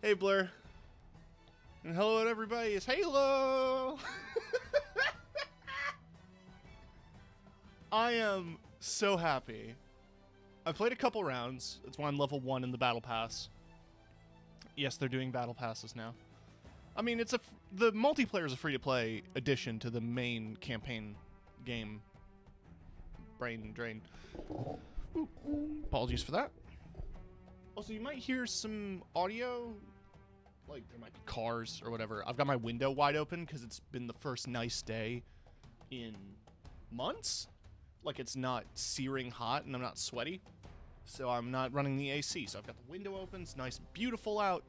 Hey, Blur. And hello, everybody. It's Halo. I am so happy. I played a couple rounds. It's why I'm level 1 in the battle pass. Yes, they're doing battle passes now. I mean, the multiplayer is a free-to-play addition to the main campaign game. Brain drain. Ooh, apologies for that. Also, you might hear some audio. Like, there might be cars or whatever. I've got my window wide open because it's been the first nice day in months. Like, it's not searing hot and I'm not sweaty. So I'm not running the AC. So I've got the window open. It's nice and beautiful out.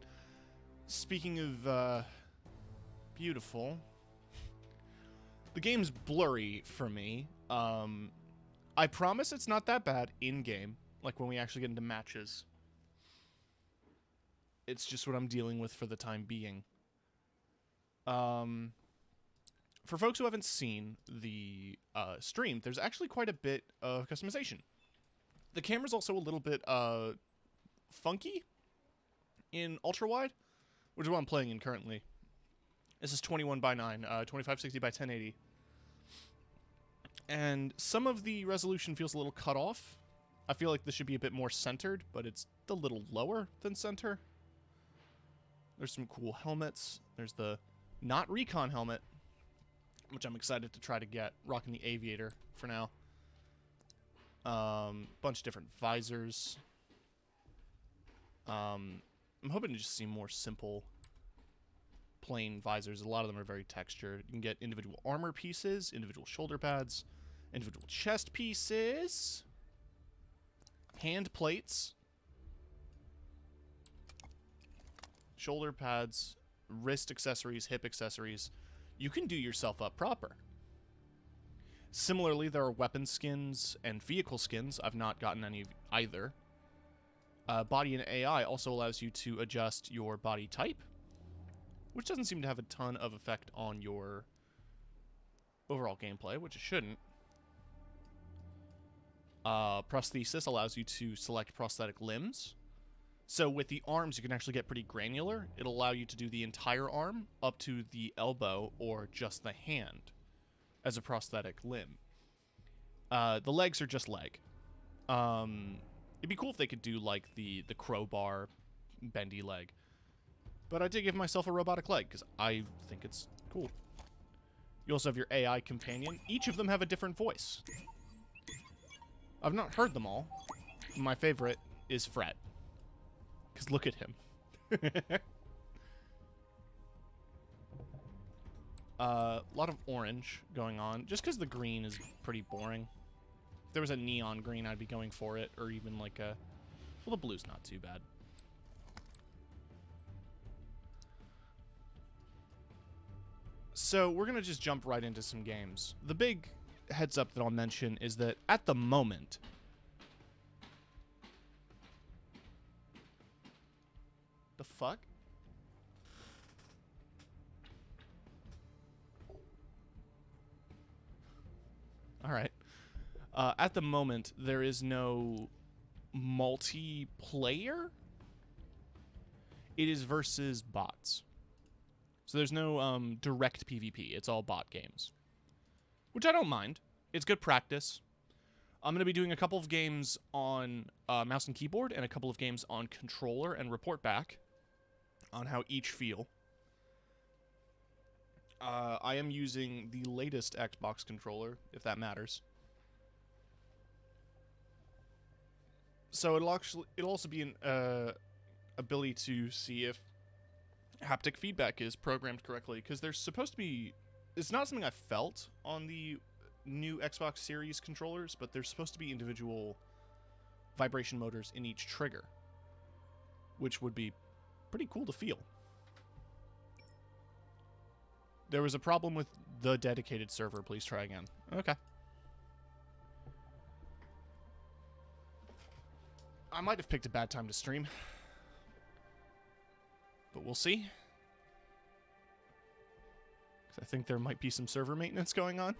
Speaking of, beautiful. The game's blurry for me. I promise it's not that bad in-game. Like, when we actually get into matches. It's just what I'm dealing with for the time being. For folks who haven't seen the stream, there's actually quite a bit of customization. The camera's also a little bit funky in ultra-wide, which is what I'm playing in currently. This is 21:9, 2560 by 1080. And some of the resolution feels a little cut off. I feel like this should be a bit more centered, but it's a little lower than center. There's some cool helmets. There's the not recon helmet, which I'm excited to try to get. Rocking the aviator for now. Bunch of different visors. I'm hoping to just see more simple, plain visors. A lot of them are very textured. You can get individual armor pieces, individual shoulder pads, individual chest pieces, hand plates, shoulder pads, wrist accessories, hip accessories. You can do yourself up proper. Similarly, there are weapon skins and vehicle skins. I've not gotten any of either. Body and AI also allows you to adjust your body type, which doesn't seem to have a ton of effect on your overall gameplay, which it shouldn't. Prosthesis allows you to select prosthetic limbs. So with the arms, you can actually get pretty granular. It'll allow you to do the entire arm up to the elbow or just the hand as a prosthetic limb. The legs are just leg. It'd be cool if they could do like the crowbar bendy leg. But I did give myself a robotic leg because I think it's cool. You also have your AI companion. Each of them have a different voice. I've not heard them all. My favorite is Fred. Because look at him. A lot of orange going on. Just because the green is pretty boring. If there was a neon green, I'd be going for it. Or even like a... Well, the blue's not too bad. So we're going to just jump right into some games. The big heads up that I'll mention is that at the moment... The fuck? Alright. At the moment, there is no multiplayer. It is versus bots. So there's no direct PvP. It's all bot games. Which I don't mind. It's good practice. I'm going to be doing a couple of games on mouse and keyboard and a couple of games on controller and report back on how each feel. I am using the latest Xbox controller, if that matters. So it'll also be an ability to see if haptic feedback is programmed correctly, because there's supposed to be... It's not something I felt on the new Xbox Series controllers, but there's supposed to be individual vibration motors in each trigger, which would be pretty cool to feel. There was a problem with the dedicated server. Please try again. Okay. I might have picked a bad time to stream. But we'll see. 'Cause I think there might be some server maintenance going on.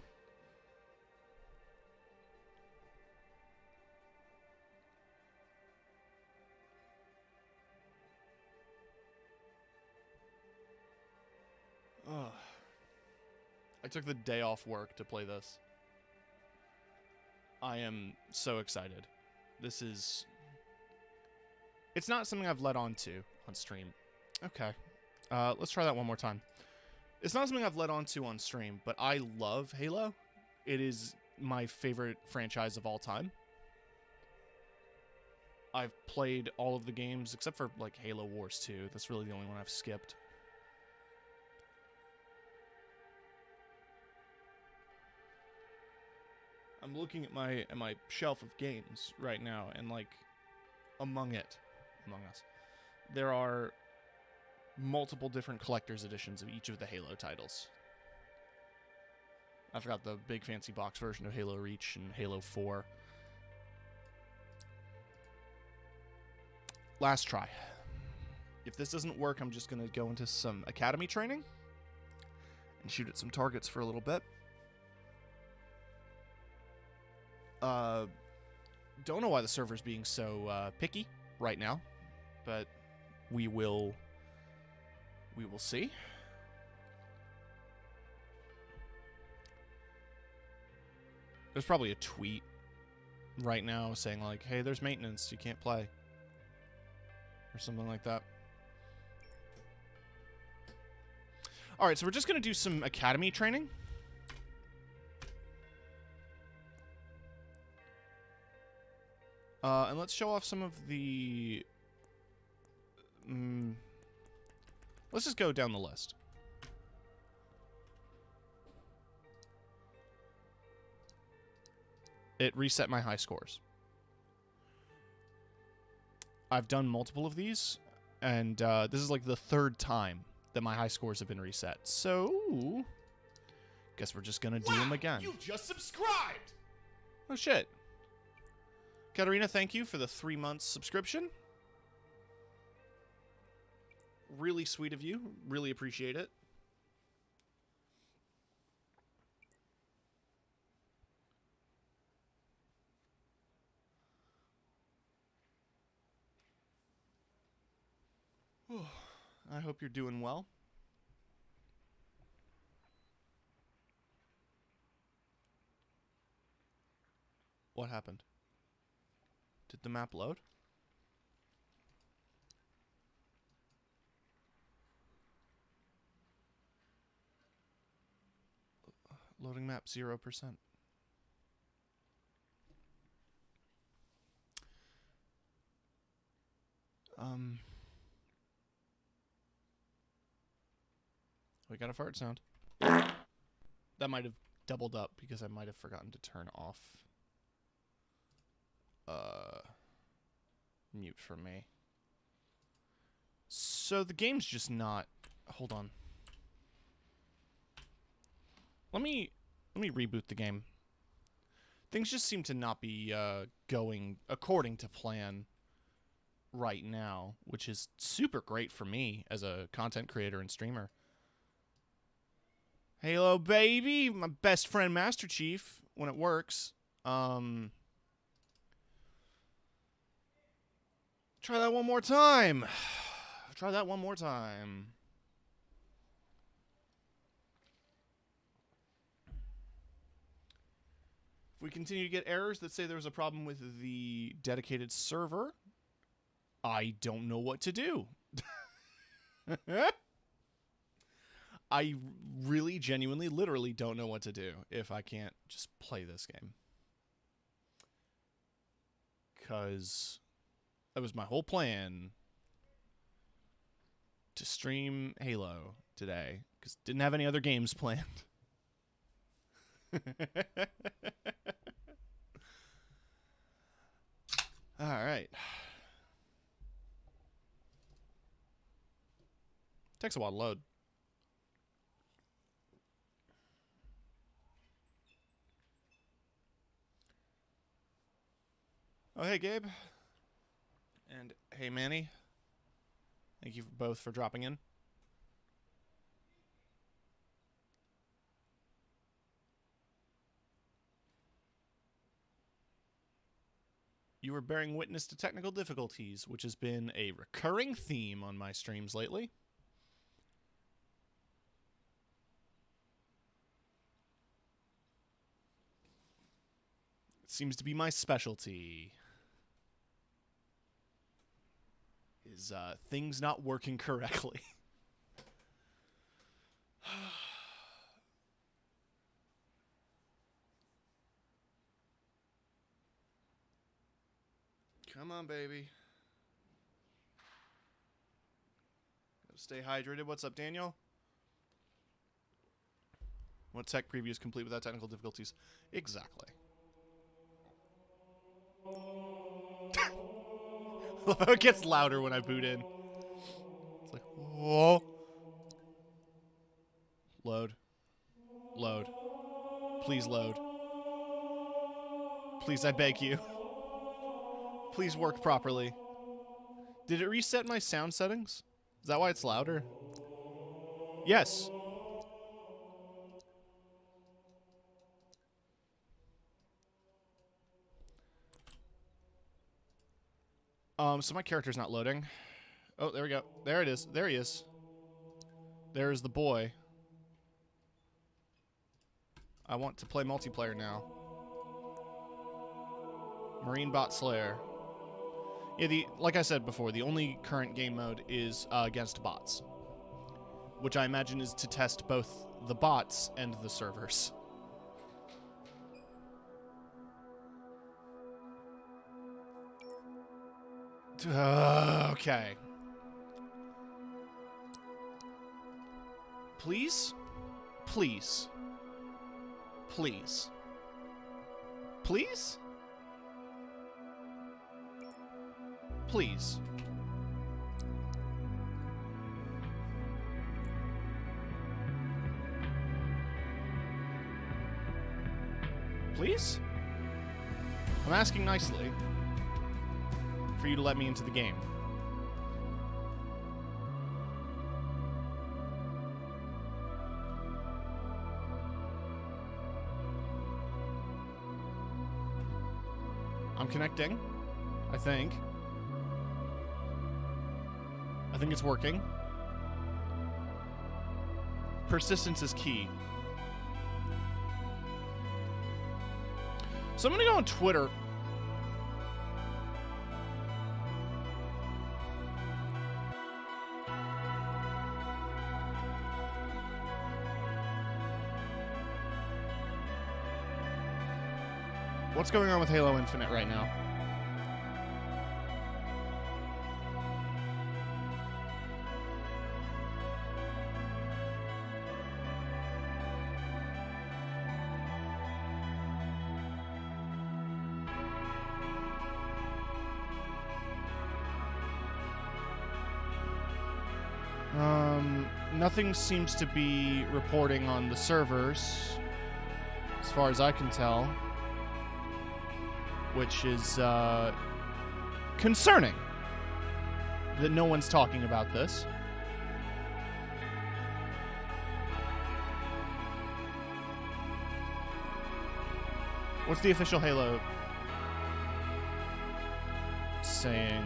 Ugh. I took the day off work to play this. I am so excited. This is... It's not something I've led on to on stream. Okay. Let's try that one more time. It's not something I've led on to on stream, but I love Halo. It is my favorite franchise of all time. I've played all of the games except for, like, Halo Wars 2. That's really the only one I've skipped. I'm looking at my shelf of games right now, and, like, Among Us, there are multiple different collector's editions of each of the Halo titles. I've got the big fancy box version of Halo Reach and Halo 4. Last try. If this doesn't work, I'm just going to go into some academy training and shoot at some targets for a little bit. Don't know why the server's being so picky right now, but we will see. There's probably a tweet right now saying, like, hey, there's maintenance, you can't play, or something like that. All right, so we're just going to do some academy training. And let's show off some of the... let's just go down the list. It reset my high scores. I've done multiple of these, and this is like the third time that my high scores have been reset. So, guess we're just gonna do them again. You just subscribed! Oh shit. Katarina, thank you for the 3 months subscription. Really sweet of you. Really appreciate it. I hope you're doing well. What happened? Did the map load? Loading map 0%. We got a fart sound. That might have doubled up because I might have forgotten to turn off mute for me. So the game's just not... Hold on. Let me reboot the game. Things just seem to not be going according to plan right now, which is super great for me as a content creator and streamer. Halo, baby! My best friend Master Chief, when it works. Try that one more time. Try that one more time. If we continue to get errors that say there was a problem with the dedicated server, I don't know what to do. I really, genuinely, literally don't know what to do if I can't just play this game. Because that was my whole plan to stream Halo today. Because didn't have any other games planned. Alright. Takes a while to load. Oh, hey, Gabe. And hey, Manny. Thank you both for dropping in. You are bearing witness to technical difficulties, which has been a recurring theme on my streams lately. It seems to be my specialty. Is things not working correctly. Come on, baby. Gotta stay hydrated. What's up, Daniel? What tech preview is complete without technical difficulties? Exactly. It gets louder when I boot in. It's like, whoa. Load. Load. Please load. Please, I beg you. Please work properly. Did it reset my sound settings? Is that why it's louder? Yes. So my character's not loading. Oh, there we go. There it is. There he is. There's the boy. I want to play multiplayer now. Marine Bot Slayer. Yeah, like I said before, the only current game mode is against bots. Which I imagine is to test both the bots and the servers. Okay. Please? Please. Please. Please? Please. Please? I'm asking nicely for you to let me into the game. I'm connecting, I think. I think it's working. Persistence is key. So I'm gonna go on Twitter. What's going on with Halo Infinite right now? Nothing seems to be reporting on the servers, as far as I can tell, which is concerning that no one's talking about this. What's the official Halo saying?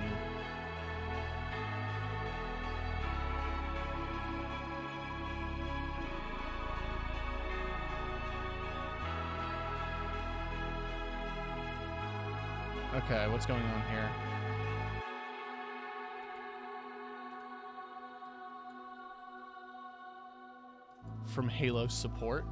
Okay, what's going on here? From Halo support?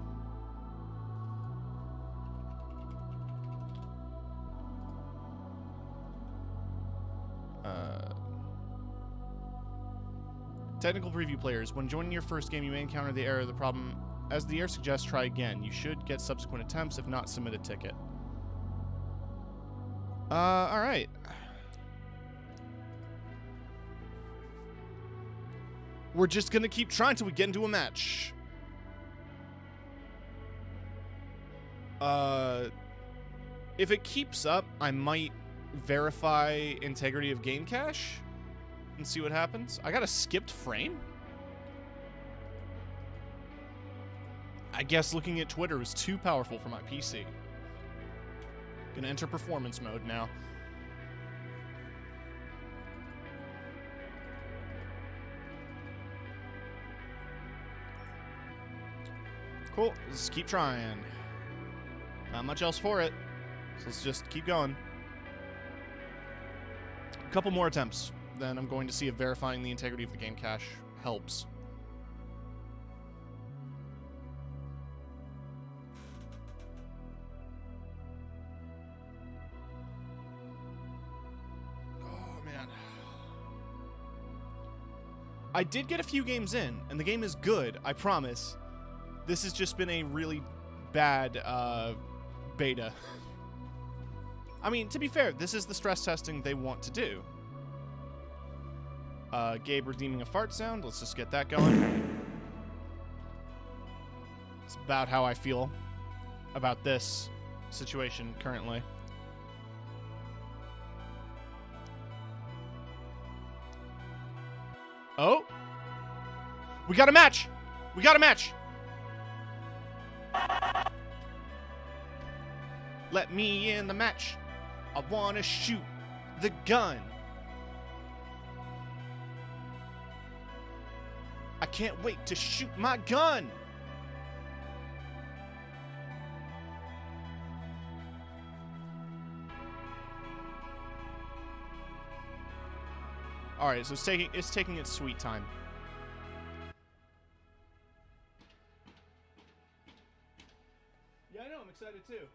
Technical preview players. When joining your first game, you may encounter the error. The problem, as the error suggests, try again. You should get subsequent attempts. If not, submit a ticket. Alright. We're just gonna keep trying till we get into a match. If it keeps up, I might verify integrity of game cache and see what happens. I got a skipped frame? I guess looking at Twitter was too powerful for my PC. Gonna enter performance mode now. Cool, let's just keep trying. Not much else for it, so let's just keep going. A couple more attempts, then I'm going to see if verifying the integrity of the game cache helps. Oh, man. I did get a few games in, and the game is good, I promise. This has just been a really bad beta. I mean, to be fair, this is the stress testing they want to do. Gabe redeeming a fart sound. Let's just get that going. It's about how I feel about this situation currently. Oh! We got a match! We got a match! Let me in the match. I want to shoot the gun. I can't wait to shoot my gun. All right, so it's taking its sweet time. Yeah, I know. I'm excited too.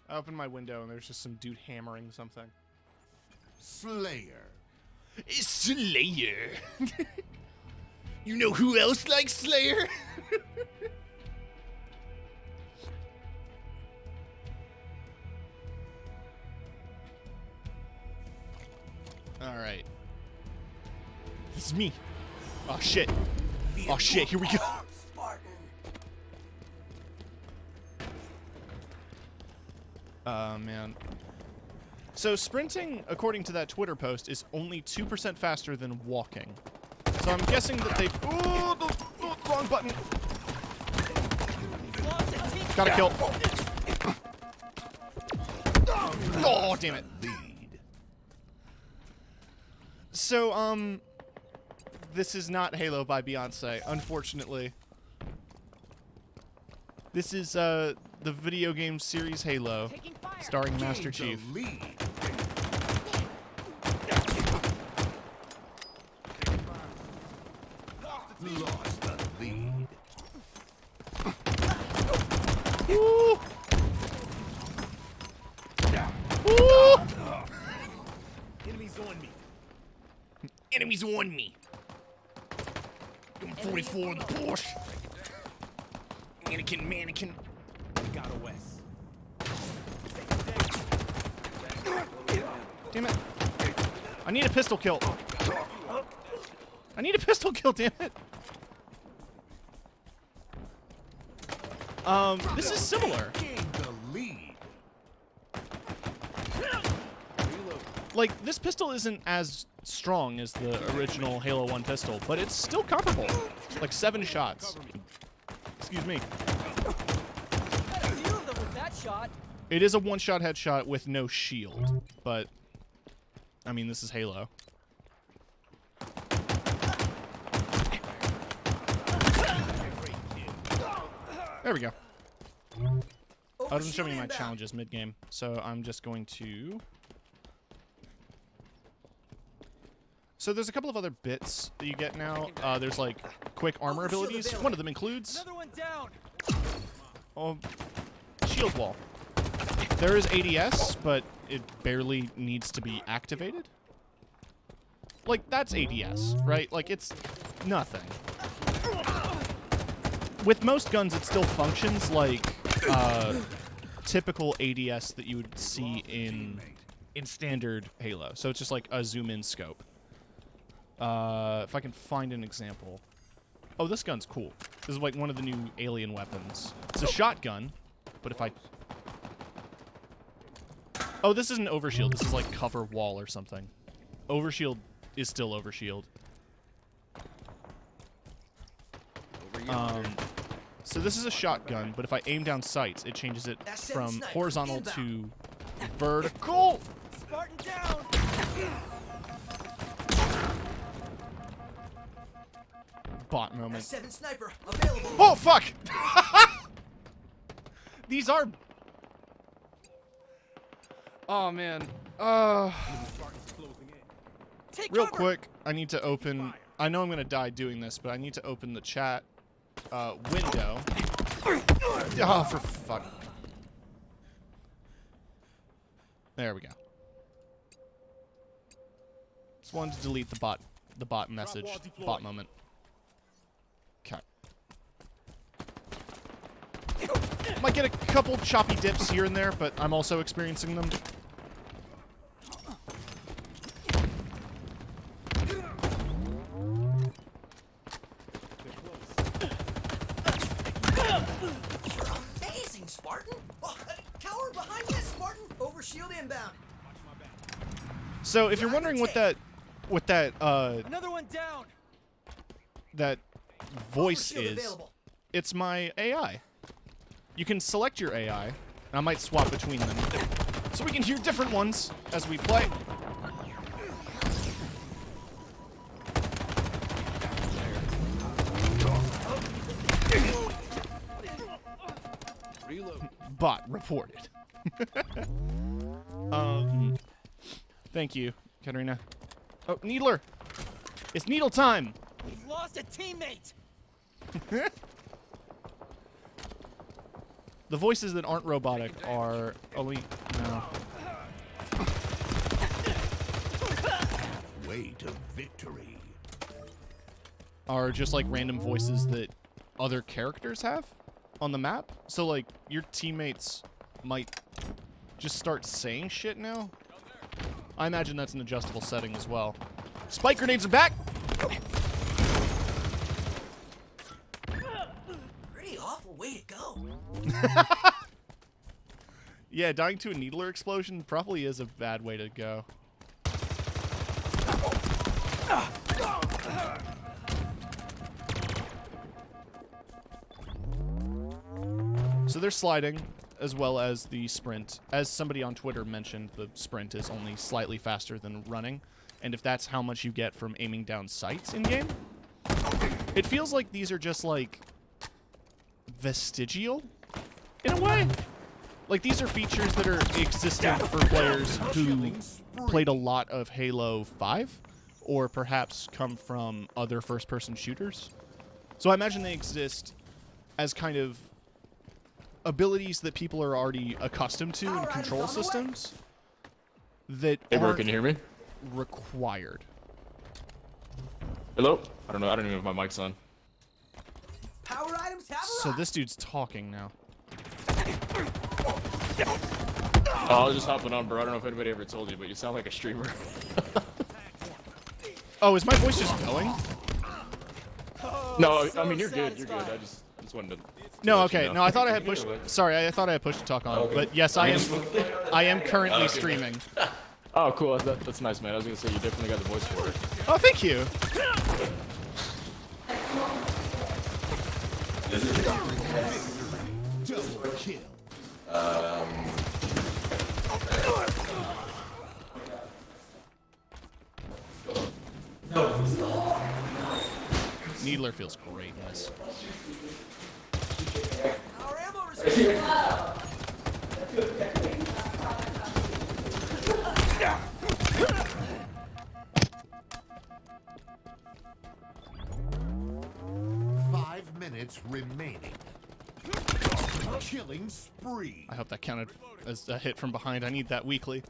I opened my window and there's just some dude hammering something. Slayer. Slayer. You know who else likes Slayer? All right. This is me. Oh shit. Oh shit, here we go. Spartan. Man. So sprinting, according to that Twitter post, is only 2% faster than walking. So I'm guessing that they... Ooh, the wrong button. Got a kill. Oh, damn it. So, this is not Halo by Beyonce, unfortunately. This is, the video game series Halo, starring Master Chief. Lost the lead. Ooh. Ooh. Enemies on me. Enemies on me. Doing 44 in the Porsche. Mannequin. Got a West. Damn it. I need a pistol kill. I need a pistol kill, damn it. This is similar. Gained the lead. Like, this pistol isn't as strong as the original Halo 1 pistol, but it's still comparable. Like 7 shots. Excuse me. It is a one-shot headshot with no shield, but I mean, this is Halo. There we go. Oh, it doesn't show me my challenges mid-game, so I'm just going to... So there's a couple of other bits that you get now. There's like quick armor abilities. One of them includes... Oh, shield wall. There is ADS, but it barely needs to be activated. Like, that's ADS, right? Like, it's nothing. With most guns, it still functions like typical ADS that you would see in standard Halo. So it's just like a zoom-in scope. If I can find an example. Oh, this gun's cool. This is like one of the new alien weapons. It's a shotgun, but if I... Oh, this isn't Overshield. This is like cover wall or something. Overshield is still Overshield. So this is a shotgun, but if I aim down sights, it changes it from horizontal to vertical. Spartan down. Bot moment. 7 sniper available. Oh, fuck! These are... Oh, man. Spartan's closing in. Take Real cover. quick, I need to open... I know I'm going to die doing this, but I need to open the chat window. Oh, for fuck. There we go. Just wanted to delete the bot message, bot moment. Okay. Might get a couple choppy dips here and there, but I'm also experiencing them. Amazing, Spartan. Oh, cower behind you, Spartan. Overshield inbound. So if you're wondering what that Another one down. that voice Overshield is, available. it's my AI. You can select your AI, and I might swap between them, so we can hear different ones as we play. Reload. Bot reported. Thank you, Katarina. Oh, Needler! It's needle time! We've lost a teammate. The voices that aren't robotic are... Oh, wait, no. Way to victory. Are just like random voices that other characters have on the map. So like your teammates might just start saying shit now. I imagine that's an adjustable setting as well. Spike grenades are back! Pretty awful way to go. Yeah, dying to a needler explosion probably is a bad way to go. So they're sliding, as well as the sprint. As somebody on Twitter mentioned, the sprint is only slightly faster than running. And if that's how much you get from aiming down sights in-game, it feels like these are just, like, vestigial, in a way. Like, these are features that are existent for players who played a lot of Halo 5, or perhaps come from other first-person shooters. So I imagine they exist as kind of abilities that people are already accustomed to in control systems that Hey, bro, aren't can you hear me? required. Hello? I don't know. I don't even know if my mic's on. Power items have So arrived. this dude's talking now. Oh, I was just hopping on, bro. I don't know if anybody ever told you, but you sound like a streamer. Oh, is my voice just going? No, I mean, you're good. You're good. I just wanted to... No, let you okay. know. No, I thought I had You can pushed. go away. Sorry, I thought I had pushed to talk on. Okay. But yes, I am currently Okay. streaming. Oh, cool. That's nice, man. I was gonna say you definitely got the voice for it. Oh, thank you. Double kill. Needler feels great in this. Our ammo restriction. 5 minutes remaining. Killing spree. I hope that counted as a hit from behind. I need that weekly.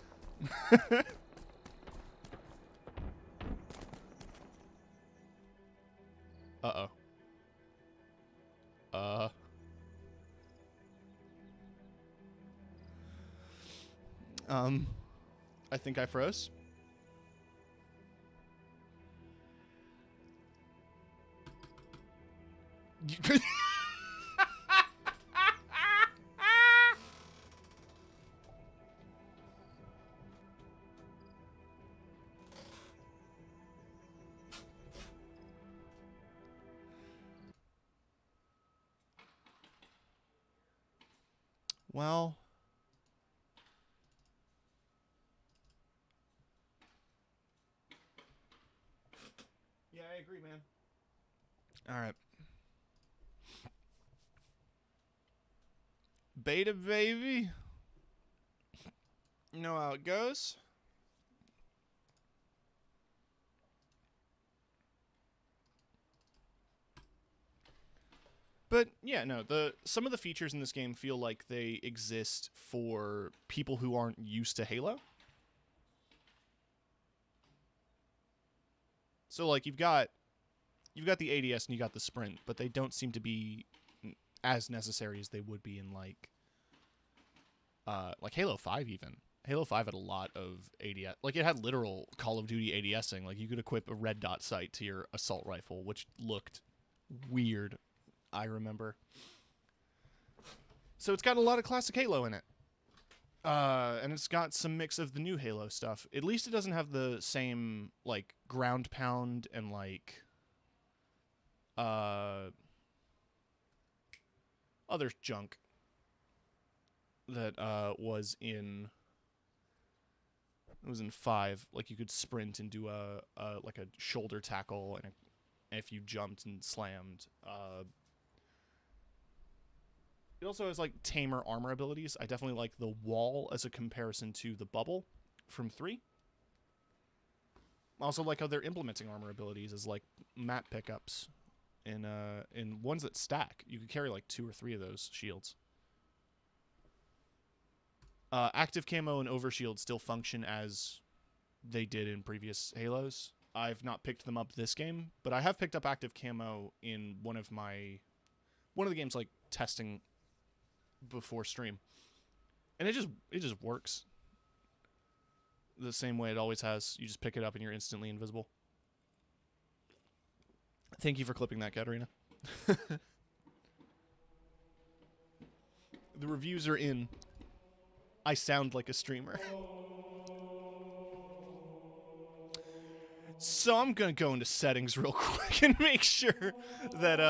Uh-oh. I think I froze. Well... Yeah, I agree, man. Alright. Beta, baby. You know how it goes. But yeah, no, some of the features in this game feel like they exist for people who aren't used to Halo. So like you've got the ADS and you got the sprint, but they don't seem to be as necessary as they would be in like Halo 5 even. Halo 5 had a lot of ADS. Like, it had literal Call of Duty ADSing. Like, you could equip a red dot sight to your assault rifle, which looked weird, I remember. So it's got a lot of classic Halo in it. And it's got some mix of the new Halo stuff. At least it doesn't have the same, like, ground pound and, like, other junk that was in 5. Like, you could sprint and do a shoulder tackle, and if you jumped and slammed. It also has like tamer armor abilities. I definitely like the wall as a comparison to the bubble from 3. I also like how they're implementing armor abilities as like map pickups in ones that stack. You could carry like 2 or 3 of those shields. Active Camo and Overshield still function as they did in previous Halos. I've not picked them up this game, but I have picked up Active Camo in one of the games like testing before stream. And it just works the same way it always has. You just pick it up and you're instantly invisible. Thank you for clipping that, Katarina. The reviews are in. I sound like a streamer. So I'm gonna go into settings real quick and make sure that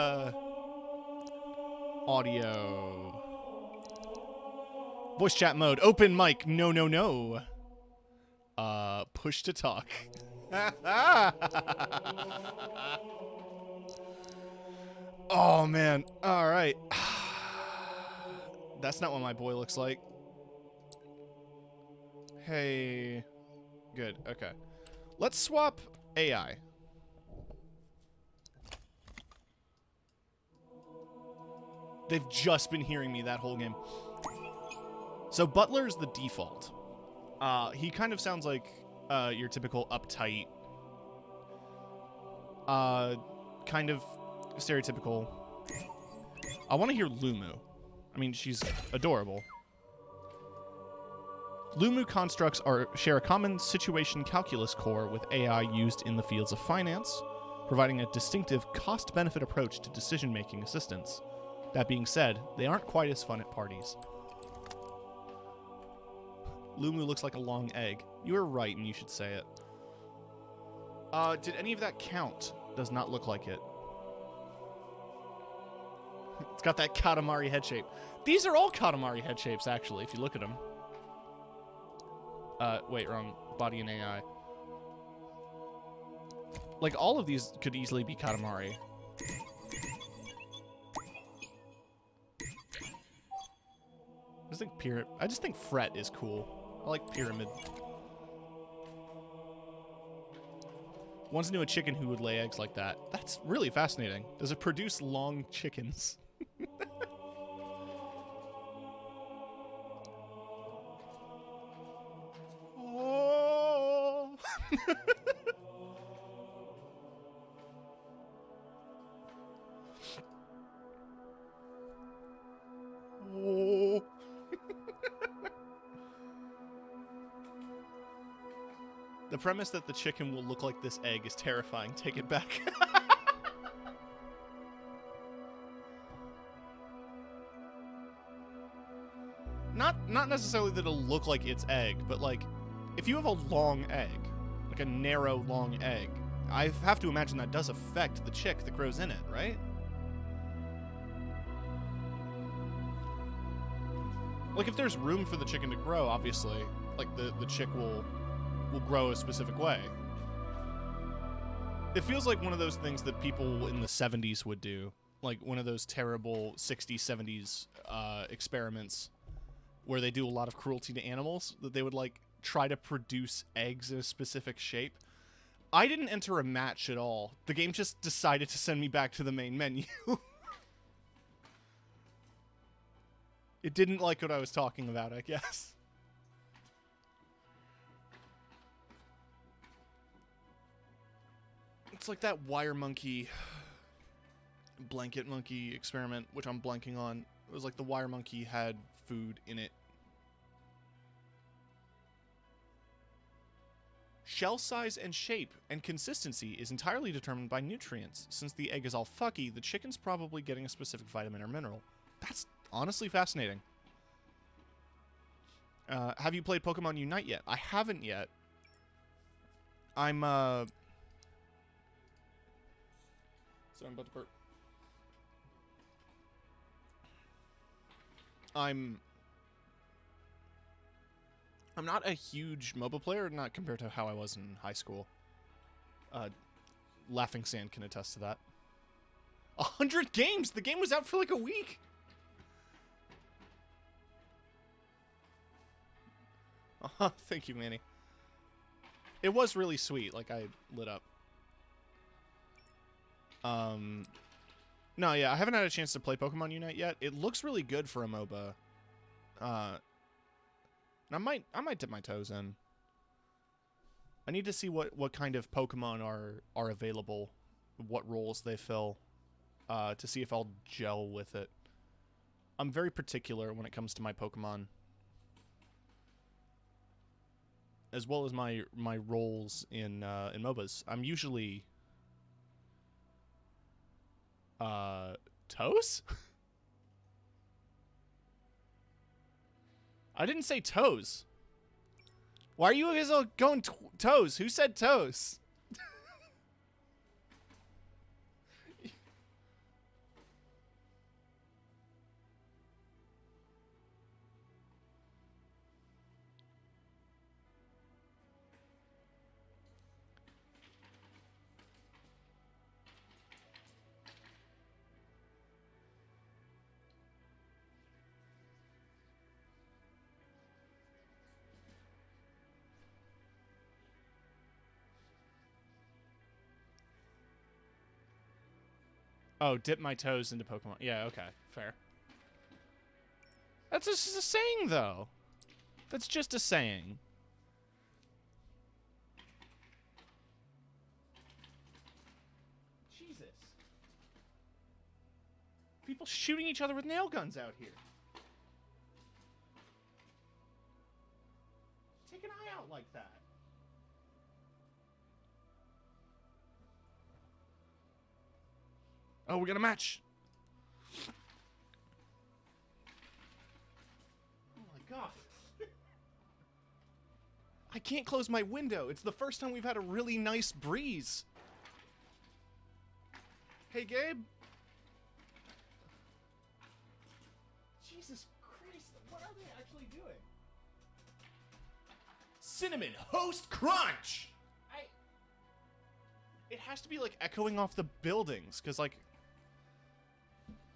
audio, voice chat mode, open mic, no. Push to talk. Oh man. All right. That's not what my boy looks like. Hey. Good. Okay. Let's swap AI. They've just been hearing me that whole game. So Butler's the default. He kind of sounds like your typical uptight, kind of stereotypical. I want to hear Lumu. I mean, she's adorable. Lumu constructs share a common situation calculus core with AI used in the fields of finance, providing a distinctive cost-benefit approach to decision-making assistance. That being said, they aren't quite as fun at parties. Lumu looks like a long egg. You were right, and you should say it. Did any of that count? Does not look like it. It's got that Katamari head shape. These are all Katamari head shapes, actually, if you look at them. Wait, wrong. Body and AI. Like, all of these could easily be Katamari. I just think Fret is cool. I like Pyramid. Once knew a chicken who would lay eggs like that. That's really fascinating. Does it produce long chickens? Oh. Oh. The premise that the chicken will look like this egg is terrifying. Take it back. Not necessarily that it'll look like its egg, but like, if you have a long egg, like a narrow, long egg, I have to imagine that does affect the chick that grows in it, right? Like, if there's room for the chicken to grow, obviously, like, the chick will grow a specific way. It feels like one of those things that people in the 70s would do. Like, one of those terrible 60s, 70s experiments where they do a lot of cruelty to animals, that they would, like, try to produce eggs in a specific shape. I didn't enter a match at all. The game just decided to send me back to the main menu. It didn't like what I was talking about, I guess. It's like that wire monkey, blanket monkey experiment, which I'm blanking on. It was like the wire monkey had food in it. Shell size and shape and consistency is entirely determined by nutrients. Since the egg is all fucky, the chicken's probably getting a specific vitamin or mineral. That's honestly fascinating. Have you played Pokemon Unite yet? I haven't yet. I'm about to burp. I'm not a huge MOBA player, not compared to how I was in high school. Laughing Sand can attest to that. 100 games! The game was out for like a week! Thank you, Manny. It was really sweet, like I lit up. No, yeah, I haven't had a chance to play Pokemon Unite yet. It looks really good for a MOBA. And I might dip my toes in. I need to see what kind of Pokemon are available, what roles they fill, to see if I'll gel with it. I'm very particular when it comes to my Pokemon, as well as my roles in MOBAs. I'm usually toes? I didn't say toes. Why are you guys all going toes? Who said toes? Oh, dip my toes into Pokemon. Yeah, okay. Fair. That's just a saying, though. That's just a saying. Jesus. People shooting each other with nail guns out here. Take an eye out like that. Oh, we're gonna match. Oh my god. I can't close my window. It's the first time we've had a really nice breeze. Hey, Gabe. Jesus Christ, what are they actually doing? Cinnamon Host Crunch! It has to be, like, echoing off the buildings, because, like...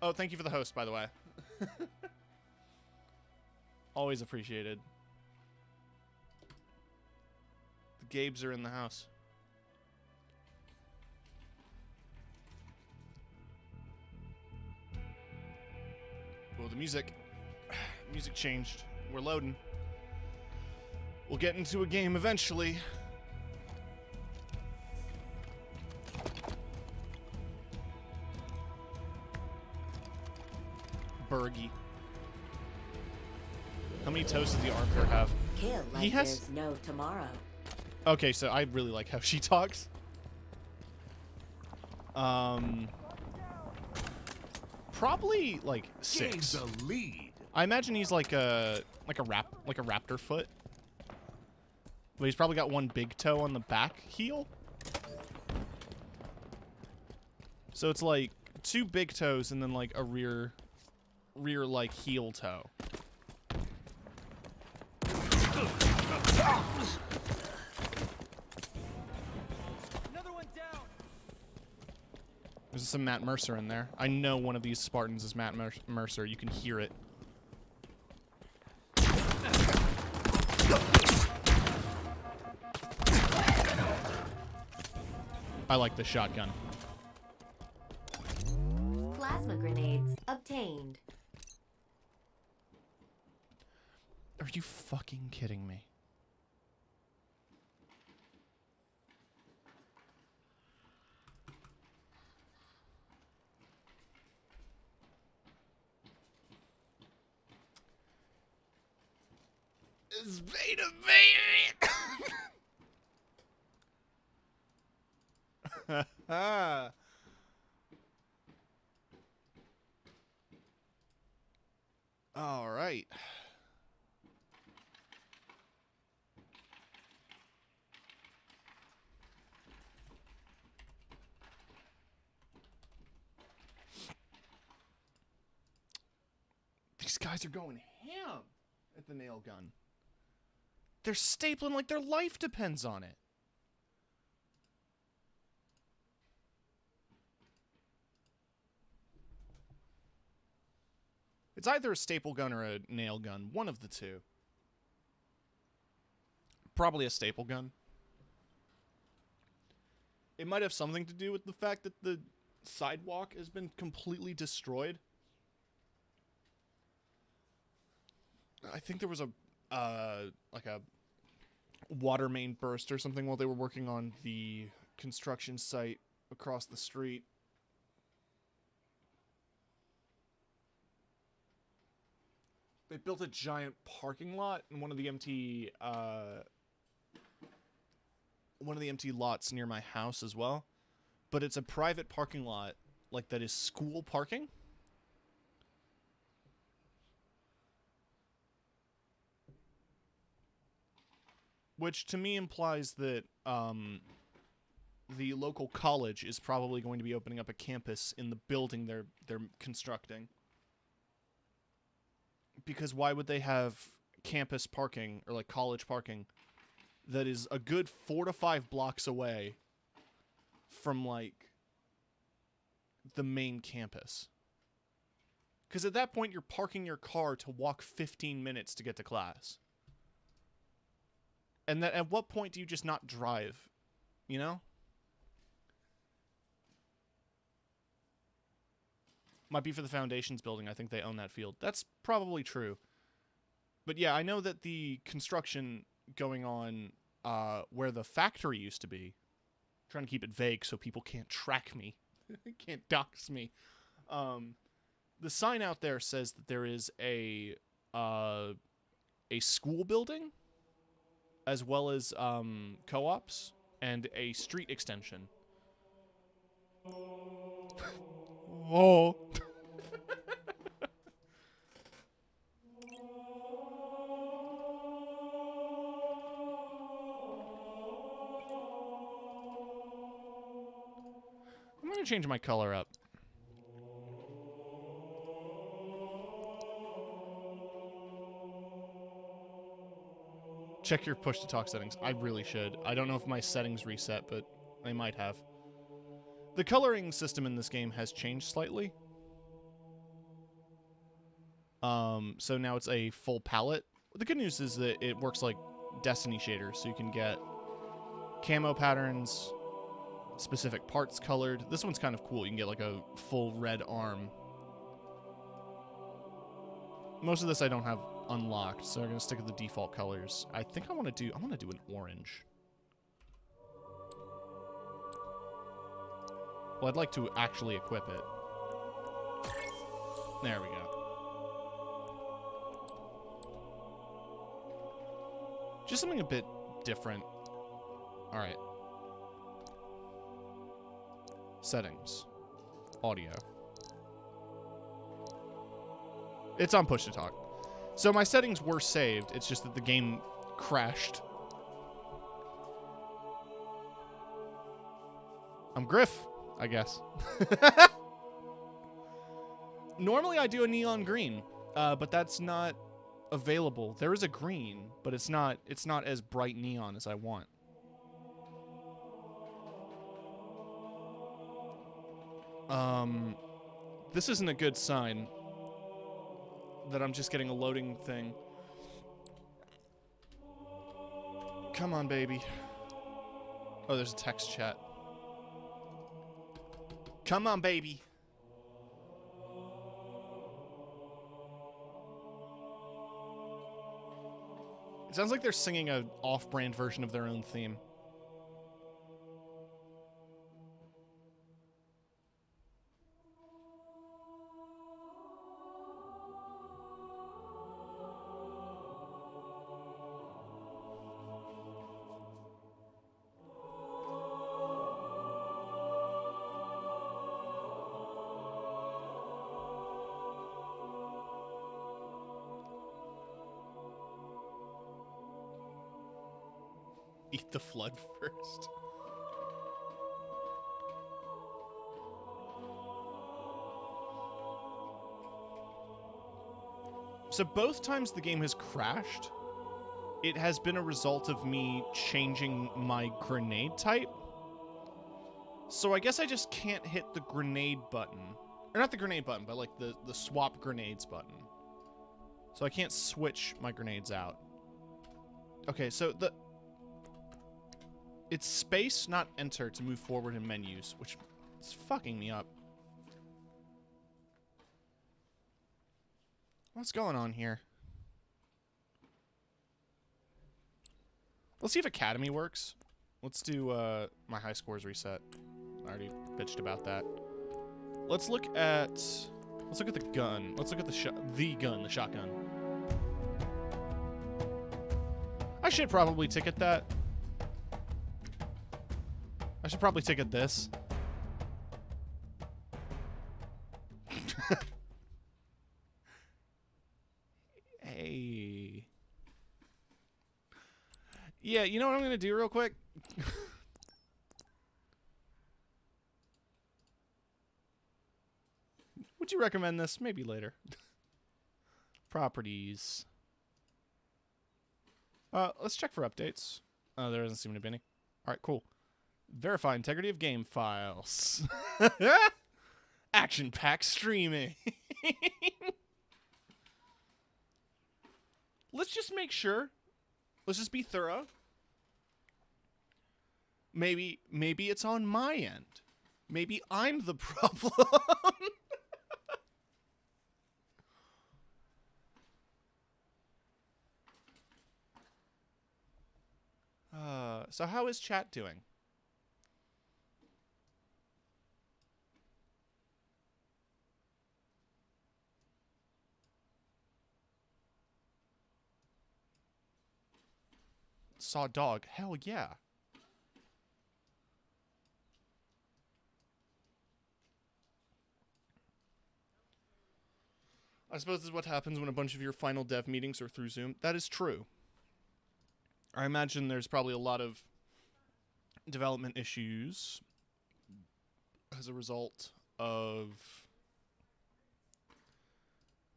Oh, thank you for the host, by the way. Always appreciated. The Gabes are in the house. Well, the music changed. We're loading. We'll get into a game eventually. Bergie. How many toes does the armchair have? Kill like He has... there's no tomorrow. Okay, so I really like how she talks. Probably like 6. Gain the lead. I imagine he's like a raptor foot. But he's probably got one big toe on the back heel. So it's like 2 big toes and then like a rear like heel toe. Another one down. There's some Matt Mercer in there. I know one of these Spartans is Matt Mercer. You can hear it. I like the shotgun. Plasma grenades obtained. Are you fucking kidding me? It's Beta baby! All right. These guys are going ham at the nail gun. They're stapling like their life depends on it. It's either a staple gun or a nail gun. One of the two. Probably a staple gun. It might have something to do with the fact that the sidewalk has been completely destroyed. I think there was a like a water main burst or something while they were working on the construction site across the street. They built a giant parking lot in one of the empty lots near my house as well. But it's a private parking lot, like, that is school parking. Which to me implies that the local college is probably going to be opening up a campus in the building they're constructing. Because why would they have campus parking, or like college parking, that is a good 4 to 5 blocks away from, like, the main campus? Because at that point, you're parking your car to walk 15 minutes to get to class. And that, at what point do you just not drive? You know? Might be for the Foundations building. I think they own that field. That's probably true. But yeah, I know that the construction going on where the factory used to be, trying to keep it vague so people can't track me, can't dox me. The sign out there says that there is a school building, as well as co-ops and a street extension. Oh. I'm going to change my color up. Check your push-to-talk settings. I really should. I don't know if my settings reset, but they might have. The coloring system in this game has changed slightly. So now it's a full palette. The good news is that it works like Destiny shaders, so you can get camo patterns, specific parts colored. This one's kind of cool. You can get like a full red arm. Most of this I don't have unlocked, so I'm gonna stick with the default colors. I think I want to do an orange. Well, I'd like to actually equip it. There we go. Just something a bit different. All right. Settings. Audio. It's on push to talk. So my settings were saved. It's just that the game crashed. I'm Griff, I guess. Normally I do a neon green, but that's not available. There is a green, but it's not as bright neon as I want. This isn't a good sign that I'm just getting a loading thing. Come on, baby. Oh, there's a text chat. Come on, baby. It sounds like they're singing an off-brand version of their own theme. Eat the flood first. So both times the game has crashed, it has been a result of me changing my grenade type. So I guess I just can't hit the grenade button. Or not the grenade button, but like the swap grenades button. So I can't switch my grenades out. Okay, so it's space, not enter, to move forward in menus, which is fucking me up. What's going on here? Let's see if Academy works. Let's do my high scores reset. I already bitched about that. Let's look at the gun. Let's look at the shotgun. I should probably ticket that. I should probably ticket this. Hey. Yeah, you know what I'm going to do real quick? Would you recommend this? Maybe later. Properties. Let's check for updates. There doesn't seem to be any. All right, cool. Verify integrity of game files. Action pack streaming. Let's just make sure. Let's just be thorough. Maybe it's on my end. Maybe I'm the problem. So how is chat doing? Saw a dog. Hell yeah. I suppose this is what happens when a bunch of your final dev meetings are through Zoom. That is true. I imagine there's probably a lot of development issues as a result of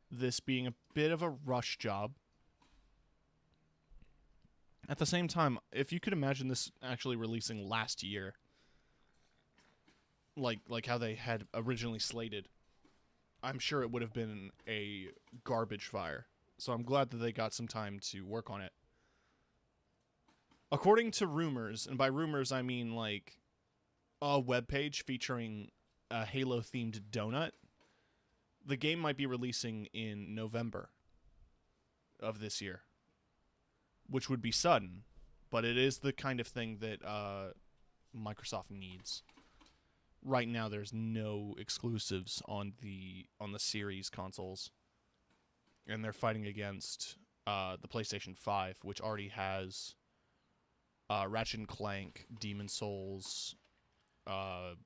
this being a bit of a rush job. At the same time, if you could imagine this actually releasing last year, like how they had originally slated, I'm sure it would have been a garbage fire. So I'm glad that they got some time to work on it. According to rumors, and by rumors I mean like a webpage featuring a Halo-themed donut, the game might be releasing in November of this year, which would be sudden, but it is the kind of thing that Microsoft needs. Right now, there's no exclusives on the Series consoles, and they're fighting against the PlayStation 5, which already has Ratchet and Clank, Demon Souls, the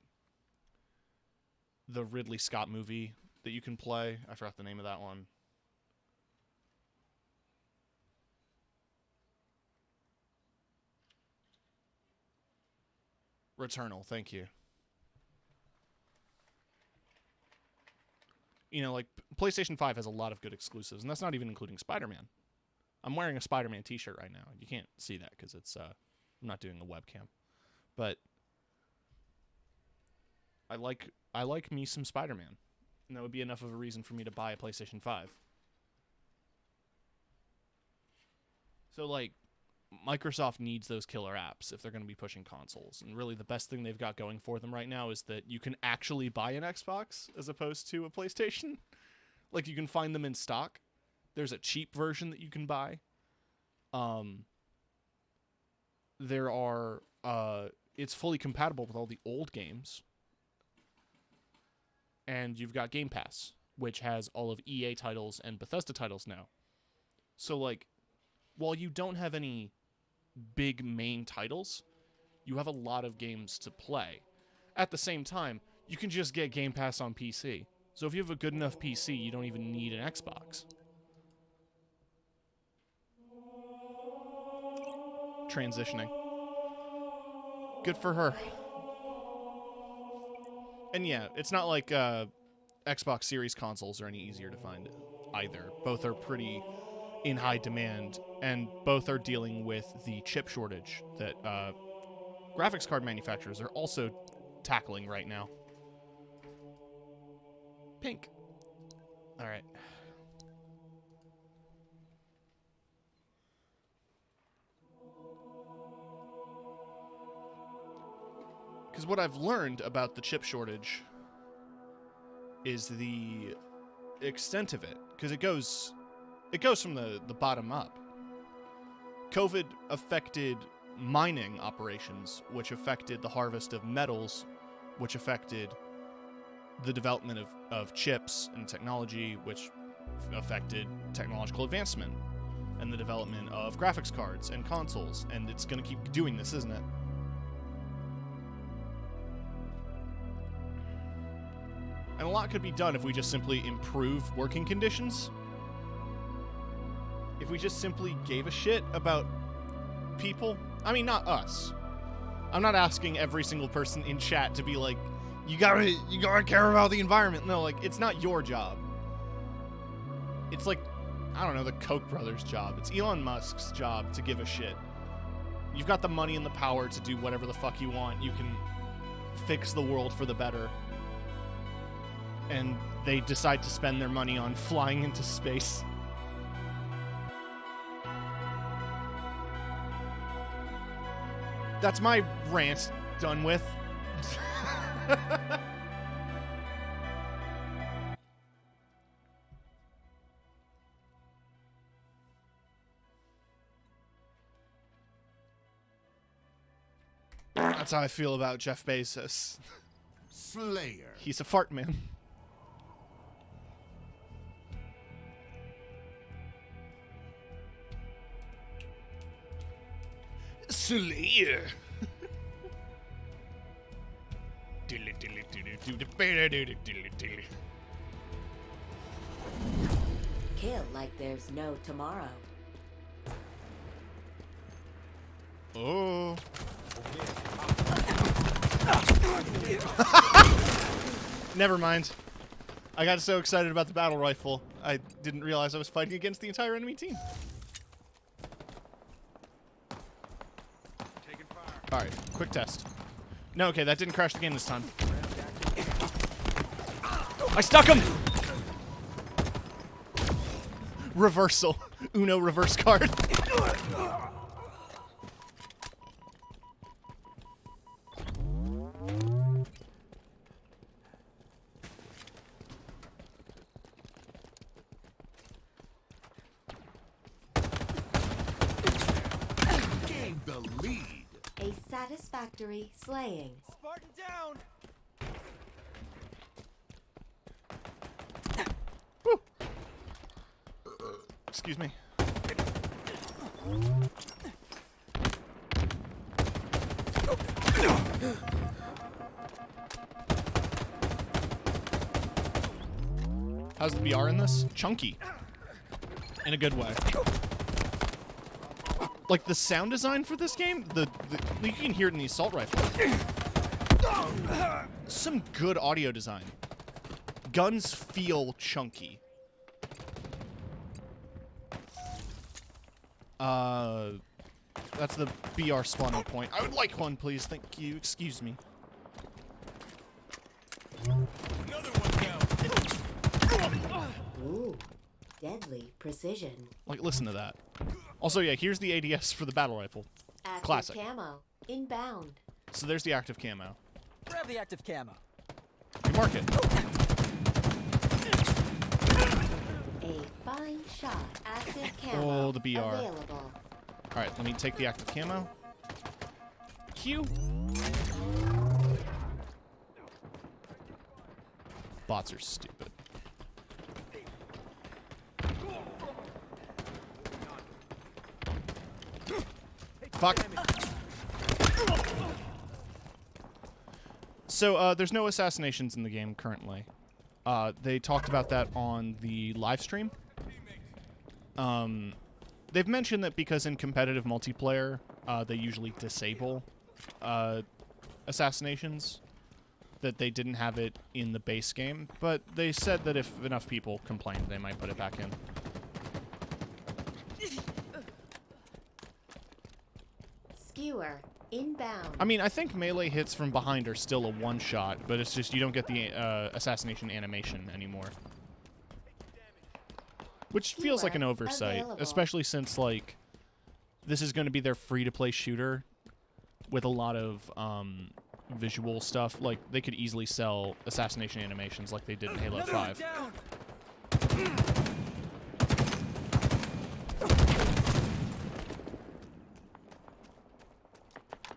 Ridley Scott movie that you can play. I forgot the name of that one. Returnal, thank you. You know, like, PlayStation 5 has a lot of good exclusives, and that's not even including Spider-Man. I'm wearing a Spider-Man t-shirt right now. You can't see that because it's, I'm not doing a webcam. But I like me some Spider-Man. And that would be enough of a reason for me to buy a PlayStation 5. So, like, Microsoft needs those killer apps if they're going to be pushing consoles. And really the best thing they've got going for them right now is that you can actually buy an Xbox as opposed to a PlayStation. Like, you can find them in stock. There's a cheap version that you can buy. There are, it's fully compatible with all the old games. And you've got Game Pass, which has all of EA titles and Bethesda titles now. So, like, while you don't have any big main titles, you have a lot of games to play. At the same time, you can just get Game Pass on PC. So if you have a good enough PC, you don't even need an Xbox. Transitioning. Good for her. And yeah, it's not like Xbox Series consoles are any easier to find either. Both are pretty in high demand, and both are dealing with the chip shortage that graphics card manufacturers are also tackling right now. Pink. All right. Because what I've learned about the chip shortage is the extent of it. Because it goes from the bottom up. COVID affected mining operations, which affected the harvest of metals, which affected the development of chips and technology, which affected technological advancement and the development of graphics cards and consoles. And it's going to keep doing this, isn't it? And a lot could be done if we just simply improve working conditions. If we just simply gave a shit about people. I mean, not us. I'm not asking every single person in chat to be like, you gotta care about the environment. No, like, it's not your job. It's like, I don't know, the Koch brothers' job. It's Elon Musk's job to give a shit. You've got the money and the power to do whatever the fuck you want. You can fix the world for the better. And they decide to spend their money on flying into space. That's my rant done with. That's how I feel about Jeff Bezos. Slayer. He's a fart man. Slayer. Kill like there's no tomorrow. Oh. Never mind. I got so excited about the battle rifle, I didn't realize I was fighting against the entire enemy team. Alright, quick test. No, okay, that didn't crash the game this time. I stuck him! Reversal. Uno reverse card. Gained the lead. A satisfactory slaying. Spartan down! Excuse me. How's the BR in this? Chunky. In a good way. Like, the sound design for this game, you can hear it in the assault rifle. Some good audio design. guns feel chunky. That's the BR spawning point. I would like one, please. Thank you. Excuse me. Another one down. Ooh, deadly precision. Like, listen to that. Also, yeah, here's the ADS for the battle rifle. Active Classic. camo. Inbound. So there's the active camo. Grab the active camo. You mark it. A fine shot. Active camo. Oh, the BR. Available. Alright, let me take the active camo. Q. Bots are stupid. Fuck. So, there's no assassinations in the game currently. They talked about that on the live stream. They've mentioned that because in competitive multiplayer, they usually disable assassinations, that they didn't have it in the base game, but they said that if enough people complained, they might put it back in. Skewer. Inbound. I mean, I think melee hits from behind are still a one-shot, but it's just you don't get the assassination animation anymore. Which feels like an oversight, Available. especially since, like, this is going to be their free-to-play shooter with a lot of visual stuff. Like, they could easily sell assassination animations like they did in Halo 5.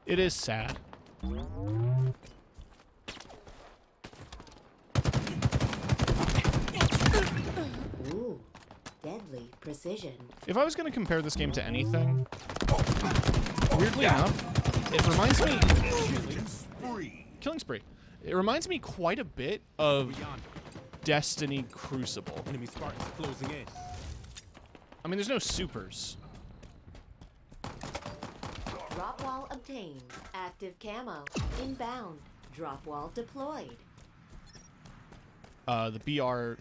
It is sad. Ooh, deadly precision. If I was going to compare this game to anything, weirdly enough, it reminds me... Spree. Killing Spree. It reminds me quite a bit of Destiny Crucible. Enemy Spartans closing in. I mean, there's no supers. Drop wall obtained. Active camo. Inbound. Drop wall deployed. The BR,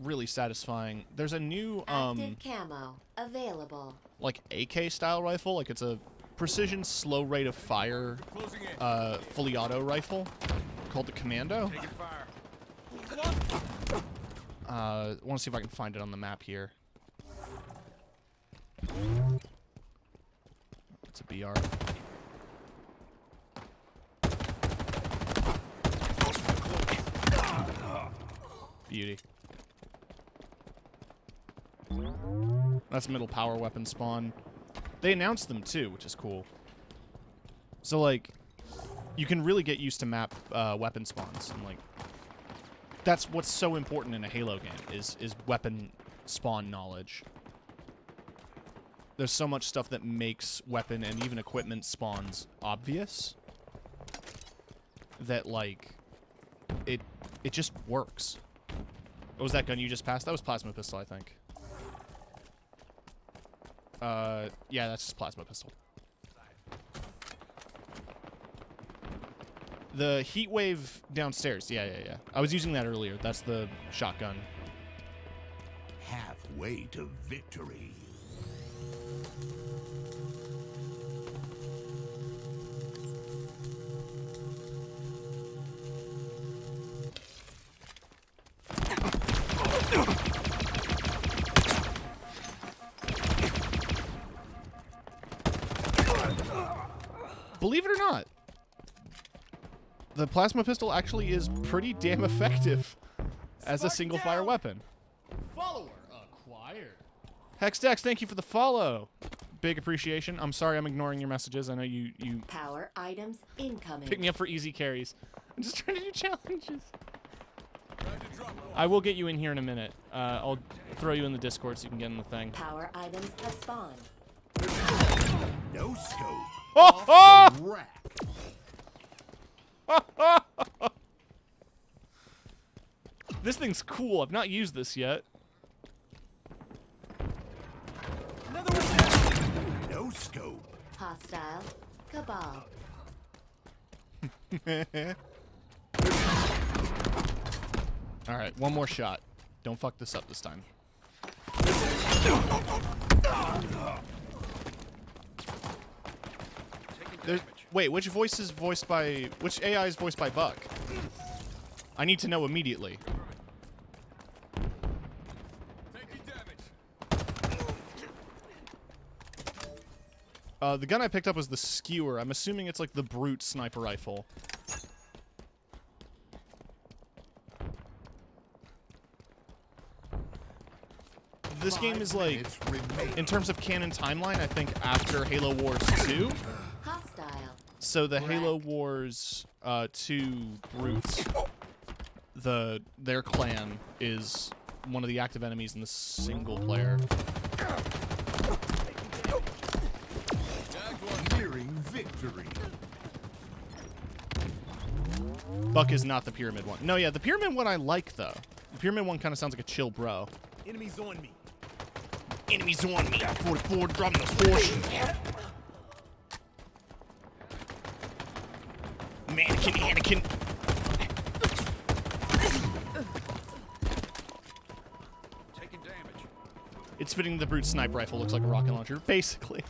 really satisfying. There's a new, Active camo. Available. like, AK-style rifle. Like, it's a precision slow rate of fire, Closing in. fully auto rifle called the Commando. Taking fire. Want to see if I can find it on the map here. It's a BR. Beauty. That's middle power weapon spawn. They announced them too, which is cool. So like, you can really get used to map weapon spawns, and like, that's what's so important in a Halo game is weapon spawn knowledge. There's so much stuff that makes weapon and even equipment spawns obvious that like it just works. What was that gun you just passed? That was plasma pistol, I think. Yeah, that's just plasma pistol. The heat wave downstairs. Yeah. I was using that earlier. That's the shotgun. Halfway to victory. Believe it or not, the plasma pistol actually is pretty damn effective as a single fire weapon. Follower acquired. Hexdex, thank you for the follow. Big appreciation. I'm sorry I'm ignoring your messages. I know you Power items incoming. pick me up for easy carries. I'm just trying to do challenges. I will get you in here in a minute. I'll throw you in the Discord so you can get in the thing. Power items have spawned. No scope. Oh, Rack. This thing's cool. I've not used this yet. No scope. Hostile. Cabal. All right, one more shot. Don't fuck this up this time. Wait, which voice is voiced by... Which AI is voiced by Buck? I need to know immediately. The gun I picked up was the Skewer. I'm assuming it's like the Brute sniper rifle. This game is like, in terms of canon timeline, I think after Halo Wars 2. Hostile. So the Halo Wars 2 Brutes, their clan is one of the active enemies in the single player. Nearing victory. Buck is not the Pyramid one. No, yeah, the Pyramid one I like, though. The Pyramid one kind of sounds like a chill bro. Enemies on me. Enemies on me. 44, dropping the horse. Mannequin, Anakin. Taking damage. It's fitting the Brute sniper rifle looks like a rocket launcher, basically.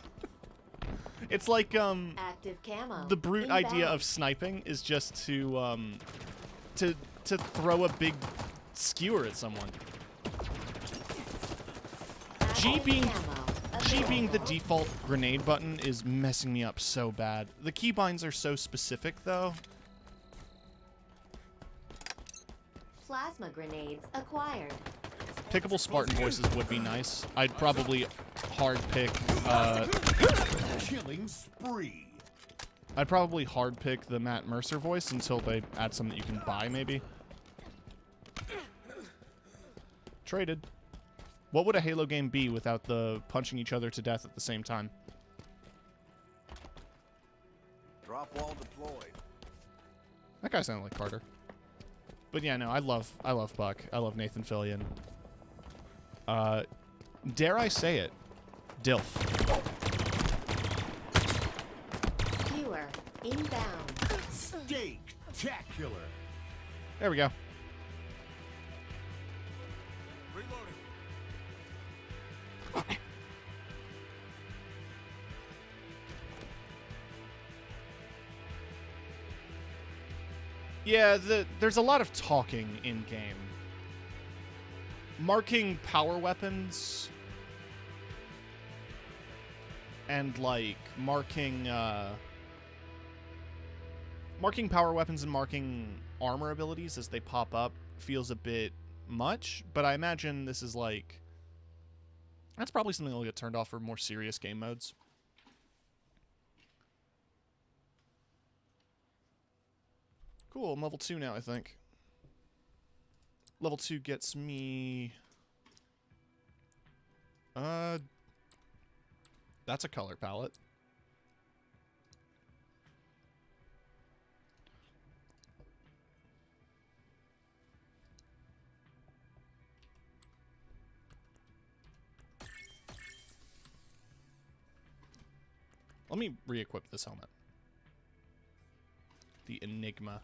It's like, Active camo. the Brute Inbound. idea of sniping is just to throw a big skewer at someone. G Active being camo. G being the default grenade button is messing me up so bad. The keybinds are so specific, though. Plasma grenades acquired. Pickable Spartan voices would be nice. I'd probably hard pick, Killing spree. I'd probably hard pick the Matt Mercer voice until they add some that you can buy, maybe. Traded. What would a Halo game be without the punching each other to death at the same time? Drop wall deployed. That guy sounded like Carter. But yeah, no, I love Buck. I love Nathan Fillion. Dare I say it? Dilf. Skewer. Inbound. Steak-tacular. There we go. Reloading. Yeah, there's a lot of talking in-game. Marking power weapons and, like, marking power weapons and marking armor abilities as they pop up feels a bit much, but I imagine this is, like... That's probably something that'll get turned off for more serious game modes. Cool, I'm level 2 now, I think. Level 2 gets me... That's a color palette. Let me re-equip this helmet. The Enigma.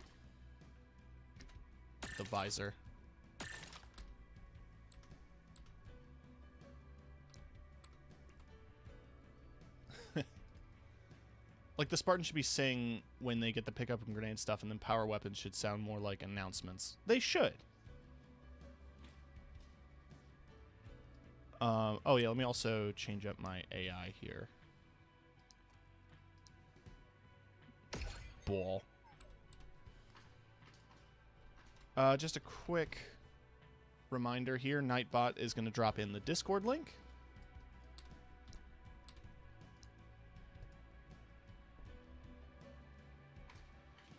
The visor. Like, the Spartan should be saying when they get the pickup and grenade stuff, and then power weapons should sound more like announcements. They should. Oh yeah, let me also change up my AI here. Ball. Just a quick reminder here, Nightbot is going to drop in the Discord link.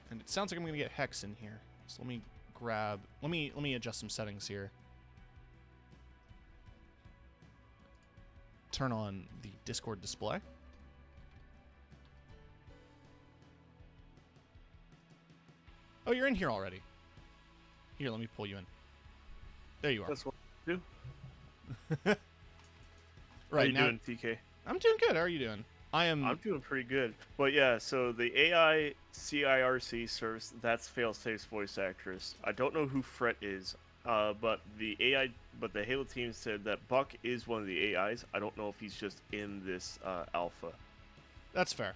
And it sounds like I'm going to get Hex in here. So let me grab... Let me adjust some settings here. Turn on the Discord display. Oh, you're in here already. Here, let me pull you in. There you are. That's what I do. Right How you now, doing, TK? I'm doing good. How are you doing? I'm doing pretty good. But yeah, so the AI CIRC serves, that's Failsafe's voice actress. I don't know who Fret is. but the Halo team said that Buck is one of the AIs. I don't know if he's just in this alpha. That's fair.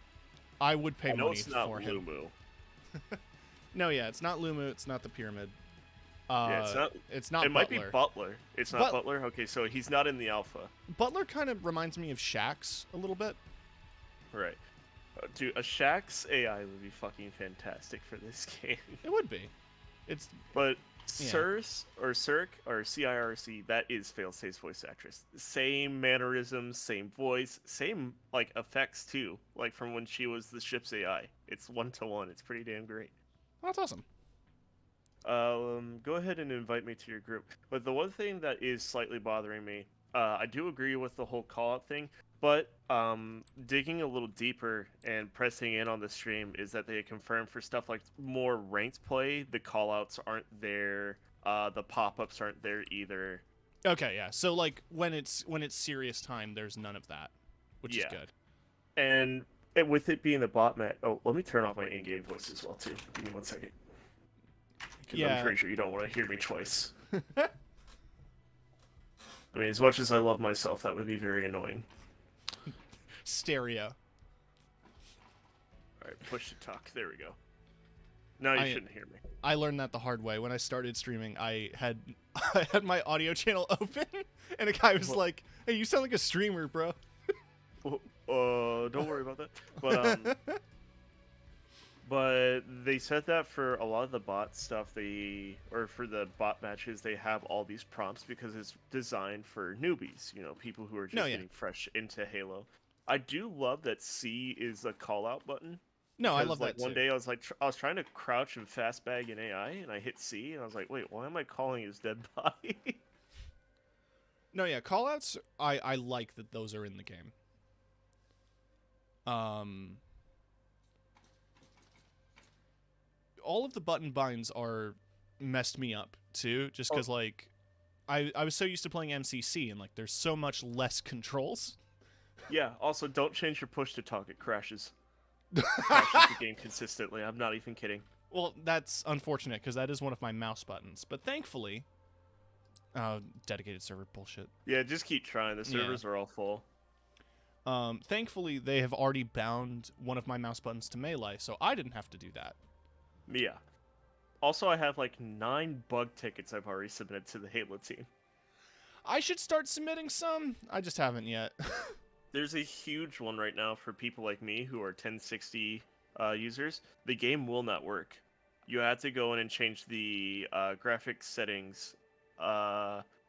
I would pay I know money it's not for him. Lumu. No, yeah, it's not Lumu. It's not the Pyramid. Yeah, It's not. It might be Butler. It's not But- Butler. Okay, so he's not in the alpha. Butler kind of reminds me of Shax a little bit. Right. Dude, a Shaxx AI would be fucking fantastic for this game. It would be. It's But Yeah. Circe or Cirque or CIRC, that is Failsafe's voice actress. Same mannerisms, same voice, same like effects too. Like from when she was the ship's AI. It's 1-to-1. It's pretty damn great. that's awesome. Go ahead and invite me to your group. But the one thing that is slightly bothering me, I do agree with the whole call-out thing, but digging a little deeper and pressing in on the stream is that they confirmed for stuff like more ranked play, the call-outs aren't there, the pop-ups aren't there either. Okay, yeah. So like when it's serious time, there's none of that, which is Yeah. good. And with it being the bot mat, let me turn off my in-game voice as well too. Give me 1 second. Because Yeah. I'm pretty sure you don't want to hear me twice. I mean, as much as I love myself, that would be very annoying. Stereo. Alright, push to talk. There we go. Now you shouldn't hear me. I learned that the hard way. When I started streaming, I had my audio channel open, and a guy was like, "Hey, you sound like a streamer, bro." Don't worry about that. But but they said that for a lot of the bot stuff, or for the bot matches, they have all these prompts because it's designed for newbies, people who are just getting fresh into Halo. I do love that C is a call out button. No, I love like that one too. day I was trying to crouch and fast bag in AI, and I hit C, and I was like, wait, why am I calling his dead body? No, yeah, callouts. I like that those are in the game. All of the button binds are messed me up too, just because like I was so used to playing MCC and like there's so much less controls. Yeah. Also, don't change your push to talk; it crashes. Crashes the game consistently. I'm not even kidding. Well, that's unfortunate because that is one of my mouse buttons. But thankfully, dedicated server bullshit. Yeah, just keep trying. The servers are all full. Thankfully, they have already bound one of my mouse buttons to melee, so I didn't have to do that. Yeah. Also, I have like 9 bug tickets I've already submitted to the Halo team. I should start submitting some. I just haven't yet. There's a huge one right now for people like me who are 1060 users. The game will not work. You have to go in and change the graphics settings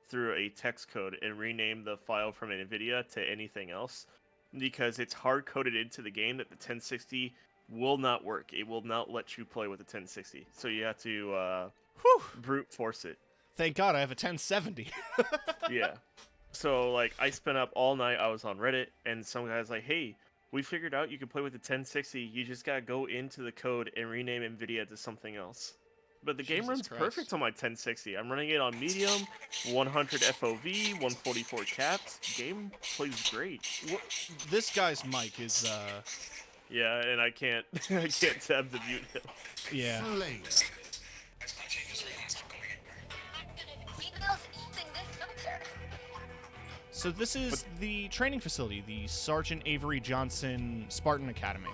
through a text code and rename the file from NVIDIA to anything else because it's hard-coded into the game that the 1060 will not work. It will not let you play with the 1060. So you have to brute force it. Thank God I have a 1070. Yeah. So, like, I spent up all night. I was on Reddit, and some guy's like, hey, we figured out you can play with the 1060. You just gotta go into the code and rename NVIDIA to something else. But the game Jesus runs Christ. perfect on my 1060. I'm running it on medium, 100 FOV, 144 caps. Game plays great. This guy's mic is, Yeah, and I can't I can't tab to mute him. yeah. Slayer. So this is the training facility, the Sergeant Avery Johnson Spartan Academy.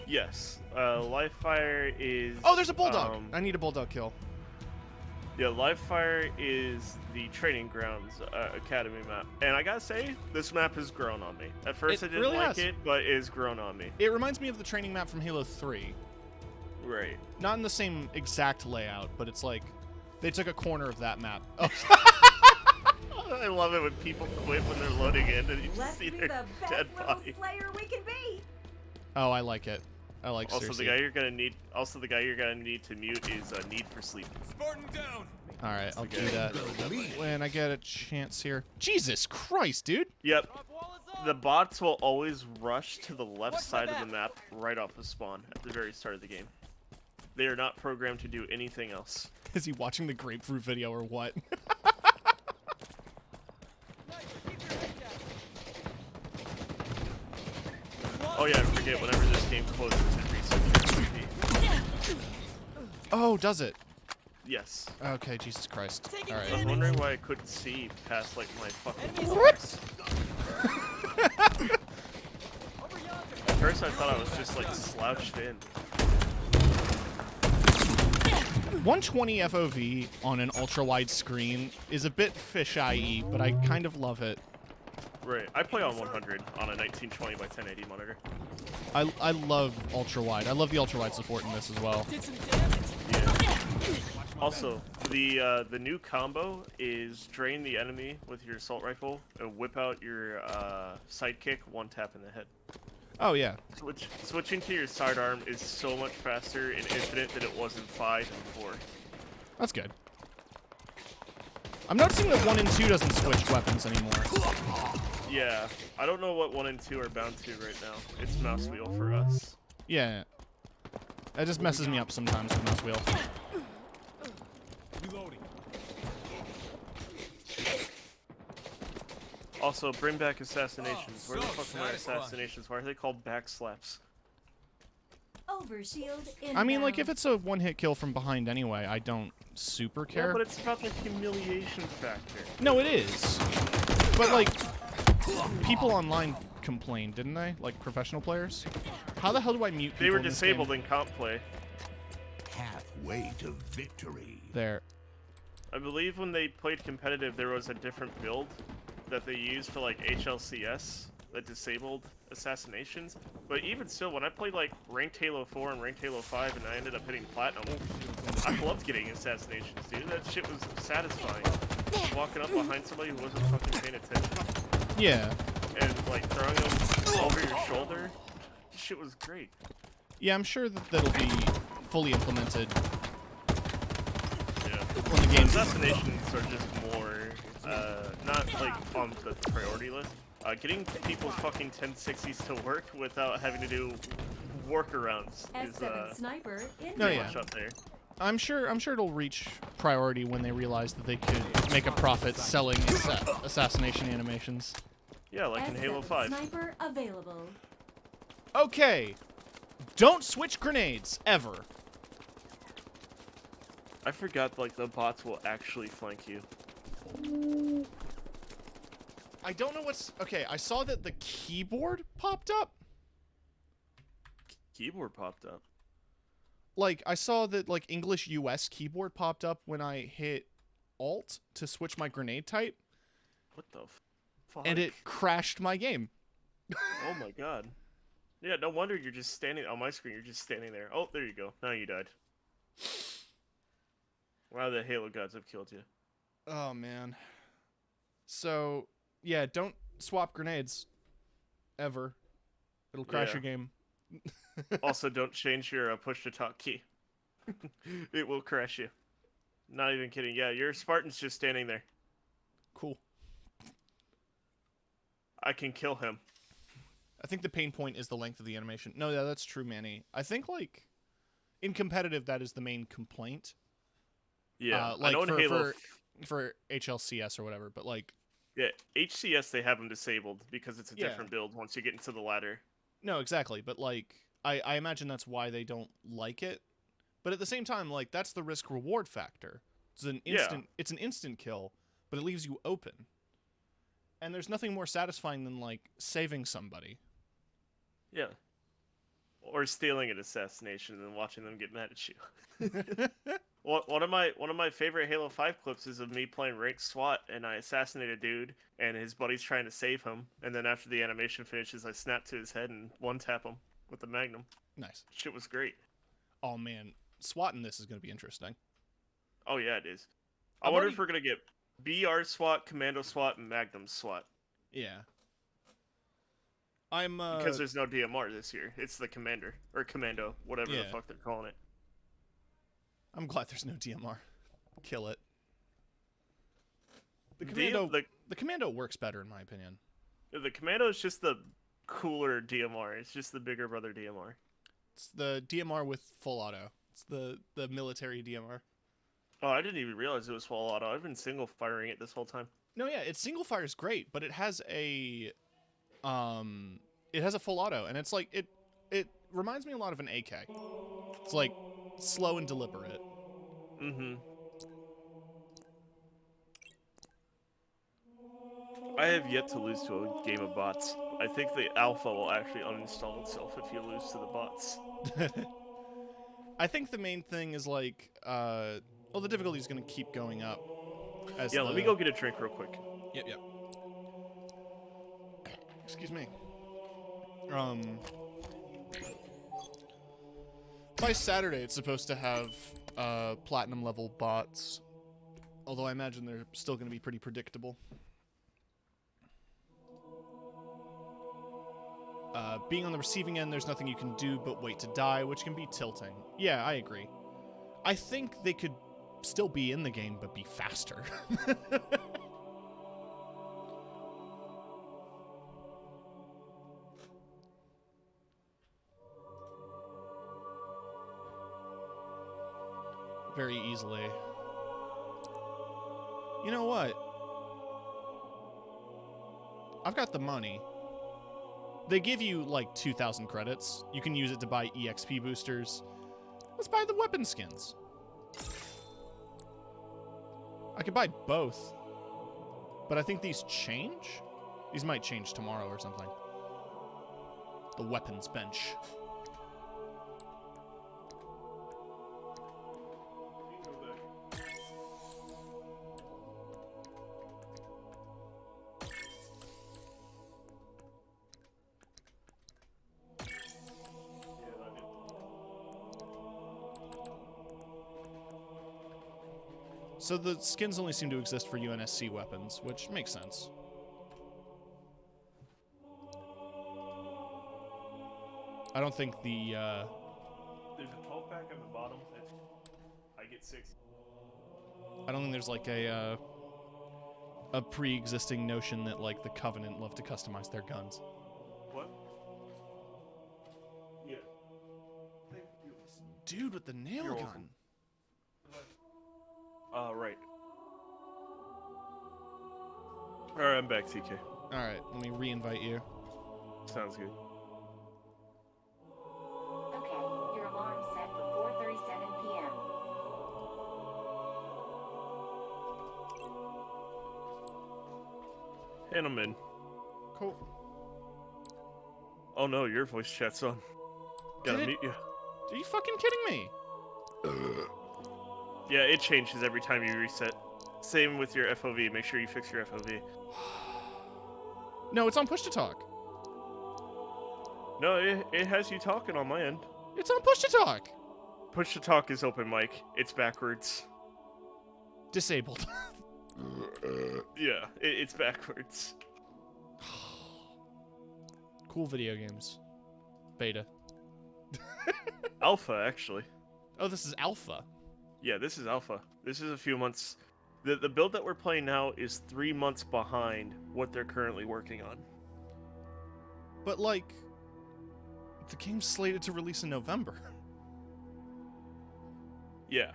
Yes. Livefire is... Oh, there's a bulldog! I need a bulldog kill. Yeah, Livefire is the training grounds academy map. And I gotta say, this map has grown on me. At first I didn't really like has. it, but it's grown on me. It reminds me of the training map from Halo 3. Right. Not in the same exact layout, but it's like they took a corner of that map. Oh, I love it when people quit when they're loading in and you just Let's see be their the best dead little body. slayer we can be. oh, I like it. I like Also, Cersei. the guy you're gonna need. Also, the guy you're gonna need to mute is Need for Sleep. Spartan down. All right, I'll the do guy. that when I get a chance here. Jesus Christ, dude! Yep. The bots will always rush to the left side of the map right off the spawn at the very start of the game. They are not programmed to do anything else. Is he watching the grapefruit video or what? Oh yeah, I forget. Whenever this game closes, it resets your XP. Oh, does it? Yes. Okay, Jesus Christ. Taking All right. I was damage. wondering why I couldn't see past like my fucking. Enemies At first, I thought I was just like slouched in. 120 FOV on an ultra wide screen is a bit fisheye-y, but I kind of love it. Right. I play on 100 on a 1920 by 1080 monitor. I love ultra wide. I love the ultra wide support in this as well. did some damage. Yeah. Also, the new combo is drain the enemy with your assault rifle and whip out your sidekick, one tap in the head. Oh yeah. Switching to your sidearm is so much faster in Infinite than it was in 5 and 4. That's good. I'm noticing that 1 and 2 doesn't switch weapons anymore. Yeah, I don't know what 1 and 2 are bound to right now. It's mouse wheel for us. Yeah. It just messes me up sometimes with mouse wheel. Reloading. Also, bring back assassinations. Where the so fuck are my satisfying. assassinations? Why are they called backslaps? Overshield inbound. I mean, like, if it's a one-hit kill from behind anyway, I don't super care. Yeah, but it's about the humiliation factor. No, it is. But, like, people online complained, didn't they? Like, professional players? How the hell do I mute people They were in this disabled game? in comp play. Halfway to victory. There. I believe when they played competitive, there was a different build that they used for like HLCS that disabled assassinations. But even still, when I played like ranked Halo 4 and ranked Halo 5 and I ended up hitting platinum, I loved getting assassinations, dude. That shit was satisfying. Walking up behind somebody who wasn't fucking paying attention Yeah. and like throwing them over your shoulder. Shit was great. Yeah, I'm sure that that'll be fully implemented Yeah. when the game's... Assassinations are just more, not like on the priority list. Getting people's fucking 1060s to work without having to do workarounds is S7 sniper inbound. No, yeah. much up there. I'm sure it'll reach priority when they realize that they could make a profit selling assassination animations. Yeah, like in Halo S7 5. sniper available. Okay. Don't switch grenades ever. I forgot like the bots will actually flank you. I don't know what's... Okay, I saw that the keyboard popped up. Keyboard popped up. Like, I saw that, like, English US keyboard popped up when I hit Alt to switch my grenade type, What the fuck? and it crashed my game. Oh my god. Yeah, no wonder you're just standing on my screen. You're just standing there. Oh, there you go. Now you died. Wow, the Halo gods have killed you. Oh, man. So, yeah, don't swap grenades. Ever. It'll crash Yeah. your game. Also, don't change your push to talk key. It will crash you. Not even kidding. Yeah, your Spartan's just standing there. Cool. I can kill him. I think the pain point is the length of the animation. No, yeah, that's true, Manny. I think, like, in competitive, that is the main complaint. Yeah, Like, I know in for, Halo. for HLCS or whatever, but, like... Yeah, HCS they have them disabled because it's a Yeah. different build once you get into the ladder. No, exactly, but, like, I imagine that's why they don't like it. But at the same time, like, that's the risk-reward factor. It's an instant kill, but it leaves you open. And there's nothing more satisfying than, like, saving somebody. Yeah. Or stealing an assassination and then watching them get mad at you. One of my favorite Halo 5 clips is of me playing ranked SWAT and I assassinate a dude and his buddy's trying to save him, and then after the animation finishes I snap to his head and one tap him with the Magnum. Nice. Shit was great. Oh, man. SWAT in this is going to be interesting. Oh yeah, it is. I I've wonder already- if we're gonna get BR SWAT, Commando SWAT, and Magnum SWAT. Yeah. I'm, Because there's no DMR this year. It's the Commander. Or Commando, whatever the Yeah. fuck they're calling it. I'm glad there's no DMR. Kill it. The D- commando, the- the commando works better in my opinion. The Commando is just the cooler DMR. It's just the bigger brother DMR. It's the DMR with full auto. It's the military DMR. Oh, I didn't even realize it was full auto. I've been single firing it this whole time. No, yeah, its single fire is great, but it has a full auto, and it's like it reminds me a lot of an AK. It's like slow and deliberate. Mm-hmm. I have yet to lose to a game of bots. I think the alpha will actually uninstall itself if you lose to the bots. I think the main thing is like, well, the difficulty is going to keep going up. As Yeah, let me go get a drink real quick. Yep, yep. Excuse me. By Saturday, it's supposed to have platinum level bots. Although I imagine they're still going to be pretty predictable. Being on the receiving end, there's nothing you can do but wait to die, which can be tilting. Yeah, I agree. I think they could still be in the game, but be faster. Very easily. You know what? I've got the money. They give you like 2,000 credits. You can use it to buy EXP boosters. Let's buy the weapon skins. I could buy both. But I think these change? These might change tomorrow or something. The weapons bench. So the skins only seem to exist for UNSC weapons, which makes sense. I don't think the, There's a 12-pack at the bottom. I get 6. I don't think there's like a pre-existing notion that like the Covenant love to customize their guns. What? Yeah. Thank you. Dude with the nail You're gun. welcome. Right. Alright, I'm back, TK. Alright, let me re-invite you. Sounds good. Okay, your alarm set for 4:37 p.m. And I'm in. Cool. Oh no, your voice chat's on. Gotta Did it? mute you. Are you fucking kidding me? Yeah, it changes every time you reset. Same with your FOV. Make sure you fix your FOV. No, it's on push to talk. No, it has you talking on my end. It's on push to talk. Push to talk is open mic. It's backwards. Disabled. Yeah, it's backwards. Cool video games. Beta. Alpha, actually. Oh, this is alpha. Yeah, this is alpha. This is a few months. The build that we're playing now is 3 months behind what they're currently working on. But like, the game's slated to release in November. Yeah.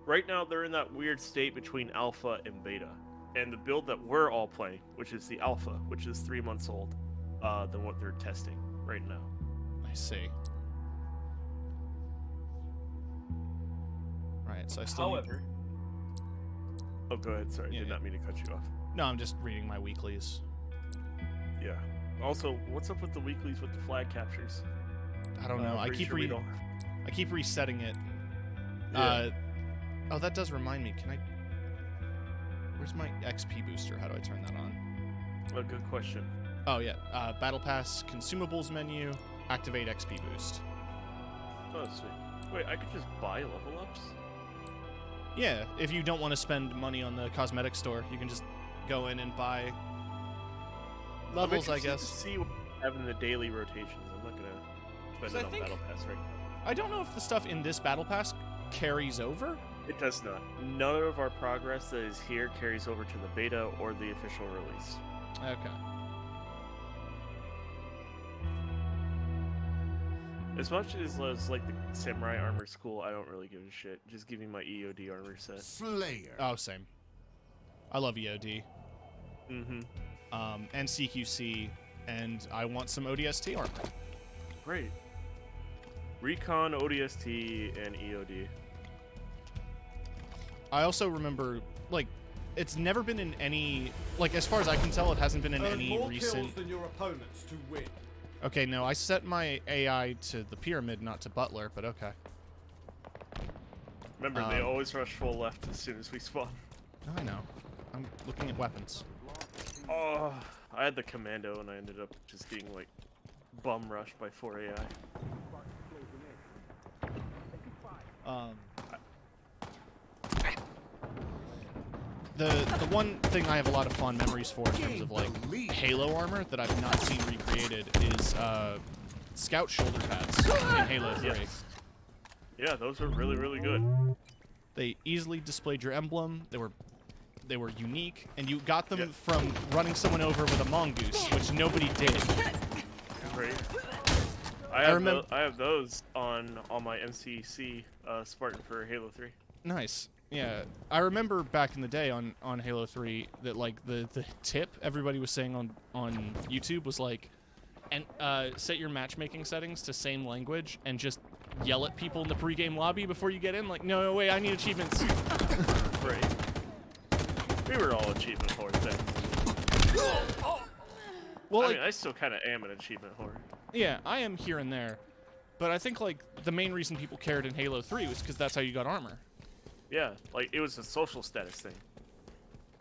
Right now, they're in that weird state between alpha and beta. And the build that we're all playing, which is the alpha, which is 3 months old, than what they're testing right now. I see. Right, so I still However... Oh, go ahead. Sorry, Yeah, did yeah. not mean to cut you off. No, I'm just reading my weeklies. Yeah. Also, what's up with the weeklies with the flag captures? I don't know. I Pretty keep sure we don't- I keep resetting it. Yeah. Oh, that does remind me. Can I? Where's my XP booster? How do I turn that on? A good question. Oh yeah, Battle Pass consumables menu. Activate XP boost. Oh, sweet. Wait, I could just buy level ups? Yeah, if you don't want to spend money on the cosmetic store, you can just go in and buy levels, I I'm interested guess. to see what they have in the daily rotations. I'm not gonna spend 'Cause it I on think- Battle Pass right now. I don't know if the stuff in this Battle Pass carries over. It does not. None of our progress that is here carries over to the beta or the official release. Okay. As much as like the samurai armor's cool, I don't really give a shit. Just give me my EOD armor set. Slayer. Oh, same. I love EOD. Mm-hmm. And CQC, and I want some ODST armor. Great. Recon, ODST, and EOD. I also remember, like, It's never been in any, like, as far as I can tell, it hasn't been in Earn any more recent. kills than your opponents to win. Okay, no, I set my AI to the pyramid, not to Butler, but okay. Remember, they always rush full left as soon as we spawn. I know. I'm looking at weapons. Oh, I had the commando and I ended up just getting like bum rushed by 4 AI. The one thing I have a lot of fond memories for in terms of like Halo armor that I've not seen recreated is scout shoulder pads in Halo 3. Yes. Yeah, those were really, really good. They easily displayed your emblem. They were unique, and you got them Yep. from running someone over with a mongoose, which nobody did. Great. I I have those on my MCC Spartan for Halo 3. Nice. Yeah, I remember back in the day on Halo 3 that like the tip everybody was saying on YouTube was like, and set your matchmaking settings to same language and just yell at people in the pregame lobby before you get in. Like, no, wait, I need achievements. Right. We were all achievement whores then. Well, I like, mean, I still kind of am an achievement whore. yeah, I am here and there, but I think like the main reason people cared in Halo 3 was because that's how you got armor. Yeah, like it was a social status thing.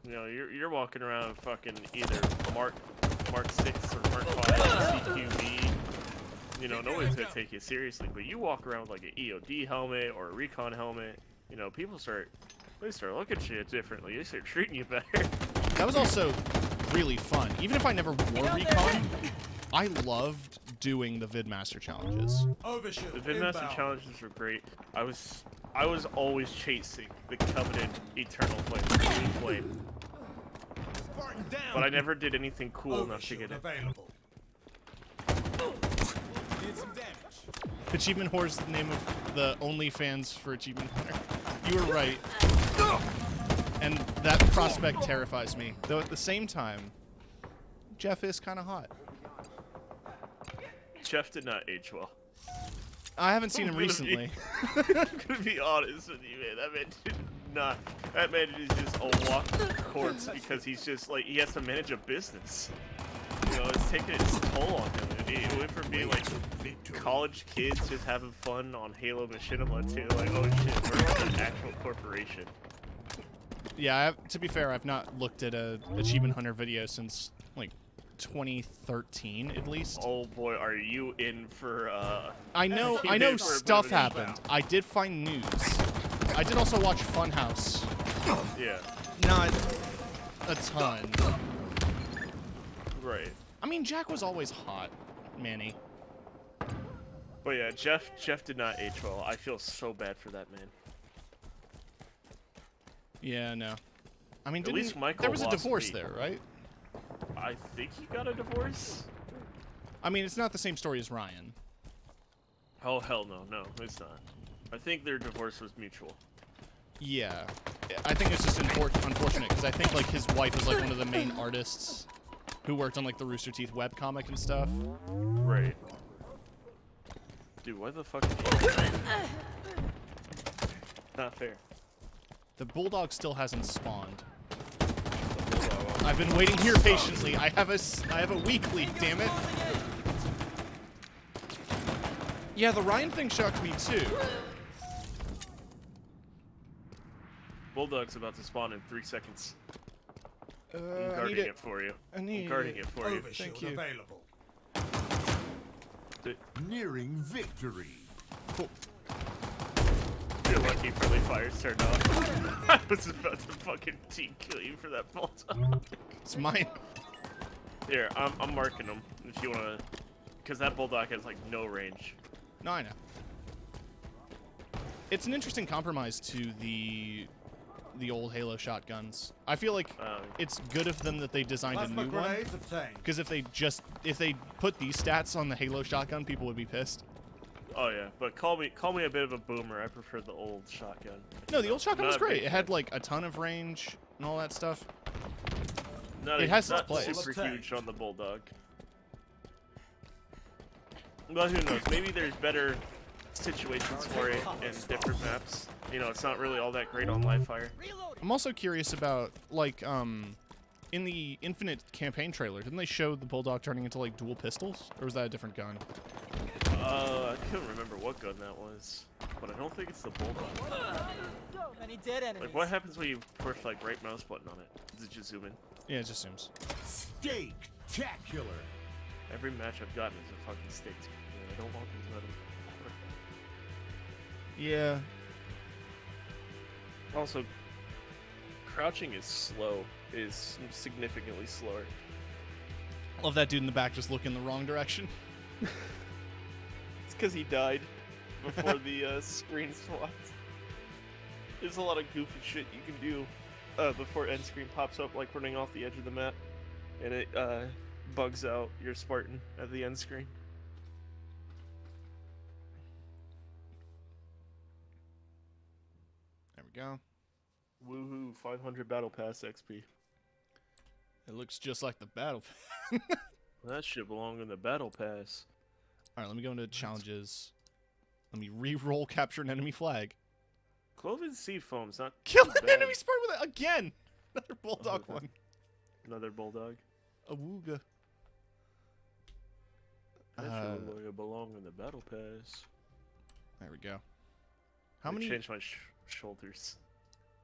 You know, you're walking around fucking either Mark 6 or Mark 5 CQB. You know, nobody's gonna take you seriously, but you walk around with like an EOD helmet or a recon helmet. You know, people start looking at you differently. They start treating you better. That was also really fun. Even if I never wore recon, I loved doing the Vidmaster challenges. Overshield. The Vidmaster inbound. challenges were great. I was always chasing the coveted Eternal Flame. Spartan down. But I never did anything cool enough to get Overshield it. available. Did some damage. Achievement Whore is the name of the OnlyFans for Achievement Hunter. You were right. And that prospect terrifies me. Though at the same time, Jeff is kind of hot. Jeff did not age well. I haven't seen him Really? recently. I'm gonna be honest with you, man. That man did not. That man is just a walking corpse because he's just like he has to manage a business. You know, it's taking its toll on him. It went from being like college kids just having fun on Halo Machinima to like, oh shit, we're like an actual corporation. Yeah, to be fair, I've not looked at a Achievement Hunter video since like 2013 at least. Oh boy, are you in for I know in for a bit stuff of a happened. I did find news. I did also watch Funhouse. Yeah. Not a ton. Right. I mean, Jack was always hot, Manny. But yeah, Jeff did not age well. I feel so bad for that man. Yeah, no. I mean, At least didn't, Michael there was a lost divorce weight. there, right? I think he got a divorce. I mean, it's not the same story as Ryan. Oh hell no, no, it's not. I think their divorce was mutual. Yeah. I think it's just unfortunate because I think like his wife was like one of the main artists who worked on like the Rooster Teeth webcomic and stuff. Right. Dude, why the fuck? Not fair. The bulldog still hasn't spawned. I've been waiting here patiently. I have a weekly, damn it. Yeah, the Ryan thing shocked me too. Bulldog's about to spawn in 3 seconds. I'm I need guarding it. it for you. I need I'm guarding it. it for you. Overshield Thank you. available. Nearing victory. Cool. You're lucky friendly fires turned off. I was about to fucking team kill you for that bulldog. It's mine. Here, I'm marking them if you wanna, because that bulldog has like no range. No, I know. It's an interesting compromise to the old Halo shotguns. I feel like it's good of them that they designed a Plasma new one. grenades obtained. Because if they put these stats on the Halo shotgun, people would be pissed. Oh yeah, but call me a bit of a boomer. I prefer the old shotgun. No, the old shotgun was Not a great. big It had like a ton of range and all that stuff. Not It has its not place. super huge on the bulldog. But who knows? Maybe there's better situations for it and different maps. You know, it's not really all that great on live fire. I'm also curious about, like, in the Infinite campaign trailer, didn't they show the Bulldog turning into, like, dual pistols? Or was that a different gun? I couldn't remember what gun that was, but I don't think it's the Bulldog. Many dead enemies. Like, what happens when you push, like, right mouse button on it? Does it just zoom in? Yeah, it just zooms. Steak-tacular. Every match I've gotten is a fucking steak. Yeah, I don't want these medals. Yeah. Also, crouching is slow. Is significantly slower. Love that dude in the back just looking the wrong direction. It's because he died before the screen swapped. There's a lot of goofy shit you can do before end screen pops up, like running off the edge of the map, and it bugs out your Spartan at the end screen. There we go. Woohoo! 500 battle pass XP. It looks just like the battle. That shit belong in the battle pass. Alright, let me go into challenges. Let me re-roll capture an enemy flag. Cloven Sea Foam's not Kill too an bad. enemy Spartan with it again! Another Bulldog one. Another Bulldog. A wooga. That shit look like it belong in the battle pass. There we go. How I many? changed my shoulders.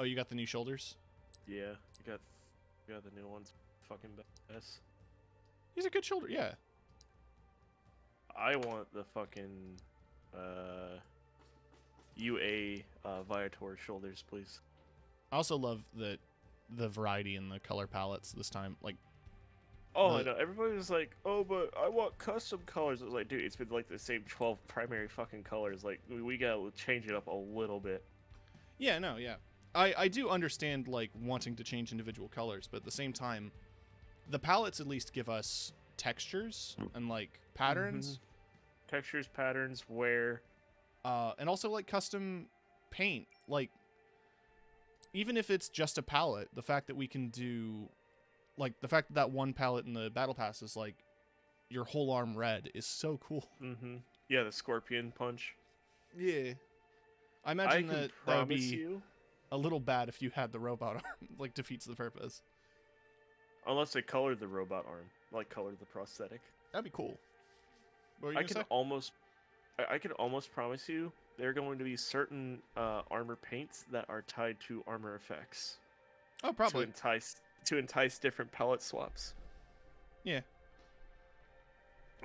Oh, you got the new shoulders? Yeah, you got the new ones. Fucking badass. He's a good shoulder, yeah. I want the fucking UA Viator shoulders, please. I also love the variety in the color palettes this time. Like, Oh, I know. Everybody was like, "Oh, but I want custom colors." I was like, "Dude, it's been like the same 12 primary fucking colors. Like, we gotta change it up a little bit." yeah, no, yeah. I do understand, like, wanting to change individual colors, but at the same time, the palettes at least give us textures and, like, patterns. Textures, patterns, wear. And also, like, custom paint. Like, even if it's just a palette, the fact that we can do... Like, the fact that that one palette in the Battle Pass is, like, your whole arm red is so cool. Yeah, the Scorpion Punch. Yeah. I imagine that would be you, a little bad if you had the robot arm. Like, defeats the purpose. unless they colored the robot arm, like colored the prosthetic. That'd be cool. What were you I gonna can say? almost promise you there are going to be certain armor paints that are tied to armor effects. Oh, probably. To entice different palette swaps. Yeah.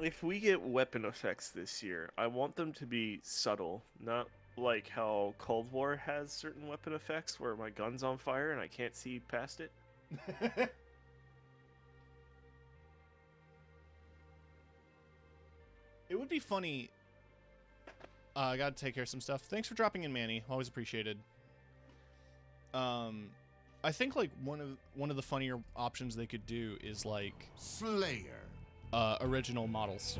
If we get weapon effects this year, I want them to be subtle, not like how Cold War has certain weapon effects where my gun's on fire and I can't see past it. It would be funny. I gotta take care of some stuff. Thanks for dropping in, Manny. Always appreciated. I think like one of the funnier options they could do is like Slayer. original models.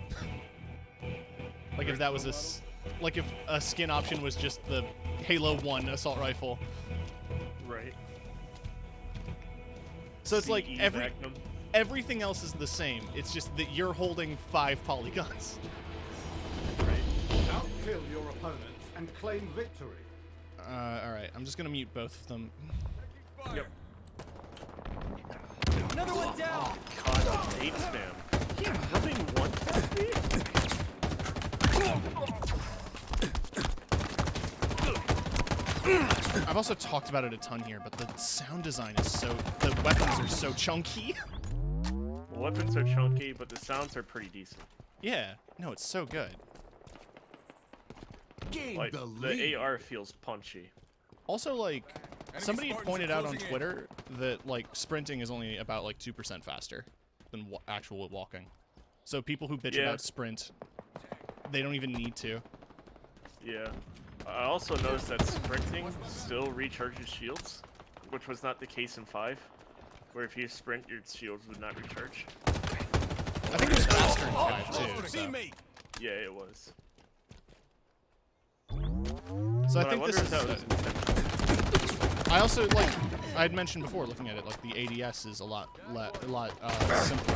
Like if that was like if a skin option was just the Halo 1 assault rifle. Right. So it's like CE Magnum. everything else is the same. It's just that you're holding 5 polygons. Outkill your opponents and claim victory. Alright, I'm just gonna mute both of them. Yep. Another one down. God, hate spam. He rubbing one tap me? I've also talked about it a ton here, but the sound design is the weapons are so chunky. The weapons are chunky, but the sounds are pretty decent. Yeah, no, it's so good. Gain Like, the lead. the AR feels punchy. Also, like, somebody had Spartans pointed are out on closing in. Twitter that, like, sprinting is only about, like, 2% faster than actual walking. So people who bitch Yeah. about sprint, they don't even need to. Yeah. I also noticed that sprinting still recharges shields, which was not the case in 5, where if you sprint, your shields would not recharge. I think it was faster in 5, too. So, Teammate. Yeah, it was. so I But think wonder this if is... that was intentional. I also, like, I had mentioned before, looking at it, like, the ADS is a lot simpler.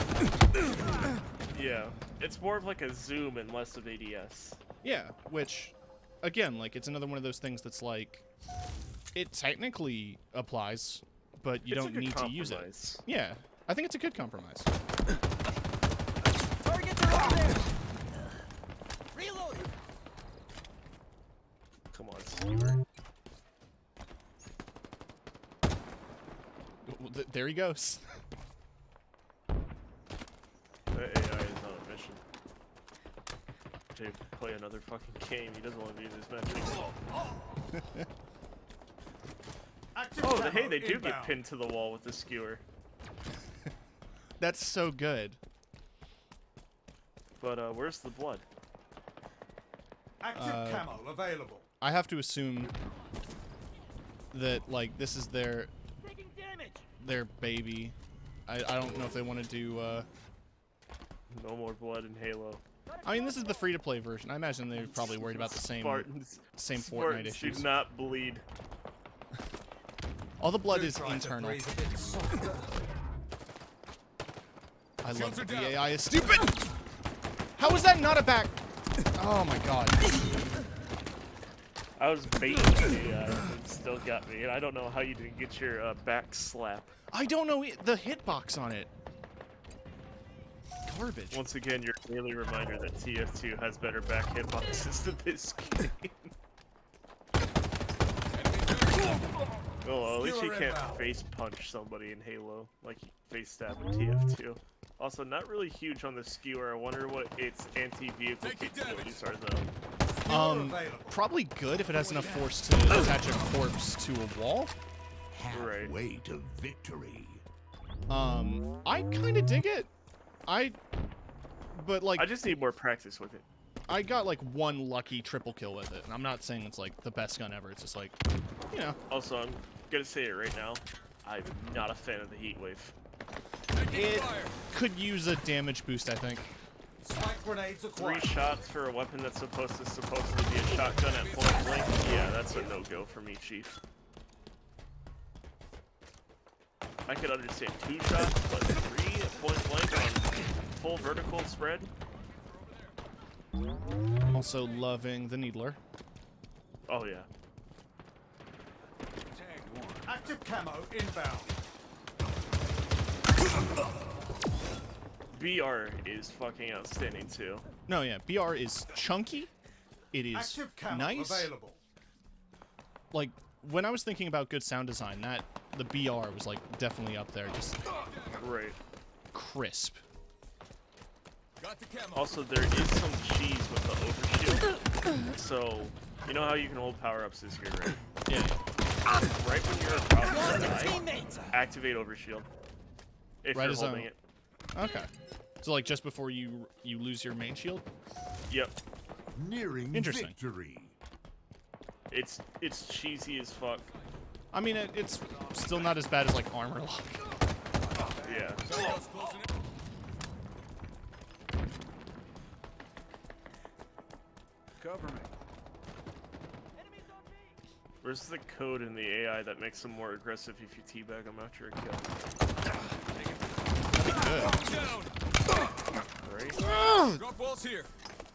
Yeah. It's more of like a zoom and less of ADS. Yeah, which again, like, it's another one of those things that's like, it technically applies, but you It's a don't good need to use it. compromise. Yeah, I think it's a good compromise. Targets are up there. Reloading. Come on, Skewer. There he goes. The AI is on a mission. To play another fucking game. He doesn't want to be in this match anymore. Active Oh, camo hey, they do inbound. get pinned to the wall with the skewer. That's so good. But where's the blood? Active camo available. I have to assume that, like, this is their Taking damage. baby. I don't know if they want to do. No more blood in Halo. I mean, this is the free-to-play version. I imagine they're probably worried about the same Spartans, same Fortnite Spartans issues. do not bleed. All the blood Do is try to internal. breathe a bit softer. I love Shields that are the down. AI is stupid. How is that not a back? Oh my god. I was baiting the AI and it still got me, and I don't know how you didn't get your back slap. I don't know the hitbox on it. Garbage. Once again, your daily reminder that TF2 has better back hitboxes than this game. Well, at least you Skewer can't inbound. face punch somebody in Halo like you face stab in TF2. Also, not really huge on the skewer. I wonder what its anti-vehicle capabilities are, though. Available. Probably good if it has enough force to attach a corpse to a wall. Right. Halfway to victory. I kind of dig it. But like, I just need more practice with it. I got like one lucky triple kill with it, and I'm not saying it's like the best gun ever. It's just like, you know, Also, I'm gonna say it right now. I'm not a fan of the heat wave. it could use a damage boost. I think. Spike grenades 3 acquired. shots for a weapon that's supposedly be a shotgun at point blank. Yeah, that's a no-go for me, Chief. I could understand 2 shots, but 3 at point blank on full vertical spread. Also loving the needler. Oh yeah. Active camo inbound. BR is fucking outstanding too. No, yeah, BR is chunky. It is Active camo nice. available. Like when I was thinking about good sound design, the BR was like definitely up there, just Right. crisp. Also, there is some cheese with the overshield. So, you know how you can hold power-ups this year, right? Yeah. Right when you're about to die, Teammates. activate overshield. If Right you're as holding a- it. Okay. So like just before you lose your main shield. Yep. Nearing Interesting. victory. It's cheesy as fuck. I mean, it's still not as bad as like armor lock. Yeah. Cover me. Where's the code in the AI that makes them more aggressive if you teabag them after a kill? Right? Drop walls here.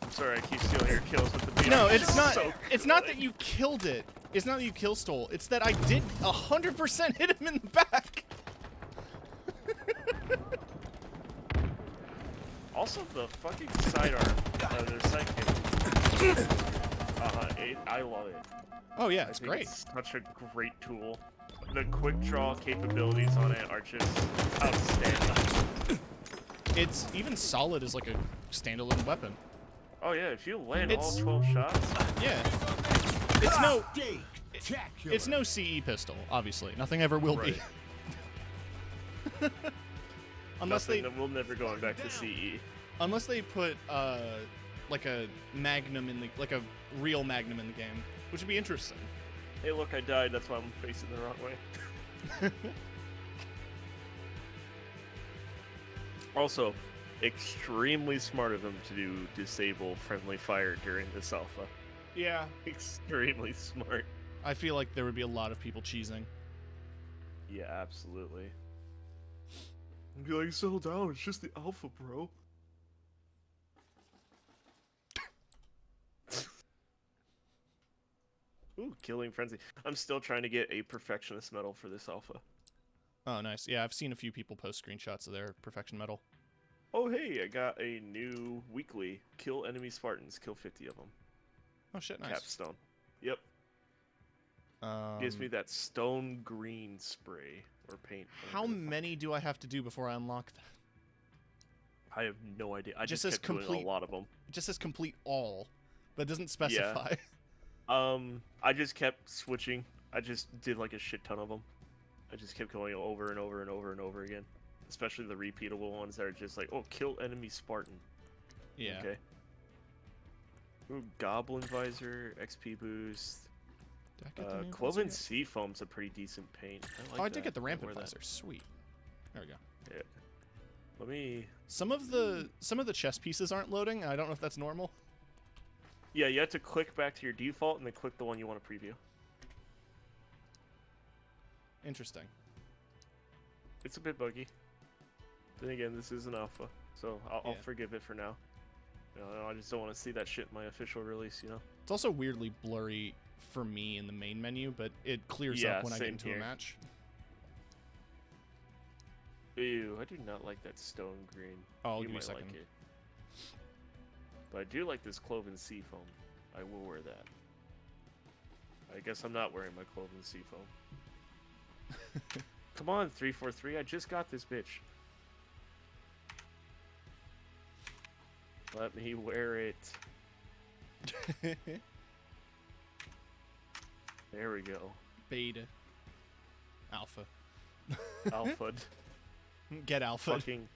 I'm sorry, I keep stealing your kills with the BR. No, it's not. So It's not that you killed it. It's not that you kill stole. It's that I did 100% hit him in the back. Also, the fucking sidearm, their sidekick. I love it. Oh yeah, I it's think great. It's such a great tool. The quick draw capabilities on it are just outstanding. It's even solid as like a standalone weapon. Oh yeah, if you land all It's- 12 shots, Yeah. It's no. Spectacular. It's no CE pistol, obviously. Nothing ever will Right. be. Unless nothing they that we'll never going back to CE. unless they put like a magnum in the like a real magnum in the game, which would be interesting. Hey, look, I died. That's why I'm facing the wrong way. Also, extremely smart of them to do disable friendly fire during this alpha. Yeah. Extremely smart. I feel like there would be a lot of people cheesing. Yeah, absolutely. And be like, settle down, it's just the alpha, bro. Ooh, Killing Frenzy. I'm still trying to get a Perfectionist medal for this alpha. Oh, nice. Yeah, I've seen a few people post screenshots of their Perfection medal. Oh, hey, I got a new weekly. Kill enemy Spartans. Kill 50 of them. Oh, shit, nice. Capstone. Yep. Gives me that stone green spray or paint. How many do I have to do before I unlock that? I have no idea. I Just just says kept doing complete- a lot of them. It just says complete all, but it doesn't specify. I just kept switching. I just did like a shit ton of them. I just kept going over and over and over and over again. Especially the repeatable ones that are just like, oh, kill enemy Spartan. Yeah. Okay. Ooh, Goblin Visor, XP boost. Did I get the new Cloven visor Seafoam's a pretty decent paint. I like yet? Oh, I that. did get the I'll rampant wear that. visor. Sweet. There we go. Yeah. Let me... Some of the chest pieces aren't loading. I don't know if that's normal. Yeah, you have to click back to your default and then click the one you want to preview. Interesting. It's a bit buggy. Then again, this is an alpha, so I'll Yeah. forgive it for now. You know, I just don't want to see that shit in my official release, you know? It's also weirdly blurry for me in the main menu, but it clears Yeah, up when I get same into here. a match. Ew, I do not like that stone green. Oh, I'll You give you a might second. like it. But I do like this Cloven Seafoam. I will wear that. I guess I'm not wearing my Cloven Seafoam. Come on, 343, I just got this bitch. Let me wear it. There we go. Beta. Alpha. Alpha. Get alpha. Fucking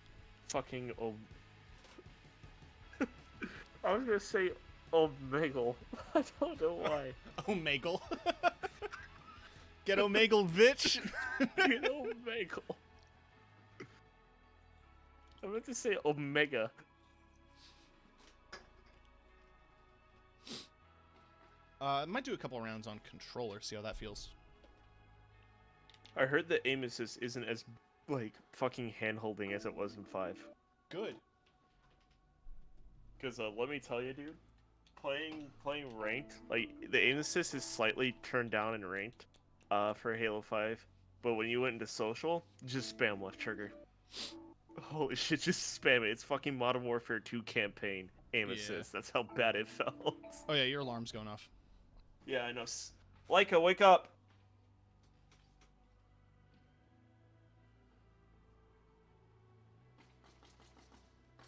I was gonna say Omegle. I don't know why. Omegle. Get Omegle, bitch. You know, Omegle. I meant to say Omega. I might do a couple rounds on controller, see how that feels. I heard that aim assist isn't as like fucking hand-holding as it was in 5. Good. Because let me tell you, dude, playing ranked, like the aim assist is slightly turned down in ranked, for Halo 5. But when you went into social, just spam left trigger. Holy shit, just spam it. It's fucking Modern Warfare 2 campaign aim Yeah. assist. That's how bad it felt. Oh yeah, your alarm's going off. Yeah, I know. Leica, wake up!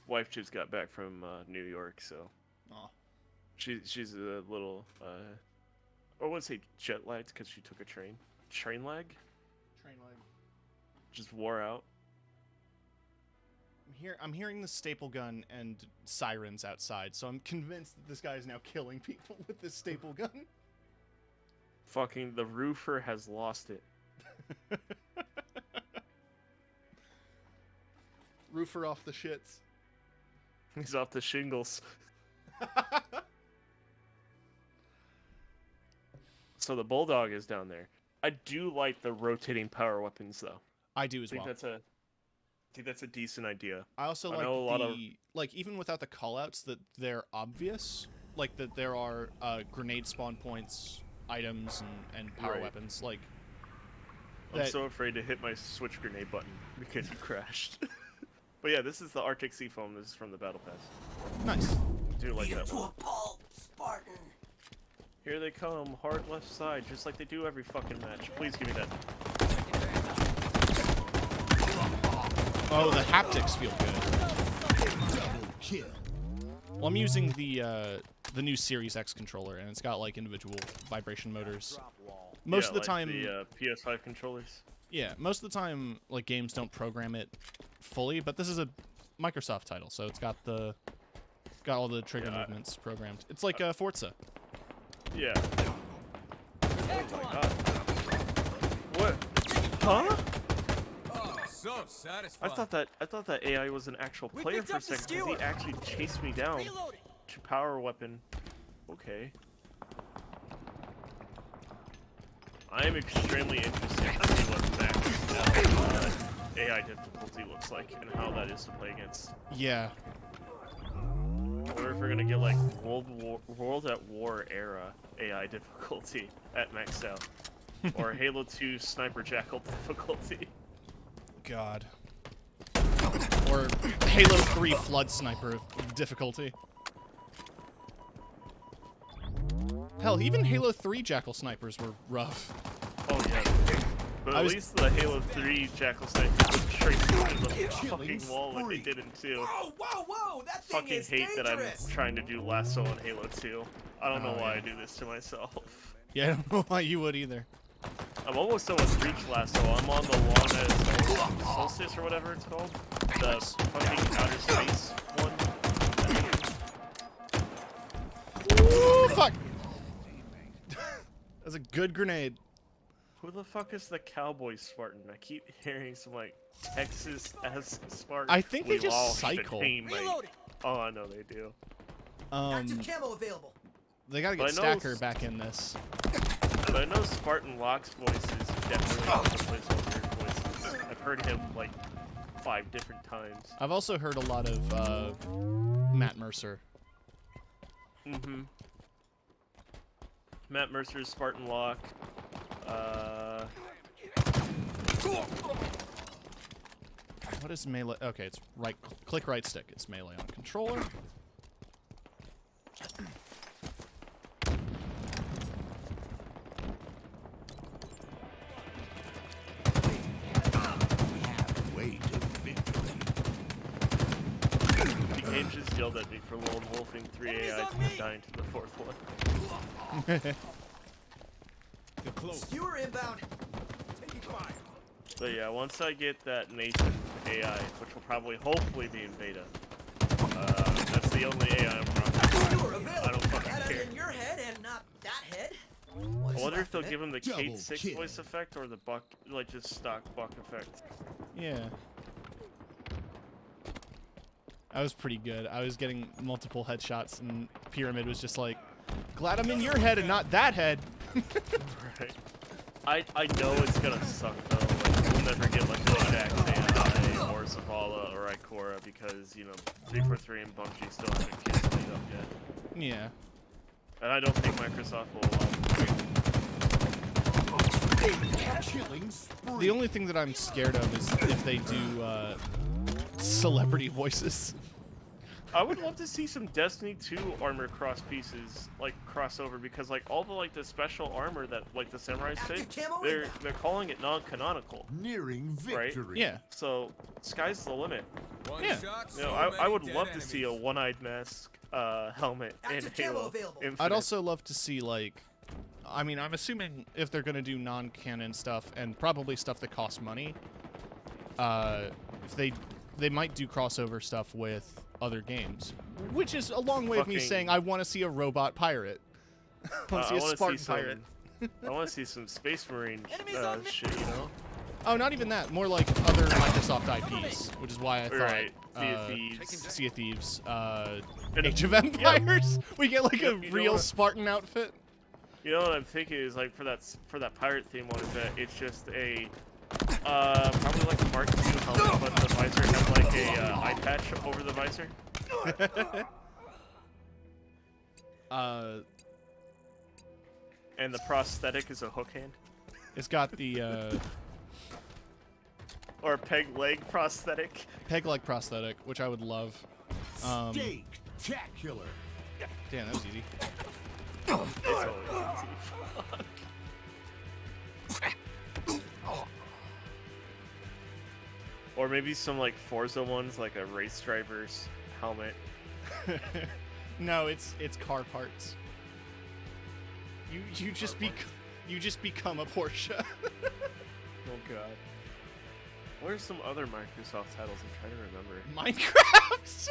Wife just got back from New York, so Aw. she's a little I wouldn't say jet lagged because she took a train. Train lag? Train lag. Just wore out. I'm hearing the staple gun and sirens outside, so I'm convinced that this guy is now killing people with this staple gun. Fucking the roofer has lost it. Roofer off the shits. He's off the shingles. So the bulldog is down there. I do like the rotating power weapons though. I do as I think well. I think that's a decent idea. I also I like know a lot of- like even without the callouts that they're obvious, like that there are grenade spawn points, items, and power Right. weapons. Like I'm that- so afraid to hit my switch grenade button because it crashed. But yeah, this is the Arctic Sea Foam. This is from the Battle Pass. nice. I do like Beat him that to one. a pulp, Spartan. Here they come, hard left side, just like they do every fucking match. Please give me that. Oh, the haptics feel good. Well, I'm using the new Series X controller, and it's got like individual vibration motors. Most Yeah, of the like time, the PS5 controllers. yeah, most of the time, like games don't program it fully, but this is a Microsoft title, so it's got all the trigger Yeah, movements programmed. It's like Forza. Yeah. Oh my god. What? Huh? Oh, so satisfying. I thought that AI was an actual We player picked for a up the second because he skewer. actually chased me down Reloading. to power weapon. Okay. I am extremely interested to see what max AI difficulty looks like and how that is to play against. Yeah. I wonder if we're gonna get like World at War era AI difficulty at maxed out, or Halo 2 Sniper Jackal difficulty. God. Or Halo 3 Flood Sniper difficulty. Hell, even Halo 3 Jackal Snipers were rough. Oh yeah. But at least the Halo 3 Jackal Snipers would straight through the fucking wall like they did in 2. Whoa, whoa, whoa! That thing Fucking is hate dangerous. that I'm trying to do lasso on Halo 2. I don't know Oh, why yeah. I do this to myself. Yeah, I don't know why you would either. I'm almost done with Reach Lasso. I'm on the one as Solstice or whatever it's called. The fucking outer space one. Ooh, fuck! That's a good grenade. Who the fuck is the cowboy Spartan? I keep hearing some like Texas as Spartan. I think they We just lost the cycle. team, mate. Reloading. Oh, I know they do. Active camo available. They gotta But get I know Stacker back in this. But I know Spartan Locke's voice is definitely one of the placeholder voices. I've heard him like 5 different times. I've also heard a lot of Matt Mercer. Mm-hmm. Matt Mercer's Spartan Locke. What is melee? Okay, it's right. Click right stick. It's melee on controller. Way to victory. The game just yelled at me for lone wolfing 3 AI on from me! dying to the 4th one. You're close. Skewer inbound. Taking fire. But yeah, once I get that Nathan AI, which will probably hopefully be in beta, that's the only AI I'm Skewer running. available. I don't fucking That care. in your head and not that head. I wonder if they'll give him the Double Kate 6 kill. voice effect or the Buck, like just stock Buck effect. Yeah. I was pretty good. I was getting multiple headshots, and Pyramid was just like, "Glad I'm in your head and not that head." Right. I know it's gonna suck though. Like, we'll never get like the Jack AI or Zavala or Ikora because, you know, 343 and Bungie still haven't kicked it up yet. Yeah. And I don't think Microsoft will allow them Killing spree. The only thing that I'm scared of is if they do celebrity voices. I would love to see some Destiny 2 armor cross pieces, like crossover, because like all the like the special armor that like the samurais fit, Active camo they're inbound. calling it non-canonical. Nearing Right? victory. Yeah. So sky's the limit. Yeah. You know, I would love to see a one-eyed mask helmet in Active camo Halo available. Infinite. I'd also love to see, like, I mean, I'm assuming if they're gonna do non-canon stuff and probably stuff that costs money, if they might do crossover stuff with other games, which is a long way of me Fucking- saying I want to see a robot pirate. I want to see a wanna Spartan some, pirate. I want to see some Space Marine Enemies on me! shit, you know? Oh, not even that. More like other Microsoft IPs, which is why I thought Right. Sea of Thieves. Sea of Thieves, And- Age of Empires. We get like Yeah, a you know real what? Spartan outfit. You know what I'm thinking is like for that pirate theme one is that it's just a probably like a Mark II helmet, but the visor has like a eye patch over the visor. And the prosthetic is a hook hand It's got the or a peg leg prosthetic. peg-leg prosthetic, which I would love. Spectacular. Damn, that was easy. It's always easy. Fuck. Or maybe some like Forza ones, like a race driver's helmet. No, it's car parts. You just become a Porsche. Oh god. What are some other Microsoft titles I'm trying to remember? Minecraft.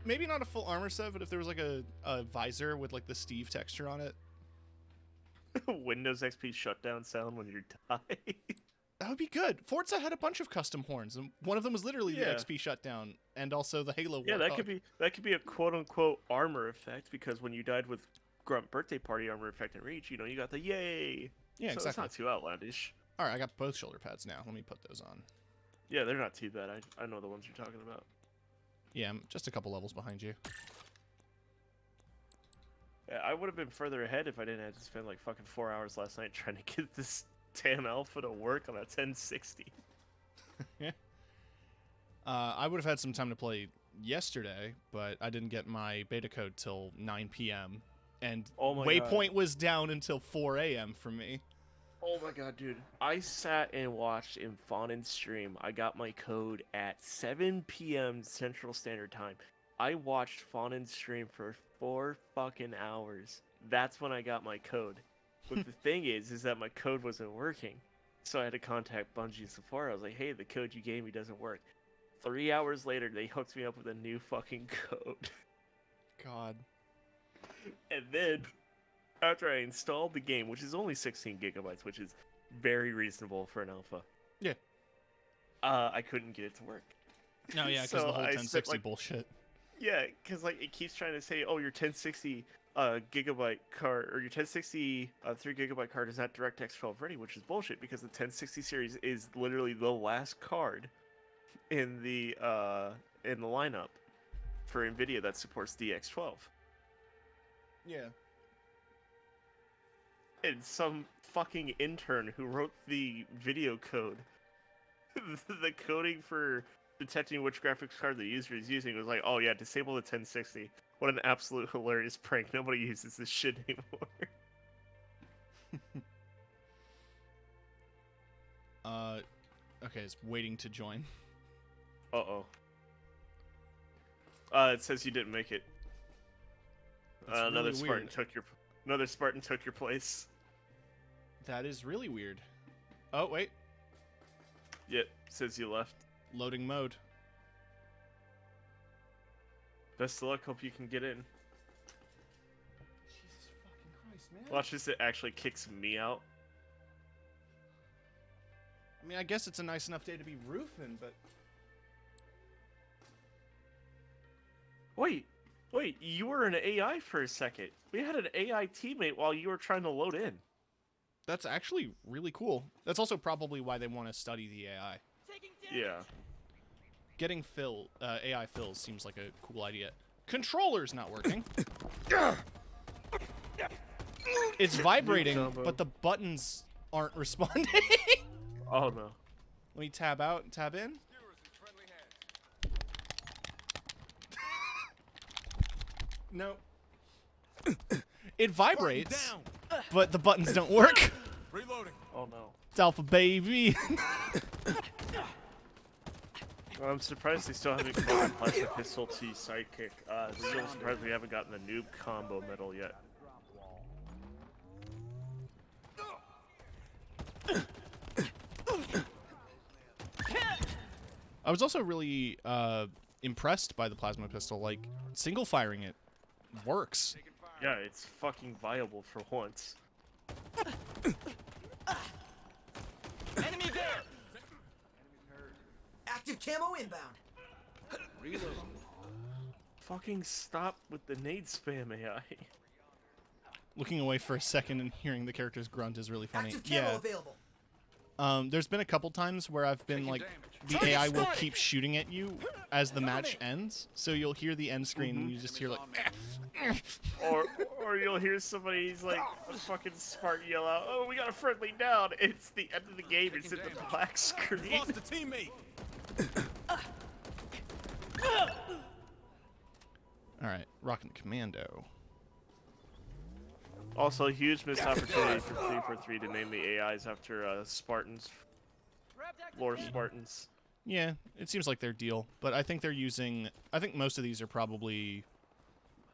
Maybe not a full armor set, but if there was like a visor with like the Steve texture on it, Windows XP shutdown sound when you die. that would be good. Forza had a bunch of custom horns, and one of them was literally the Yeah. XP shutdown, and also the Halo. Yeah, that Warthog. could be a quote unquote armor effect because when you died with Grunt birthday party armor effect in Reach, you know, you got the yay. Yeah, So exactly. it's not too outlandish. All right, I got both shoulder pads now. Let me put those on. Yeah, they're not too bad. I know the ones you're talking about. Yeah, I'm just a couple levels behind you. Yeah, I would have been further ahead if I didn't have to spend like fucking 4 hours last night trying to get this damn alpha to work on a 1060. I would have had some time to play yesterday, but I didn't get my beta code till 9 p.m. And Oh my Waypoint God. was down until 4 a.m. for me. Oh my god, dude. I sat and watched in Fawnen's stream. I got my code at 7 p.m. Central Standard Time. I watched Fawnen's stream for 4 fucking hours. That's when I got my code. But the thing is that my code wasn't working. So I had to contact Bungie and Sephora. I was like, hey, the code you gave me doesn't work. 3 hours later, they hooked me up with a new fucking code. God. And then, after I installed the game, which is only 16 gigabytes, which is very reasonable for an alpha. Yeah. I couldn't get it to work. No, yeah, because So the whole I spent, 1060 like- bullshit. Yeah, because like it keeps trying to say, oh, your 1060 gigabyte card or your 1060 3 gigabyte card is not DirectX 12 ready, which is bullshit because the 1060 series is literally the last card in the lineup for NVIDIA that supports DX12. Yeah. And some fucking intern who wrote the video code, the coding for detecting which graphics card the user is using was like, oh yeah, disable the 1060. What an absolute hilarious prank. Nobody uses this shit anymore. Okay, it's waiting to join. Uh-oh. It says you didn't make it. That's Another really Spartan weird. another Spartan took your place. That is really weird. Oh, wait. Yep, says you left. Loading mode. Best of luck, hope you can get in. Jesus fucking Christ, man. Watch this, it actually kicks me out. I mean, I guess it's a nice enough day to be roofing, but... Wait, you were an AI for a second. We had an AI teammate while you were trying to load in. That's actually really cool. That's also probably why they want to study the AI. Yeah. Getting AI fills seems like a cool idea. Controller's not working. It's vibrating, combo. but the buttons aren't responding. Oh no. Let me tab out and tab in. No. It vibrates, but the buttons don't work. Reloading. Oh no. It's alpha baby. Well, I'm surprised they still haven't gotten Plasma Pistol to Sidekick. I'm still surprised we haven't gotten the noob combo medal yet. I was also really impressed by the plasma pistol. Like, single firing it works. Yeah, it's fucking viable for once. Enemy there! Active camo inbound. Fucking stop with the nade spam AI. Looking away for a second and hearing the characters grunt is really funny. Active camo Yeah. available. There's been a couple times where I've been like, the AI will keep shooting at you as the match ends, so you'll hear the end screen and you just hear like, Or you'll hear somebody's like a fucking Spartan yell out, "Oh, we got a friendly down!" It's the end of the game. It's in the black screen. Lost a teammate. all right, rockin' commando. Also, a huge missed opportunity for 343 to name the AIs after Spartans, lore Spartans. Yeah, it seems like their deal, but I think they're using. I think most of these are probably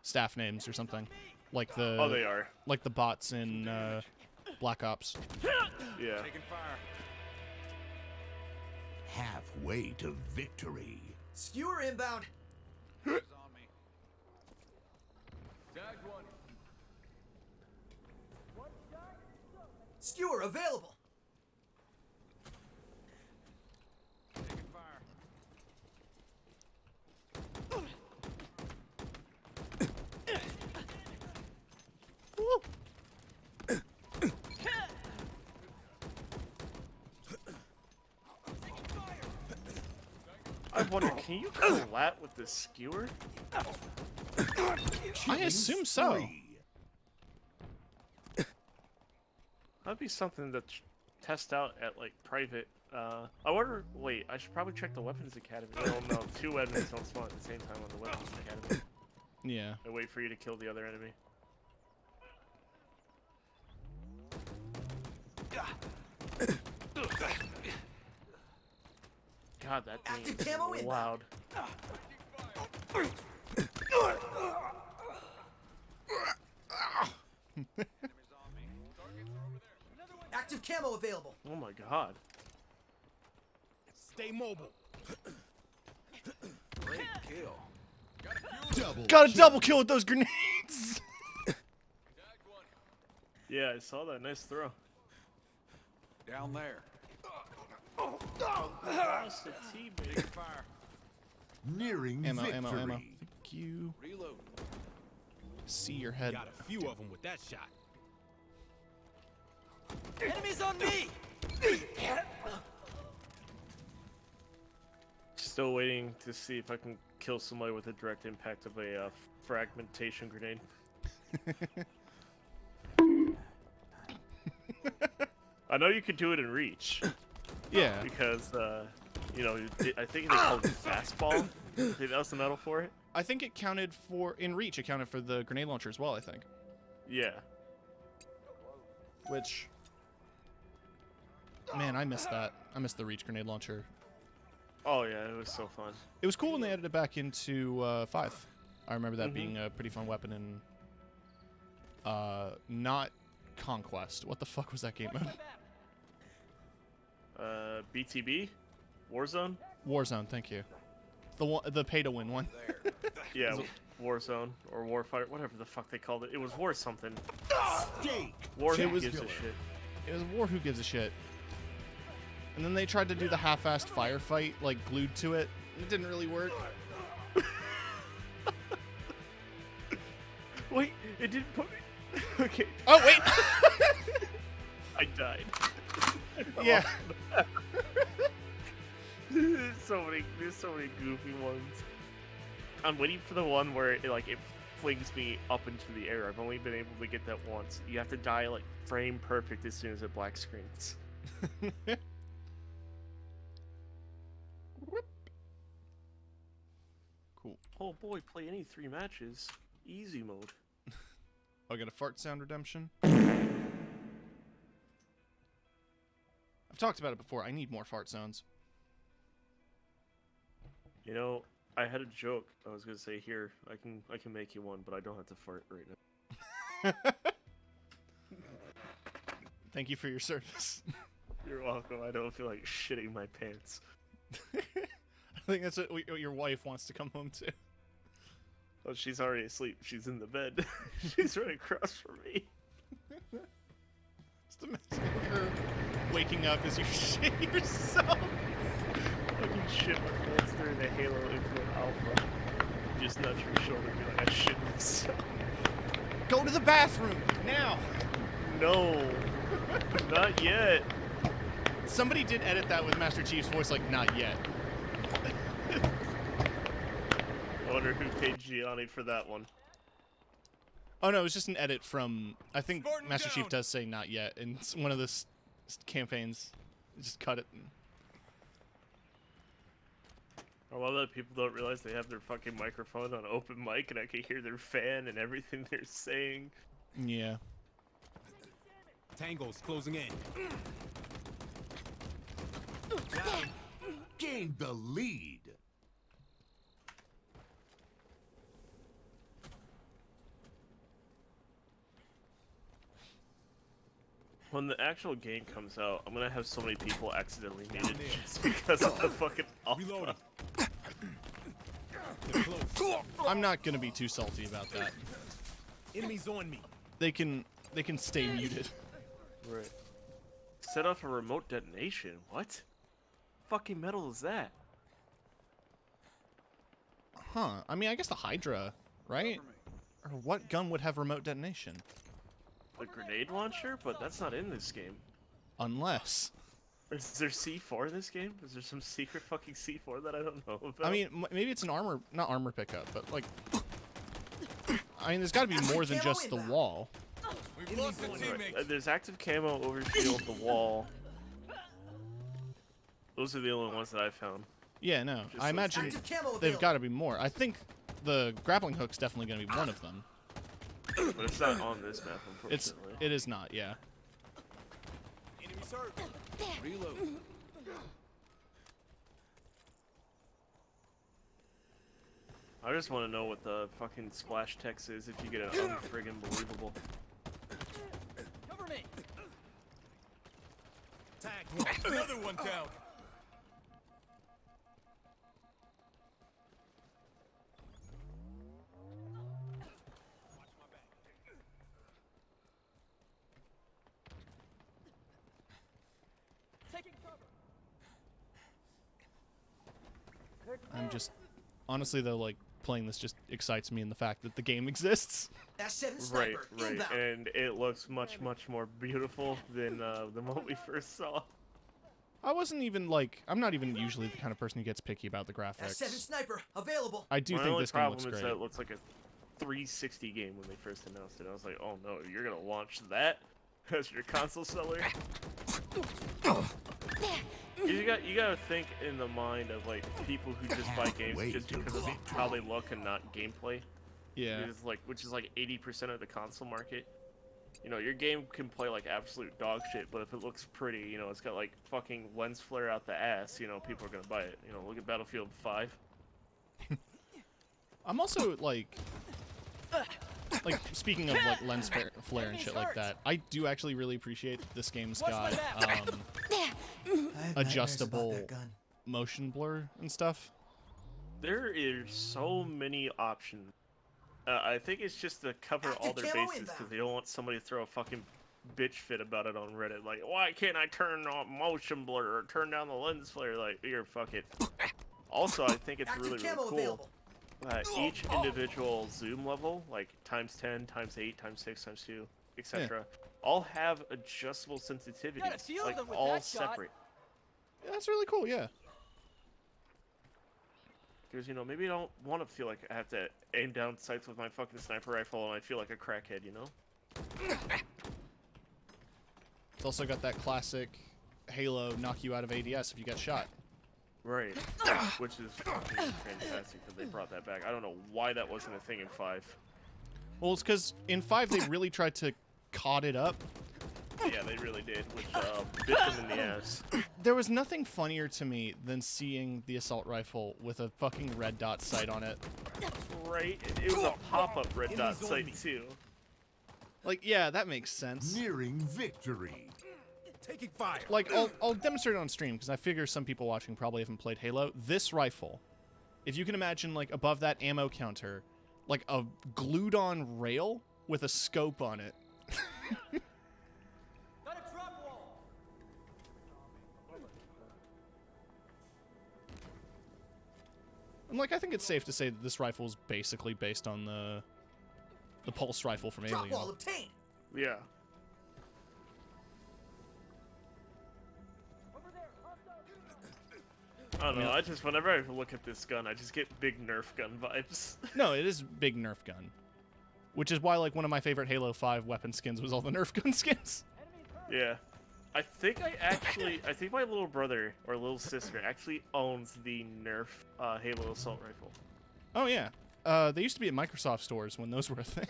staff names or something, like the. Oh, they are. Like the bots in Black Ops. Yeah. Taking fire. Halfway to victory. Skewer inbound. Who's on me? Tagged one. Skewer available. Taking fire. wonder, can you collat with the skewer? I assume so. That'd be something to test out at like private. I wonder. Wait, I should probably check the weapons academy. Oh no, 2 enemies don't spawn at the same time on the weapons academy. Yeah. I wait for you to kill the other enemy. God, that thing Active is camo inbound. loud. Active camo available. Oh my god. Stay mobile. Great kill. Got a double kill with those grenades. Yeah, I saw that. Nice throw. Down there. Lost a teammate. Taking fire. Nearing Ammo, victory. ammo, ammo. Thank you. Reload. See your head. Got a few of them with that shot. Enemies on me! Still waiting to see if I can kill somebody with a direct impact of a fragmentation grenade. I know you could do it in Reach. Yeah. Because, you know, I think they called it fastball. I think that was the medal for it. I think it counted for in Reach. It counted for the grenade launcher as well. I think. Yeah. Which. Man, I missed that. I missed the Reach grenade launcher. Oh yeah, it was so fun. It was cool when they added it back into 5. I remember that being a pretty fun weapon in not Conquest. What the fuck was that game mode? BTB? Warzone? Warzone, thank you. The pay to win one. Yeah, Warzone or Warfighter, whatever the fuck they called it. It was War something. War who gives a shit. It was War Who Gives a Shit. And then they tried to do the half-assed firefight, like glued to it. It didn't really work. Wait, it didn't put me. Okay. Oh wait. I died. Yeah. There's so many goofy ones. I'm waiting for the one where it flings me up into the air. I've only been able to get that once. You have to die like frame perfect as soon as it black screens. Cool. Oh boy, play any 3 matches. Easy mode. Oh, I got a fart sound redemption. I've talked about it before. I need more fart sounds. You know, I had a joke. I was gonna say here, I can make you one, but I don't have to fart right now. Thank you for your service. You're welcome. I don't feel like shitting my pants. I think that's what your wife wants to come home to. Oh, she's already asleep. She's in the bed. She's right across from me. Just imagine her waking up as you shit yourself. I can shit my pants during the Halo Infinite Alpha. Just nudge her shoulder and be like, I shit myself. Go to the bathroom now. No, not yet. Somebody did edit that with Master Chief's voice, like, not yet. I wonder who paid Gianni for that one. Oh no, it was just an edit from. I think Spartan Master Chief down. does say not yet in one of the campaigns. Just cut it. I love that people don't realize they have their fucking microphone on open mic and I can hear their fan and everything they're saying. Yeah. Tango's closing in. Gained the lead. When the actual game comes out, I'm gonna have so many people accidentally muted just because of the fucking alpha. Reloading. They're close. I'm not gonna be too salty about that. Enemies on me. They can stay muted. Right. Set off a remote detonation. What? Fucking metal is that? Huh. I mean, I guess the Hydra, right? Or what gun would have remote detonation? The grenade launcher? But that's not in this game. Unless. Is there C4 in this game? Is there some secret fucking C4 that I don't know about? I mean, maybe it's an not armor pickup, but like, I mean, there's got to be more than just the wall. We've lost a teammate. There's active camo, overshield, the wall. Those are the only ones that I found. Yeah, no, Just I those imagine Active camo they've available. got to be more. I think the grappling hook's definitely going to be one of them. But it's not on this map, unfortunately. It is not, yeah. Enemies hurt. Reload. I just want to know what the fucking splash text is if you get an unfriggin' believable. Cover me. Tag. Another one down. Taking cover. I'm just, honestly though, like, playing this just excites me in the fact that the game exists. S7 Right, sniper right, inbound. and it looks much more beautiful than the one we first saw. I wasn't even like, I'm not even usually the kind of person who gets picky about the S7 graphics. sniper available. I do My think only this game problem looks is great. that it looks like a 360 game when they first announced it. I was like, oh no, you're gonna launch that as your console seller? You gotta think in the mind of like people who just buy games Wait just till because of victory. how they look and not gameplay. Yeah. Which is like 80% of the console market. You know, your game can play like absolute dog shit, but if it looks pretty, you know, it's got like fucking lens flare out the ass, you know, people are gonna buy it. You know, look at Battlefield 5. I'm also like speaking of like lens flare and shit like that, I do actually really appreciate that this game's Watch my got back. I have nightmares about adjustable that gun. motion blur and stuff. There is so many options. I think it's just to cover all Active their camo bases inbound. because they don't want somebody to throw a fucking bitch fit about it on Reddit. Like, why can't I turn on motion blur or turn down the lens flare? Like, you're fuck it. Also, I think it's Active really camo cool available. that each individual zoom level, like times 10, times 8, times 6, times 2, etc., all have adjustable sensitivities, Got a few of like them with all that shot. separate. Yeah, that's really cool. Yeah. Because, you know, maybe I don't want to feel like I have to aim down sights with my fucking sniper rifle and I feel like a crackhead, you know? It's also got that classic Halo knock you out of ADS if you get shot. Right. Which is fucking fantastic that they brought that back. I don't know why that wasn't a thing in 5. Well, it's because in 5 they really tried to cod it up. Yeah, they really did, which bit them in the ass. There was nothing funnier to me than seeing the assault rifle with a fucking red dot sight on it. Right? It was a pop-up red dot Enemies on sight, me. too. Like, yeah, that makes sense. Nearing victory. Taking fire. Like, I'll demonstrate it on stream because I figure some people watching probably haven't played Halo. This rifle, if you can imagine, like, above that ammo counter, like a glued-on rail with a scope on it. Got a drop wall. And, like, I think it's safe to say that this rifle is basically based on the pulse rifle from Drop Alien. wall obtained. Yeah. Over there. Hostile. I don't know, I just, whenever I look at this gun, I just get big Nerf gun vibes. No, it is big Nerf gun. Which is why, like, one of my favorite Halo 5 weapon skins was all the Nerf gun skins. Yeah. I think my little brother or little sister actually owns the Nerf Halo assault rifle. Oh, yeah. They used to be at Microsoft stores when those were a thing.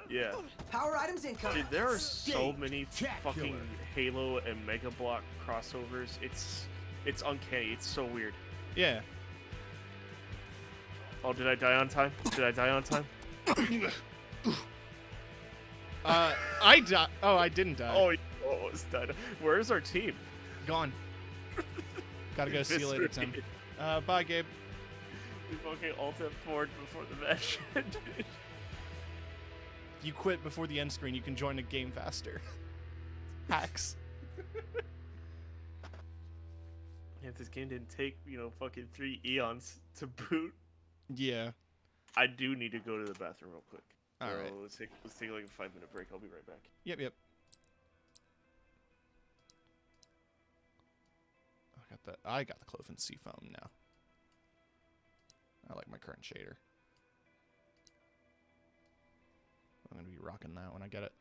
Yeah. Power items incoming. Dude, there are so many Spectacular. fucking Halo and Mega Block crossovers. It's uncanny. It's so weird. Yeah. Oh, did I die on time? Did I die on time? I died. Oh, I didn't die. Oh, almost died. Where's our team? Gone. Gotta go. See you later, Tim. Bye, Gabe. We fucking ulted forward before the match ended. You quit before the end screen. You can join a game faster. Hacks. Yeah, if this game didn't take, you know, fucking 3 eons to boot, Yeah. I do need to go to the bathroom real quick. All So right. let's take like a 5-minute break. I'll be right back. Yep. I got the Cloven Seafoam now. I like my current shader. I'm gonna be rocking that when I get it.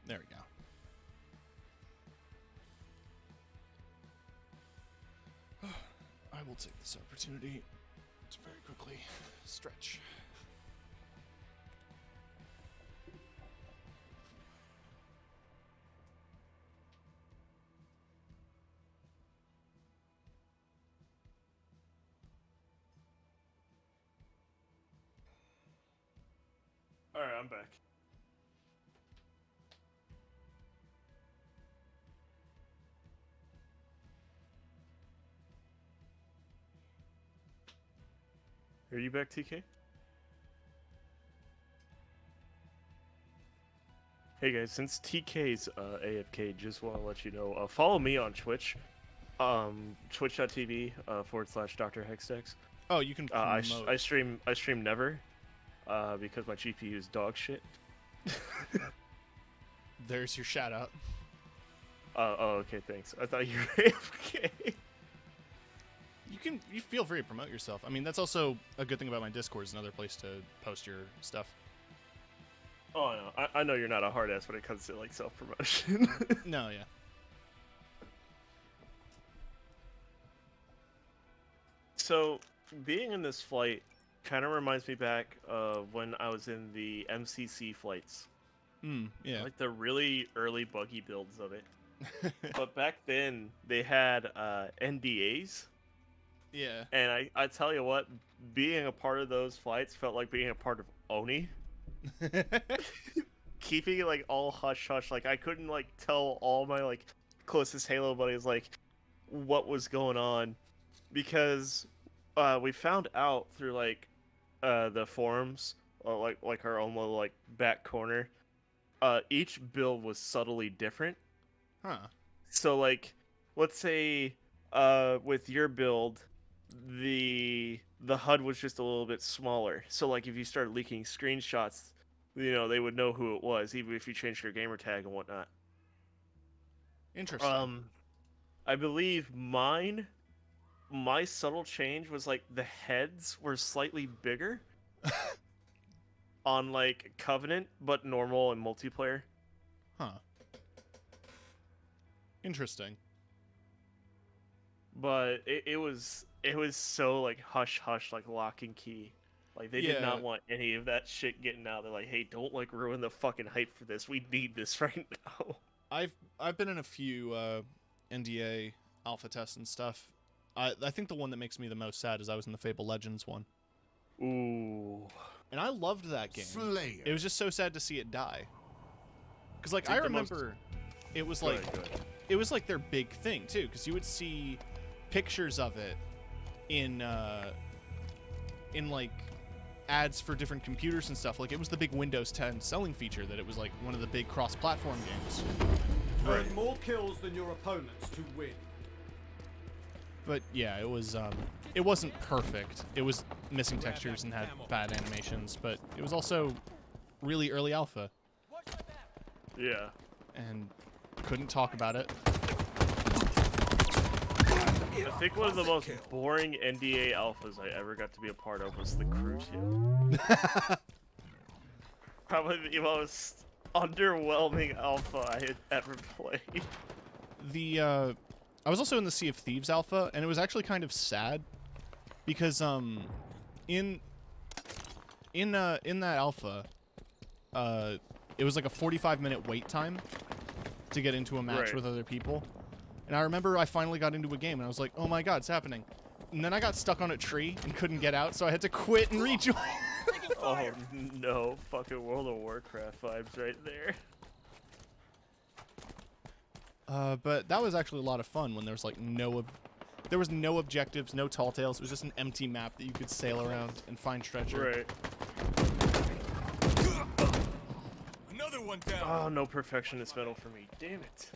There we go. I will take this opportunity to very quickly stretch. All right, I'm back. Are you back, TK? Hey guys, since TK's AFK, just want to let you know, follow me on Twitch, twitch.tv / Dr. Hexdex. Oh, you can promote. I stream never, because my GPU is dog shit. There's your shout out. Oh, okay, thanks. I thought you were AFK. You feel free to promote yourself. I mean, that's also a good thing about my Discord. Is another place to post your stuff. Oh no, I know you're not a hard ass when it comes to like self promotion. No, yeah. So being in this flight kind of reminds me back of when I was in the MCC flights. Yeah. Like the really early buggy builds of it. But back then they had NDAs. Yeah. And I tell you what, being a part of those flights felt like being a part of Oni. Keeping it like all hush hush, like I couldn't like tell all my like closest Halo buddies like what was going on, because we found out through like the forums, or like our own little like back corner, each build was subtly different. Huh. So like, let's say with your build, the HUD was just a little bit smaller. So like if you started leaking screenshots, you know, they would know who it was, even if you changed your gamer tag and whatnot. Interesting. I believe my subtle change was like the heads were slightly bigger on like Covenant, but normal and multiplayer. Huh. Interesting. But it was so like hush hush, like lock and key. Like they did not want any of that shit getting out. They're like, hey, don't like ruin the fucking hype for this. We need this right now. I've been in a few NDA alpha tests and stuff. I think the one that makes me the most sad is I was in the Fable Legends one. Ooh. And I loved that game. Slayer. It was just so sad to see it die. Cause like Dude, I remember, it was like it was like their big thing too. Cause you would see pictures of it in like ads for different computers and stuff. Like, it was the big Windows 10 selling feature that it was like one of the big cross-platform games. Earn more kills than your opponents to win. But yeah, it wasn't perfect. It was missing textures and had bad animations, but it was also really early alpha. Yeah. And couldn't talk about it. I think one of the most boring NDA alphas I ever got to be a part of was the Crucio. Probably the most underwhelming alpha I had ever played. I was also in the Sea of Thieves alpha, and it was actually kind of sad because in that alpha, it was like a 45-minute wait time to get into a match with other people. And I remember I finally got into a game, and I was like, oh my god, it's happening. And then I got stuck on a tree and couldn't get out, so I had to quit and rejoin. Oh no, fucking World of Warcraft vibes right there. But that was actually a lot of fun when there was like no objectives, no tall tales. It was just an empty map that you could sail around and find treasure. Right. Another one down. Oh, no perfectionist medal for me. Damn it.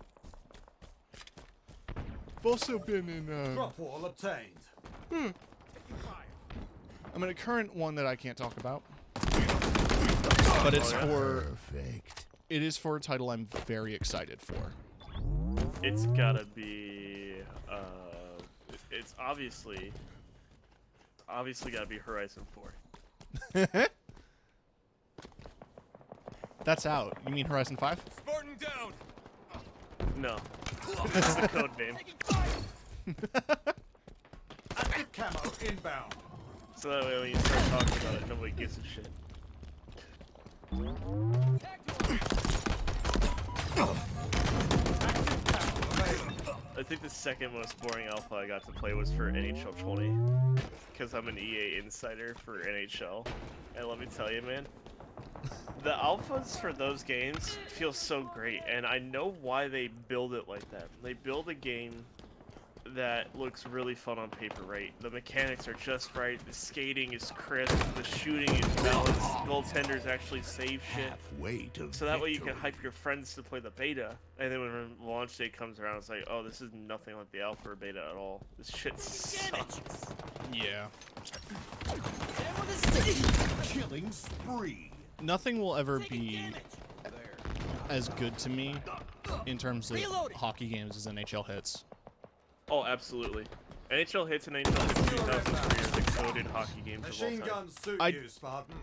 I've also been in. Drop wall obtained. I'm in a current one that I can't talk about, but it's Perfect. it is for a title I'm very excited for. It's gotta be. It's obviously gotta be Horizon 4. That's out. You mean Horizon 5? Spartan down. No, it's the code name. Active camo inbound. So that way when you start talking about it, nobody gives a shit. I think the second most boring alpha I got to play was for NHL 20, because I'm an EA insider for NHL, and let me tell you, man, the alphas for those games feel so great, and I know why they build it like that. They build a game that looks really fun on paper, right? The mechanics are just right, the skating is crisp, the shooting is balanced, goaltenders actually save shit. Halfway to So that way you can victory. hype your friends to play the beta, and then when launch day comes around, it's like, oh, this is nothing like the alpha or beta at all. This shit sucks. Yeah. Killing spree. Nothing will ever be as good to me in terms of hockey games as NHL hits. Oh, absolutely. NHL hits and NHL hits 2003 are the coded hockey games of all Machine time. guns suit I- you, Spartan.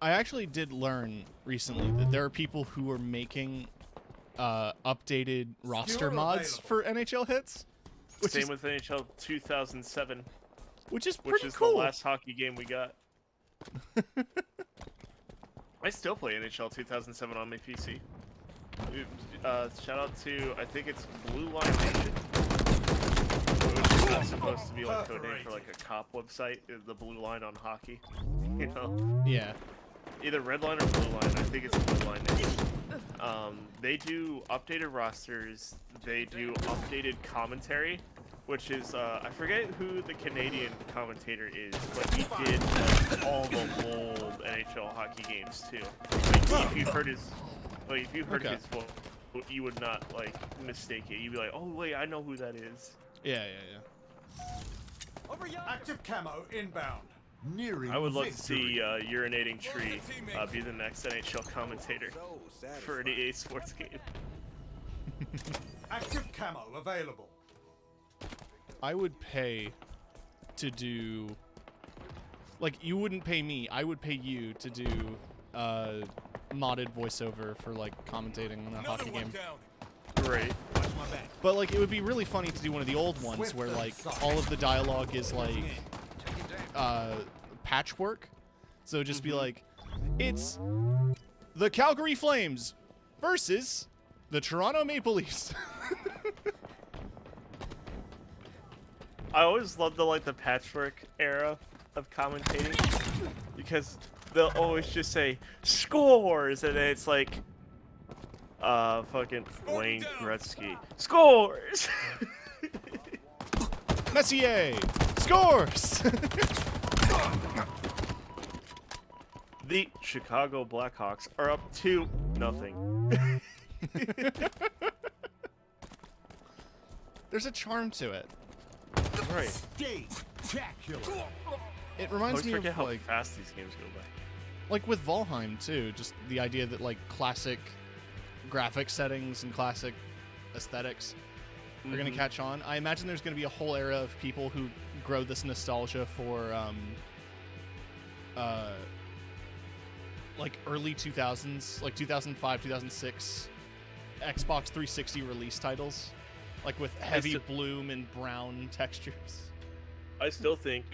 I actually did learn recently that there are people who are making updated roster mods for NHL hits, Same with NHL 2007, which is which pretty is cool. the last hockey game we got. I still play NHL 2007 on my PC. Shout out to, I think it's Blue Line Nation, which is not supposed to be like code name for like a cop website, the Blue Line on hockey, you know? Yeah. Either Red Line or Blue Line, I think it's Blue Line Nation. They do updated rosters, they do updated commentary, which is, I forget who the Canadian commentator is, but he did all the old NHL hockey games too. Like, if you heard his, Okay. his voice, you would not like mistake it. You'd be like, oh wait, I know who that is. Yeah. Over yonder. Active camo inbound. Nearing I would love to victory. see Urinating Tree be the next NHL commentator for an EA Sports game. Active camo available. I would pay to do. Like, you wouldn't pay me. I would pay you to do modded voiceover for like commentating on a hockey game. Great. But like, it would be really funny to do one of the old ones where like all of the dialogue is like patchwork. So it'd just be like, it's the Calgary Flames versus the Toronto Maple Leafs. I always loved the patchwork era of commentating because they'll always just say scores and then it's like fucking Wayne Gretzky scores. Messier scores. The Chicago Blackhawks are up 2-0. There's a charm to it. Right. Spectacular. It I reminds always me forget of how like fast these games go by. with Valheim too. Just the idea that like classic graphic settings and classic aesthetics are going to catch on. I imagine there's going to be a whole era of people who grow this nostalgia for like early 2000s, like 2005, 2006 Xbox 360 release titles, like with heavy bloom and brown textures. I still think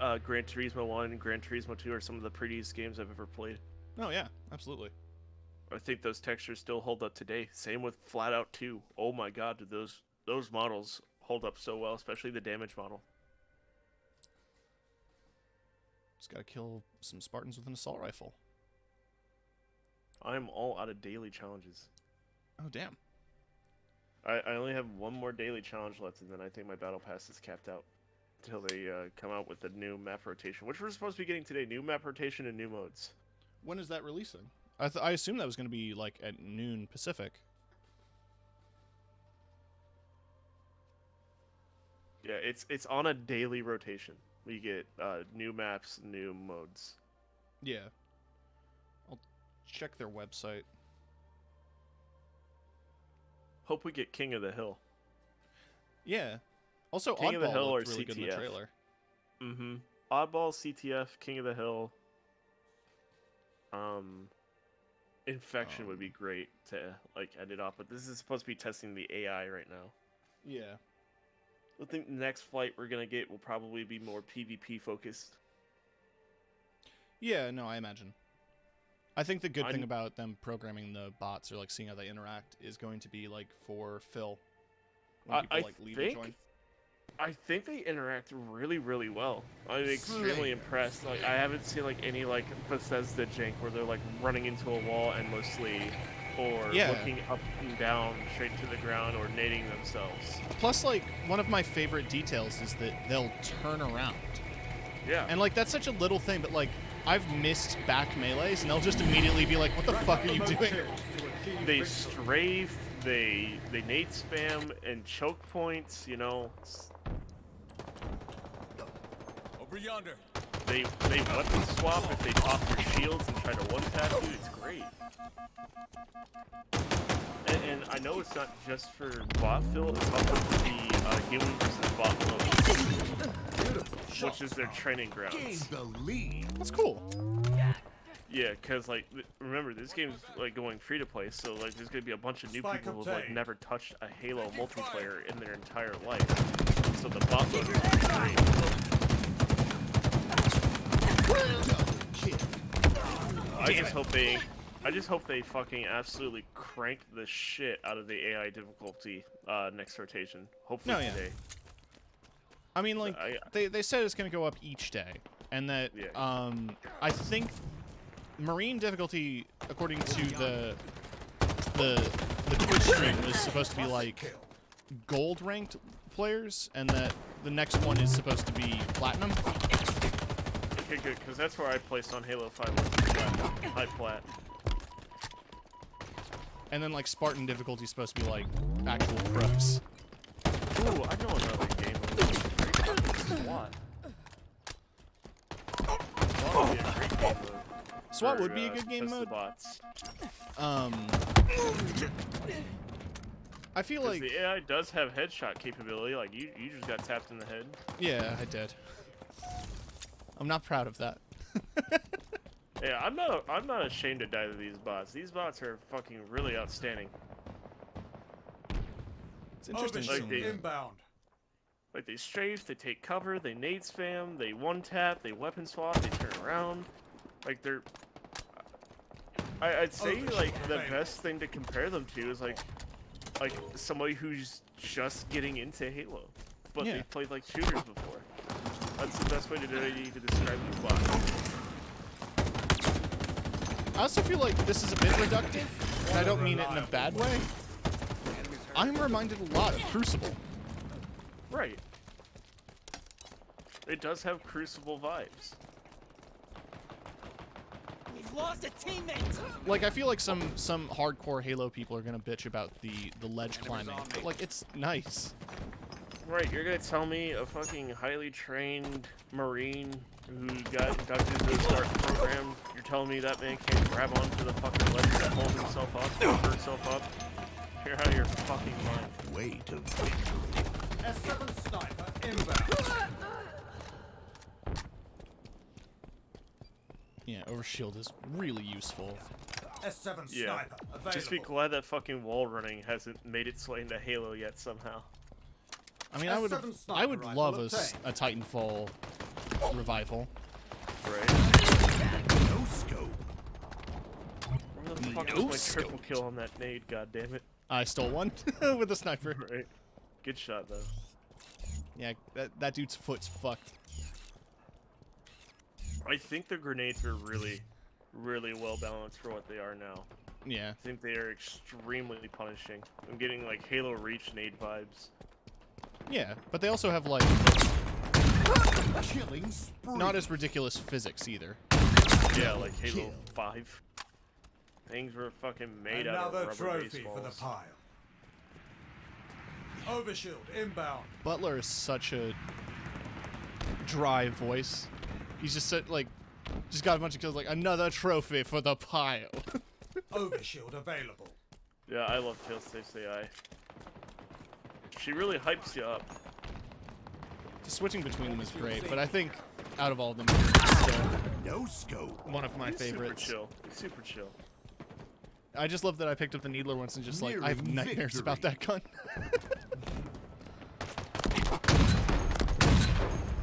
Gran Turismo 1 and Gran Turismo 2 are some of the prettiest games I've ever played. Oh yeah, absolutely. I think those textures still hold up today. Same with Flat Out 2. Oh my god, did those models hold up so well, especially the damage model. Just gotta kill some Spartans with an assault rifle. I'm all out of daily challenges. Oh damn. I only have one more daily challenge left, and then I think my battle pass is capped out until they come out with the new map rotation, which we're supposed to be getting today. New map rotation and new modes. When is that releasing? I assume that was going to be like at noon Pacific. Yeah, it's on a daily rotation. We get new maps, new modes. Yeah. I'll check their website. Hope we get King of the Hill. Yeah. Also, King of the Oddball Hill looked or really good in the CTF. trailer. Mm-hmm. Oddball, CTF, King of the Hill. Infection would be great to like end it off, but this is supposed to be testing the AI right now. Yeah. I think the next flight we're gonna get will probably be more PvP focused. Yeah, no, I imagine. I think the good thing about them programming the bots or like seeing how they interact is going to be like for Phil. When people like leave and join. I think they interact really, really well. I'm extremely impressed. Like I haven't seen like any like Bethesda jank where they're like running into a wall endlessly, or looking up and down straight to the ground, or nading themselves. Plus, like one of my favorite details is that they'll turn around. Yeah. And like that's such a little thing, but like I've missed back melees, and they'll just immediately be like, "What the fuck are you doing?" They strafe, they nade spam and choke points. You know. Over yonder. They weapon swap if they pop their shields and try to one tap you. It's great. And I know it's not just for bot fill. It's also for the human versus bot mode, which is their training grounds. Gain the lead. That's cool. Yeah, cause like remember this game's like going free to play, so like there's gonna be a bunch of new Spike people who've like obtained. never touched a Halo multiplayer in their entire life. So the bot mode is great. I just hope they fucking absolutely crank the shit out of the AI difficulty next rotation. Hopefully today. I mean, like they said it's going to go up each day, and that I think Marine difficulty, according to the Twitch stream, is supposed to be like gold ranked players, and that the next one is supposed to be platinum. Okay, good, because that's where I placed on Halo 5 high plat. And then like Spartan difficulty is supposed to be like actual pros. Ooh, I know another game. SWAT. SWAT would be a good game mode. Bots. I feel like the AI does have headshot capability. Like you just got tapped in the head. Yeah, I did. I'm not proud of that. Yeah, I'm not ashamed to die to these bots. These bots are fucking really outstanding. It's interesting. Like they, Inbound. Like they strafe, they take cover, they nade spam, they one tap, they weapon swap, they turn around. Like they're. I'd say like the best thing to compare them to is like somebody who's just getting into Halo, but they've played like shooters before. That's the best way to describe these bots. I also feel like this is a bit reductive, and I don't mean it in a bad way. I'm reminded a lot of Crucible. Right. It does have Crucible vibes. We've lost a teammate. Like, I feel like some hardcore Halo people are gonna bitch about the ledge climbing, but like, it's nice. Right, you're gonna tell me a fucking highly trained Marine who got inducted into the Spartan program, you're telling me that man can't grab onto the fucking ledge and hold himself up, hold herself up? You're out of your fucking mind. Way to victory. S7 sniper inbound. Yeah, Overshield is really useful. S7 Yeah. sniper available. Just be glad that fucking wall running hasn't made its way into Halo yet somehow. I mean, S7 I sniper would rifle love obtained. a Titanfall revival. Right? No scope. Where the fuck No was my triple scoped. kill on that nade, goddammit? I stole one with a sniper. Right. Good shot, though. Yeah, that dude's foot's fucked. I think the grenades are really, really well balanced for what they are now. Yeah. I think they are extremely punishing. I'm getting, like, Halo Reach nade vibes. Yeah, but they also have, like, Killing spree. not as ridiculous physics either. Yeah, like Halo Kill. 5. Things were fucking made out Another of rubber trophy for the baseballs. pile. Overshield inbound. Butler is such a dry voice. He's just said, like, just got a bunch of kills, like, another trophy for the pile. Overshield available. Yeah, I love Failsafe's AI. She really hypes you up. Just switching between them is great, but I think out of all of them, it's still No scope. one of my He's favorites. Super chill. He's super chill. I just love that I picked up the Needler once and just like, I have Nearing nightmares about that gun.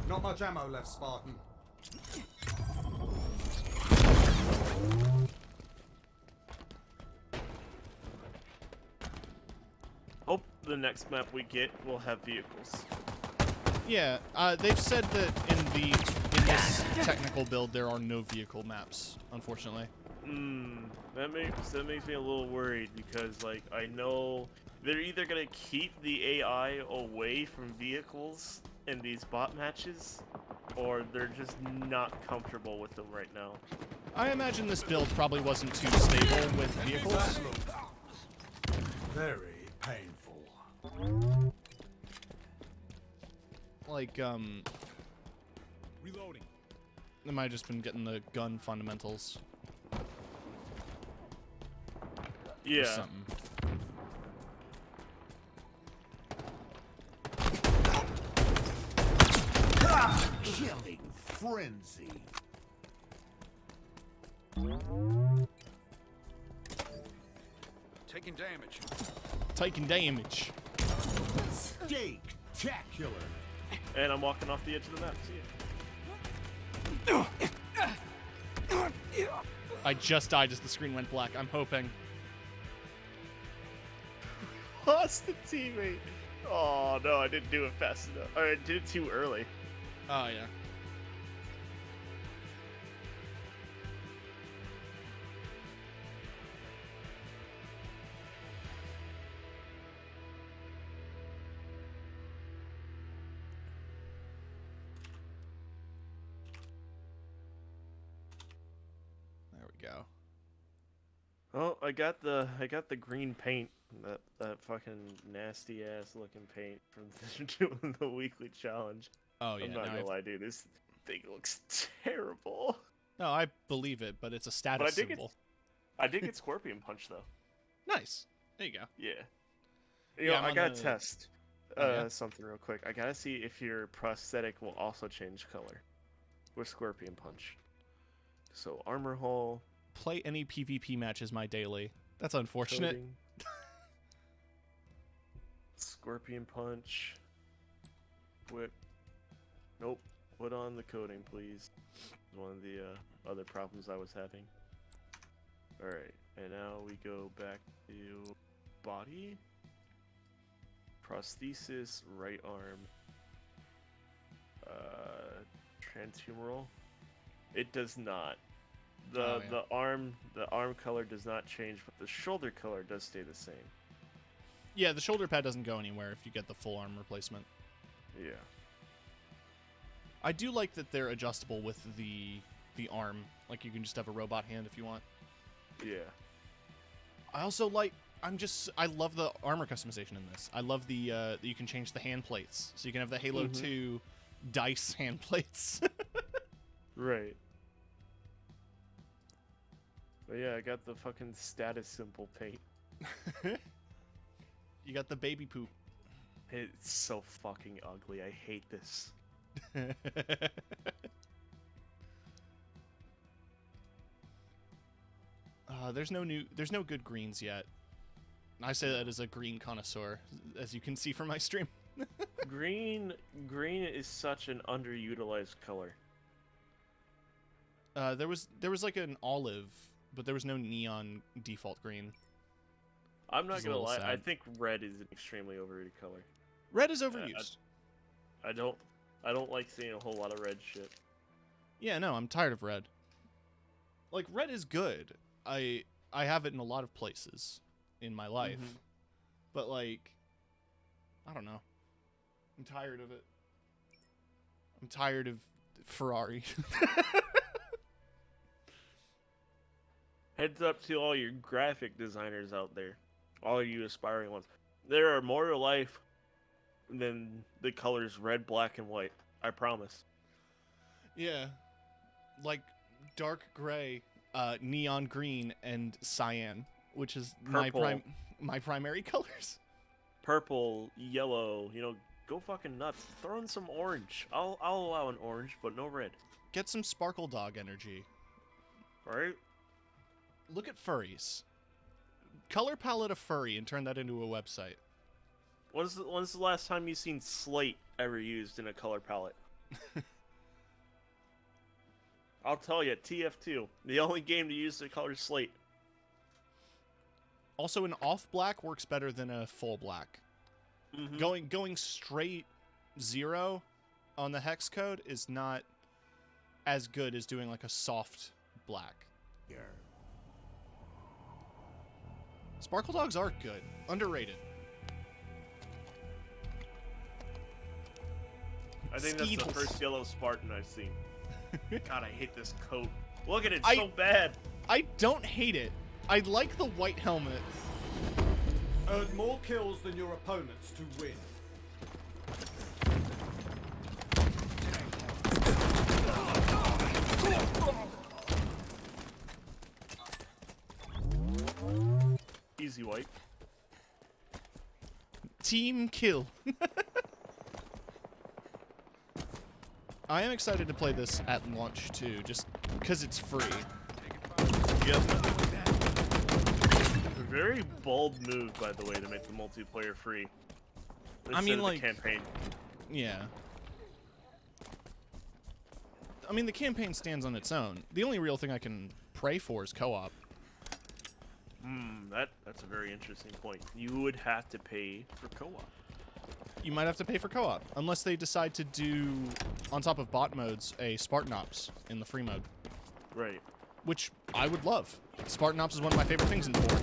Not much ammo left, Spartan. Hope the next map we get will have vehicles. Yeah, they've said that in this technical build there are no vehicle maps, unfortunately. That makes me a little worried because, like, I know they're either gonna keep the AI away from vehicles in these bot matches, or they're just not comfortable with them right now. I imagine this build probably wasn't too stable with vehicles. Very painful. Like, Reloading. they might have just been getting the gun fundamentals or Yeah. something. Killing frenzy. Taking damage. Taking damage. Steak-tacular. And I'm walking off the edge of the map. See ya. I just died as the screen went black. I'm hoping. Lost the teammate. Oh no, I didn't do it fast enough. Or I did it too early. Oh, yeah. There we go. Oh, I got the green paint. That fucking nasty ass looking paint from doing the weekly challenge. Oh, yeah. I'm not now gonna I've- lie, dude. This thing looks terrible. No, I believe it, but it's a status But I dig it. symbol. I did get Scorpion Punch though. Nice. There you go. Yeah. Yeah, I'm I on gotta the- test Oh, yeah? something real quick. I gotta see if your prosthetic will also change color with Scorpion Punch. So armor hull. Play any PvP matches my daily. That's unfortunate. Coding. Scorpion Punch. Whip. Nope. Put on the coding, please. One of the other problems I was having. Alright, and now we go back to body. Prosthesis, right arm. Transhumeral. It does not. Oh, yeah. The arm color does not change, but the shoulder color does stay the same. Yeah, the shoulder pad doesn't go anywhere if you get the full arm replacement. Yeah. I do like that they're adjustable with the the arm. Like, you can just have a robot hand if you want. Yeah. I also like... I love the armor customization in this. I love the that you can change the hand plates. So you can have the Halo 2 dice hand plates. Right. But yeah, I got the fucking status symbol paint. You got the baby poop. It's so fucking ugly. I hate this. There's no good greens yet. I say that as a green connoisseur, as you can see from my stream. Green is such an underutilized color. There was like an olive, but there was no neon default green. I'm not Which is a gonna little lie, I sad. think red is an extremely overrated color. Red is overused. I don't like seeing a whole lot of red shit. Yeah, no, I'm tired of red. Like, red is good. I have it in a lot of places in my life. But, like, I don't know. I'm tired of it. I'm tired of Ferrari. Heads up to all your graphic designers out there. All you aspiring ones. There are more to life than the colors red, black, and white. I promise. Yeah. Like, dark gray, neon green, and cyan, which is Purple. my primary colors. Purple, yellow, go fucking nuts. Throw in some orange. I'll allow an orange, but no red. Get some sparkle dog energy. Alright? Look at furries. Color palette a furry and turn that into a website. When's the last time you seen slate ever used in a color palette? I'll tell you, TF2, the only game to use the color slate. Also, an off black works better than a full black. Going straight 0 on the hex code is not as good as doing like a soft black. Sparkle dogs are good. Underrated. I think that's Skeetles. the first yellow Spartan I've seen. God, I hate this coat. Look at it, I- so bad. I don't hate it. I like the white helmet. Earn more kills than your opponents to win. Easy white. Team kill. I am excited to play this at launch too, just because it's free. Yep. Very bold move, by the way, to make the multiplayer free. I mean, Instead of like- the campaign. Yeah. I mean, the campaign stands on its own. The only real thing I can pray for is co-op. That's a very interesting point. You would have to pay for co-op. You might have to pay for co-op, unless they decide to do, on top of bot modes, a Spartan Ops in the free mode, Right. which I would love. Spartan Ops is one of my favorite things in 4.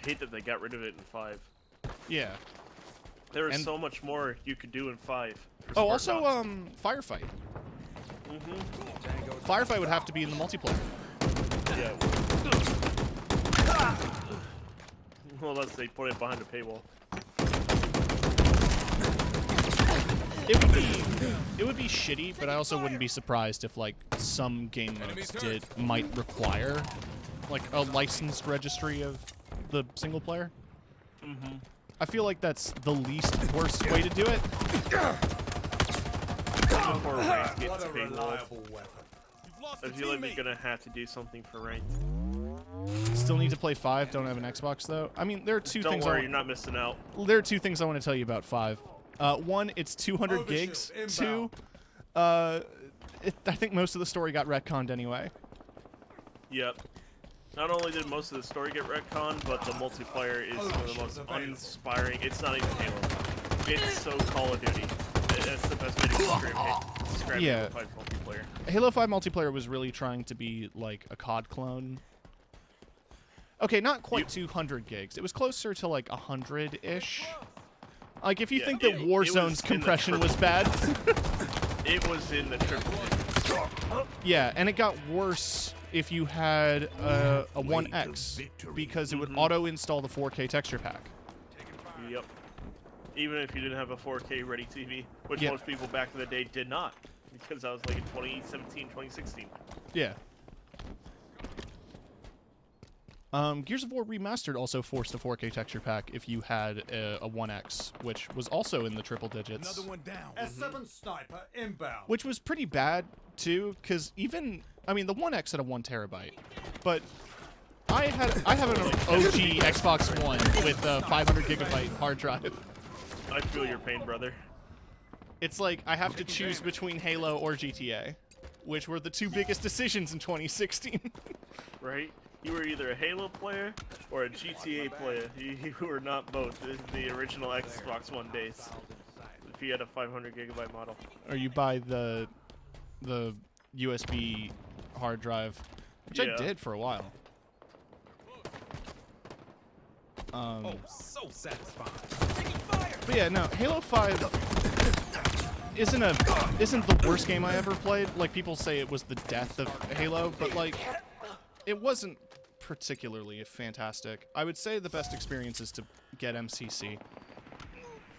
Hate that they got rid of it in 5. Yeah. There was And- so much more you could do in 5. for Oh, Spartan also, Ops. Firefight. Firefight would have to be in the multiplayer. Yeah. Well, unless they put it behind a paywall. It would be shitty, but I also wouldn't be surprised if like some game modes might require like a licensed registry of the single player. I feel like that's the least worst way to do it. Before ranked gets What a paywall. reliable weapon. I feel like they're gonna have to do something for ranked. Still need to play 5. Don't have an Xbox though. I mean, there are two Don't things. worry, you're not missing out. There are two things I want to tell you about 5. One, it's 200 gigs. Two, I think most of the story got retconned anyway. Yep. Not only did most of the story get retconned, but the multiplayer is one of the most uninspiring. It's not even Halo. It's so Call of Duty. That's the best way to describe Yeah. Halo 5 multiplayer. Halo 5 multiplayer was really trying to be like a COD clone. Okay, not quite 200 gigs. It was closer to like 100-ish. Like, if you Yeah, think that it was Warzone's in the compression was bad, It was in the triple digits. Yeah, and it got worse if you had a 1X because it would auto-install the 4K texture pack. Yep. Even if you didn't have a 4K ready TV, which Yeah. most people back in the day did not, because that was like in 2017, 2016. Yeah. Gears of War Remastered also forced a 4K texture pack if you had a 1X, which was also in the triple digits. Another one down. S7 sniper inbound. Which was pretty bad, too, because even... I mean, the 1X had a 1 terabyte, but I have an OG Xbox One with a 500 gigabyte hard drive. I feel your pain, brother. It's like I have to choose between Halo or GTA, which were the two biggest decisions in 2016. Right? You were either a Halo player or a GTA player. You were not both in the original Xbox One days. If you had a 500 gigabyte model. Or you buy the USB hard drive, which I did for a while. So satisfying. But yeah, no, Halo 5 isn't the worst game I ever played. Like, people say it was the death of Halo, but like, it wasn't particularly fantastic. I would say the best experience is to get MCC.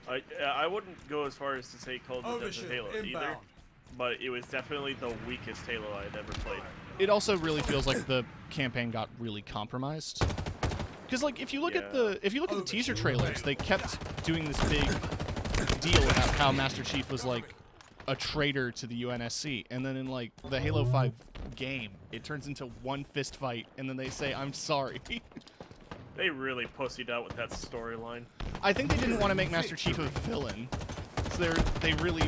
I wouldn't go as far as to say called the death of Overshield Halo either, inbound. but it was definitely the weakest Halo I'd ever played. It also really feels like the campaign got really compromised. Because like if you look at the teaser trailers, they kept doing this big deal about how Master Chief was like a traitor to the UNSC, and then in like the Halo 5 game, it turns into one fist fight, and then they say, "I'm sorry." They really pussied out with that storyline. I think they didn't want to make Master Chief a villain, so they really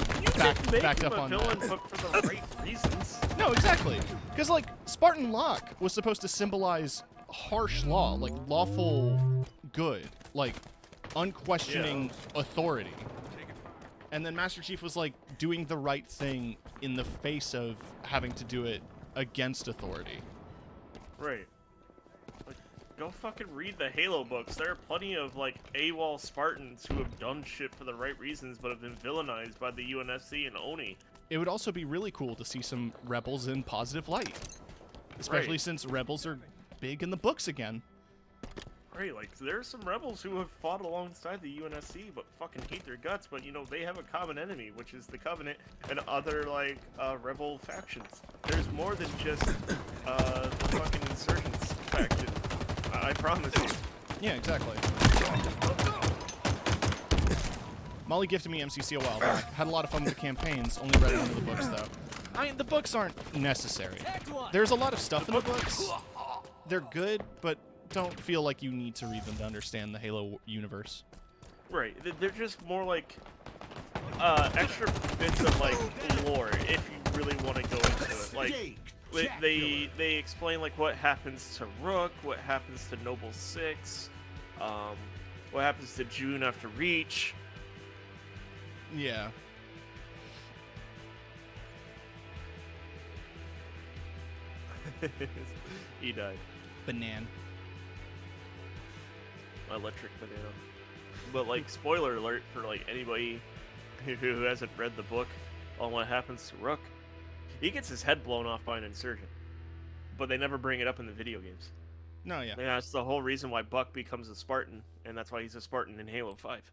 backed up on villain, that. but for the right reasons. No, exactly. Because like Spartan Locke was supposed to symbolize harsh law, like lawful good, like unquestioning authority. And then Master Chief was like doing the right thing in the face of having to do it against authority. Right. Like, go fucking read the Halo books. There are plenty of like AWOL Spartans who have done shit for the right reasons, but have been villainized by the UNSC and ONI. It would also be really cool to see some rebels in positive light, especially since rebels are big in the books again. Right, like there are some rebels who have fought alongside the UNSC but fucking hate their guts, but you know, they have a common enemy, which is the Covenant and other like rebel factions. There's more than just the fucking insurgents faction. I promise you. Yeah, exactly. Molly gifted me MCC a while back. Had a lot of fun with the campaigns, only read one of the books though. I mean, the books aren't necessary. There's a lot of stuff in the books. They're good, but don't feel like you need to read them to understand the Halo universe. Right, they're just more like extra bits of like lore if you really want to go into it. Like they explain like what happens to Rook, what happens to Noble 6, what happens to June after Reach. Yeah. He died. Banan. Electric banana. But like, spoiler alert for like anybody who hasn't read the book on what happens to Rook. He gets his head blown off by an insurgent, but they never bring it up in the video games. No, yeah. And that's the whole reason why Buck becomes a Spartan, and that's why he's a Spartan in Halo 5.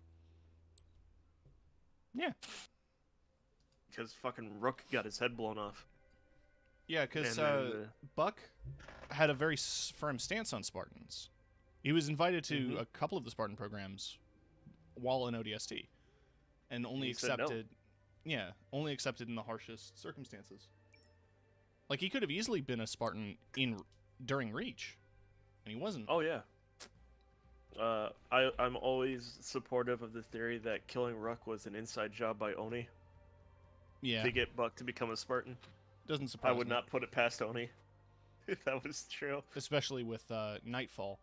Yeah. Because fucking Rook got his head blown off. Yeah, because And then, Buck had a very firm stance on Spartans. He was invited to a couple of the Spartan programs while in ODST, and only He said no. accepted. Yeah, only accepted in the harshest circumstances. Like he could have easily been a Spartan during Reach, and he wasn't. Oh yeah. I'm always supportive of the theory that killing Rook was an inside job by Oni Yeah, to get Buck to become a Spartan. doesn't surprise I would me. not put it past Oni if that was true. Especially with Nightfall,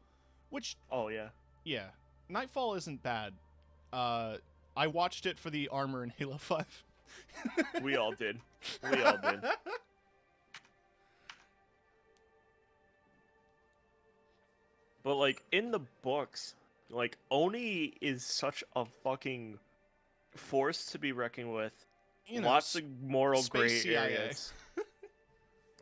which Oh yeah. yeah, Nightfall isn't bad. I watched it for the armor in Halo 5. We all did. We all did. But like in the books, like Oni is such a fucking force to be reckoned with. You know, Lots of moral space gray CIA. areas.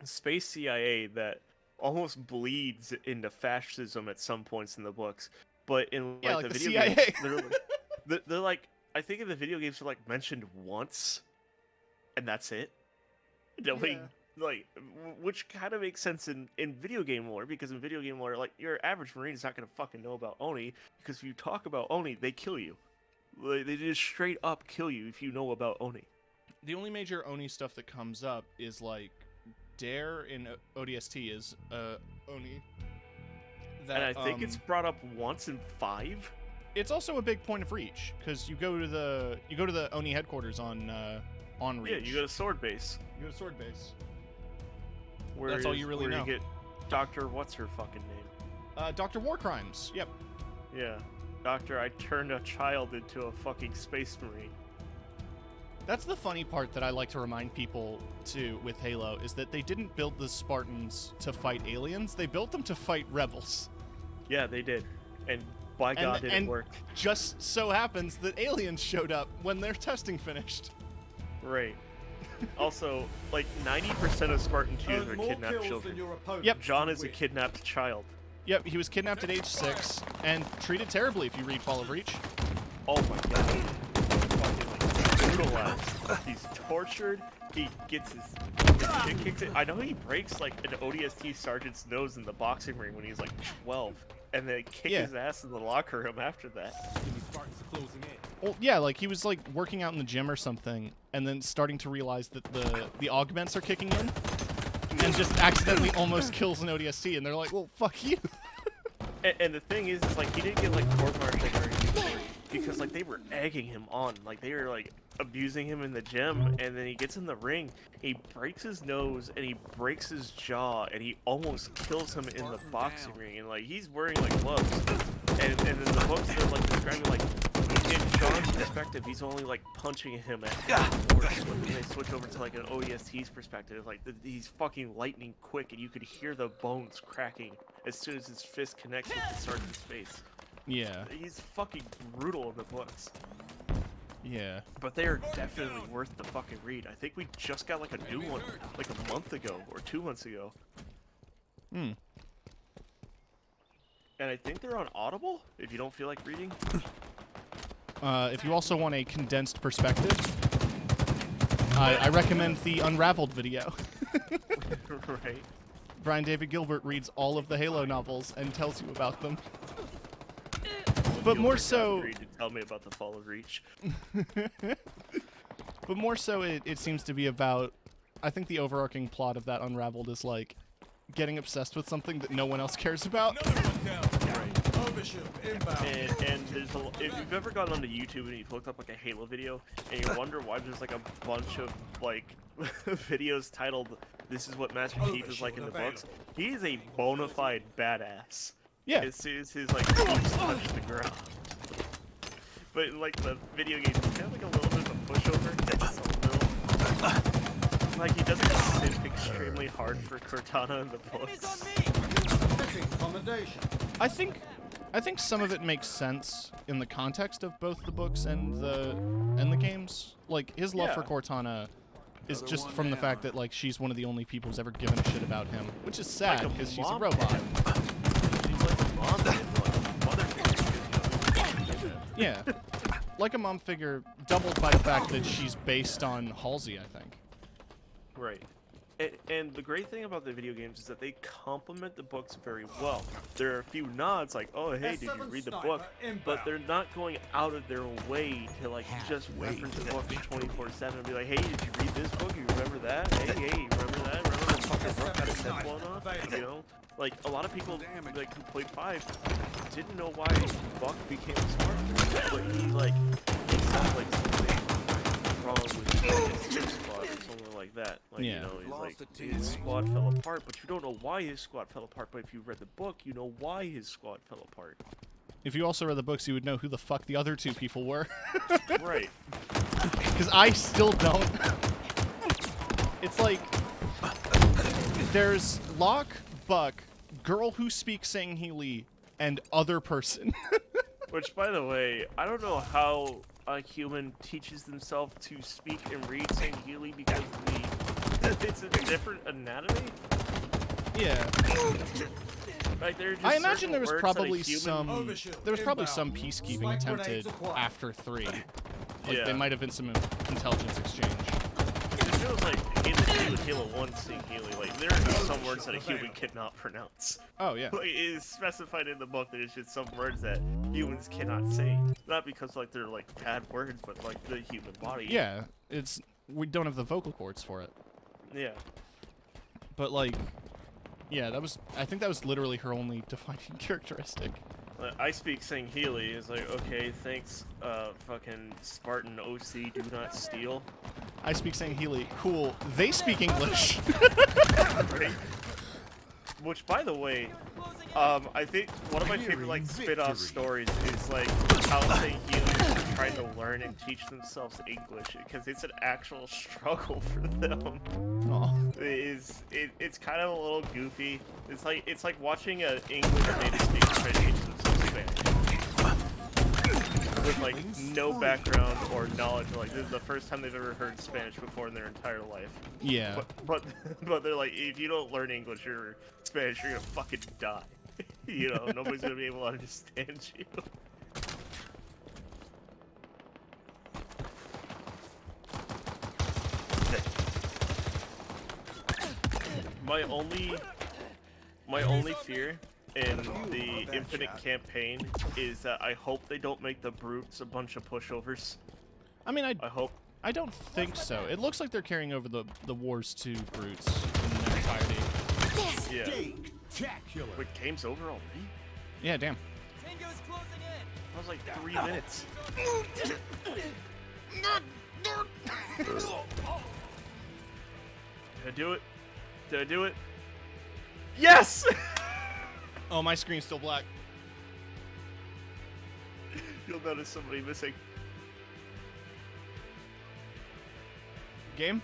space CIA that almost bleeds into fascism at some points in the books, but in like, Yeah, like the the video CIA. games, they're like, I think in the video games they're like mentioned once, and that's it. Which kind of makes sense in video game lore, because in video game lore, like, your average Marine is not gonna fucking know about Oni, because if you talk about Oni, they kill you. Like, they just straight up kill you if you know about Oni. The only major Oni stuff that comes up is like Dare in ODST is Oni. And I think it's brought up once in 5. It's also a big point of reach because you go to the Oni headquarters on Reach. Yeah, you go to Sword Base. You go to Sword Base. Where all you really know. You get Dr. What's her fucking name? Dr. War Crimes. Yep. Yeah. Doctor, I turned a child into a fucking space marine. That's the funny part that I like to remind people with Halo, is that they didn't build the Spartans to fight aliens. They built them to fight rebels. Yeah, they did. And by God, did it work. Just so happens that aliens showed up when their testing finished. Right. Also, like 90% of Spartan 2s are More kidnapped kills children. than your opponents Yep. John to is a win. kidnapped child. Yep, he was kidnapped at age 6 and treated terribly if you read Fall of Reach. Oh my God. Fucking brutalized. He's tortured. He gets his shit kicked in. I know he breaks like an ODST sergeant's nose in the boxing ring when he's like 12, and then kick his ass in the locker room after that. Spartans are closing in. Well, yeah, like he was like working out in the gym or something, and then starting to realize that the augments are kicking in, and just accidentally almost kills an ODST, and they're like, well, fuck you. And the thing is like he didn't get like court-martialed or anything because like they were egging him on, like they were like abusing him in the gym, and then he gets in the ring, he breaks his nose and he breaks his jaw, and he almost kills him in the boxing ring, and like he's wearing like gloves, and in the books they're like describing like in John's perspective he's only like punching him at force. When they switch over to like an ODST's perspective, like he's fucking lightning quick, and you could hear the bones cracking as soon as his fist connects with the sergeant's face. Yeah. He's fucking brutal in the books. Yeah. But they are definitely worth the fucking read. I think we just got like a new one like a month ago or 2 months ago. Hmm. And I think they're on Audible if you don't feel like reading. If you also want a condensed perspective, I recommend the Unraveled video. Right. Brian David Gilbert reads all of the Halo novels and tells you about them. But more so, To tell me about the Fall of Reach. but more so, it seems to be about. I think the overarching plot of that Unraveled is like getting obsessed with something that no one else cares about. Another one down. Right. Overshield inbound. And there's if you've ever gone onto YouTube and you've looked up like a Halo video and you wonder why there's like a bunch of like videos titled "This is what Master Chief is like in the books," he is a bona fide badass. Yeah. As soon as his like boots touch the ground. But in like the video games, he's kind of like a little bit of a pushover. Just a little. Like he doesn't simp extremely hard for Cortana in the books. Fitting commendation. I think some of it makes sense in the context of both the books and the games. Like his love for Yeah. Cortana is just from the fact that like she's one of the only people who's ever given a shit about him, which is sad Like a because she's a mom robot. She's like a mom and like a mother figure. Yeah, like a mom figure, doubled by the fact that she's based on Halsey, I think. Right. And the great thing about the video games is that they complement the books very well. There are a few nods like, oh, hey, did you S7 read the sniper book? inbound. But they're not going out of their way to like just reference the book 24/7 and be like, hey, did you read this book? You remember that? Hey, remember that? Remember when fucking Brooke got his head blown off? You know? Like, a lot of people like who played 5 didn't know why Buck became a Spartan. But he like, like something wrong with his squad or something like that. Like, Yeah. you know, he's like, his squad fell apart, but you don't know why his squad fell apart. But if you read the book, you know why his squad fell apart. If you also read the books, you would know who the fuck the other 2 people were. Right. Because I still don't. It's like there's Locke, Buck, girl who speaks Sangheili, and other person. Which, by the way, I don't know how a human teaches themselves to speak and read Sangheili because the it's a different anatomy. Yeah. Like there are just I imagine certain there was words that a probably human- some Overshield there was probably some inbound. peacekeeping Spike attempted grenades acquired. after 3. Like Yeah. there might have been some intelligence exchange. It feels like in the game with Halo 1 seeing Healy, like there are just some words that a human cannot pronounce. Oh yeah. Like, it is specified in the book that there's just some words that humans cannot say. Not because like they're like bad words, but like the human body. Yeah, we don't have the vocal cords for it. Yeah. But like, yeah, I think that was literally her only defining characteristic. I speak saying Healy is like, okay, thanks, fucking Spartan OC, do not steal. I speak saying Healy. Cool. They speak English. Right? Which, by the way, I think one of my favorite like spin-off stories is like how saying Healy is trying to learn and teach themselves English because it's an actual struggle for them. Aw. It's kind of a little goofy. It's like watching an English native speaker try to teach themselves Spanish with like no background or knowledge. Like this is the first time they've ever heard Spanish before in their entire life. Yeah. But they're like, if you don't learn English or Spanish, you're gonna fucking die. You know, nobody's gonna be able to understand you. My only fear in the Infinite campaign is that I hope they don't make the brutes a bunch of pushovers. I mean, I hope. I don't think so. It looks like they're carrying over the Wars 2 brutes in their entirety. Yeah. Spectacular. Wait, game's over already? Yeah, damn. Tango's closing in. That was like 3 minutes. Did I do it? Did I do it? Yes! Oh, my screen's still black. You'll notice somebody missing. Game?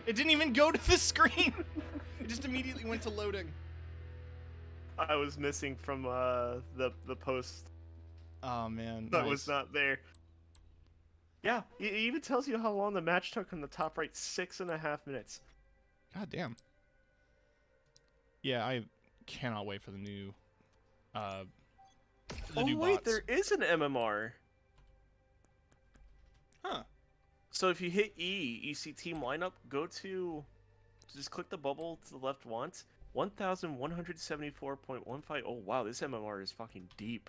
It didn't even go to the screen. It just immediately went to loading. I was missing from the post Oh man. that nice. was not there. Yeah, it even tells you how long the match took on the top right, 6.5 minutes. God damn. Yeah, I cannot wait for the new new wait, bots. there is an MMR. Huh. So if you hit E, you see team lineup, just click the bubble to the left once. 1,174.15. Oh wow, this MMR is fucking deep.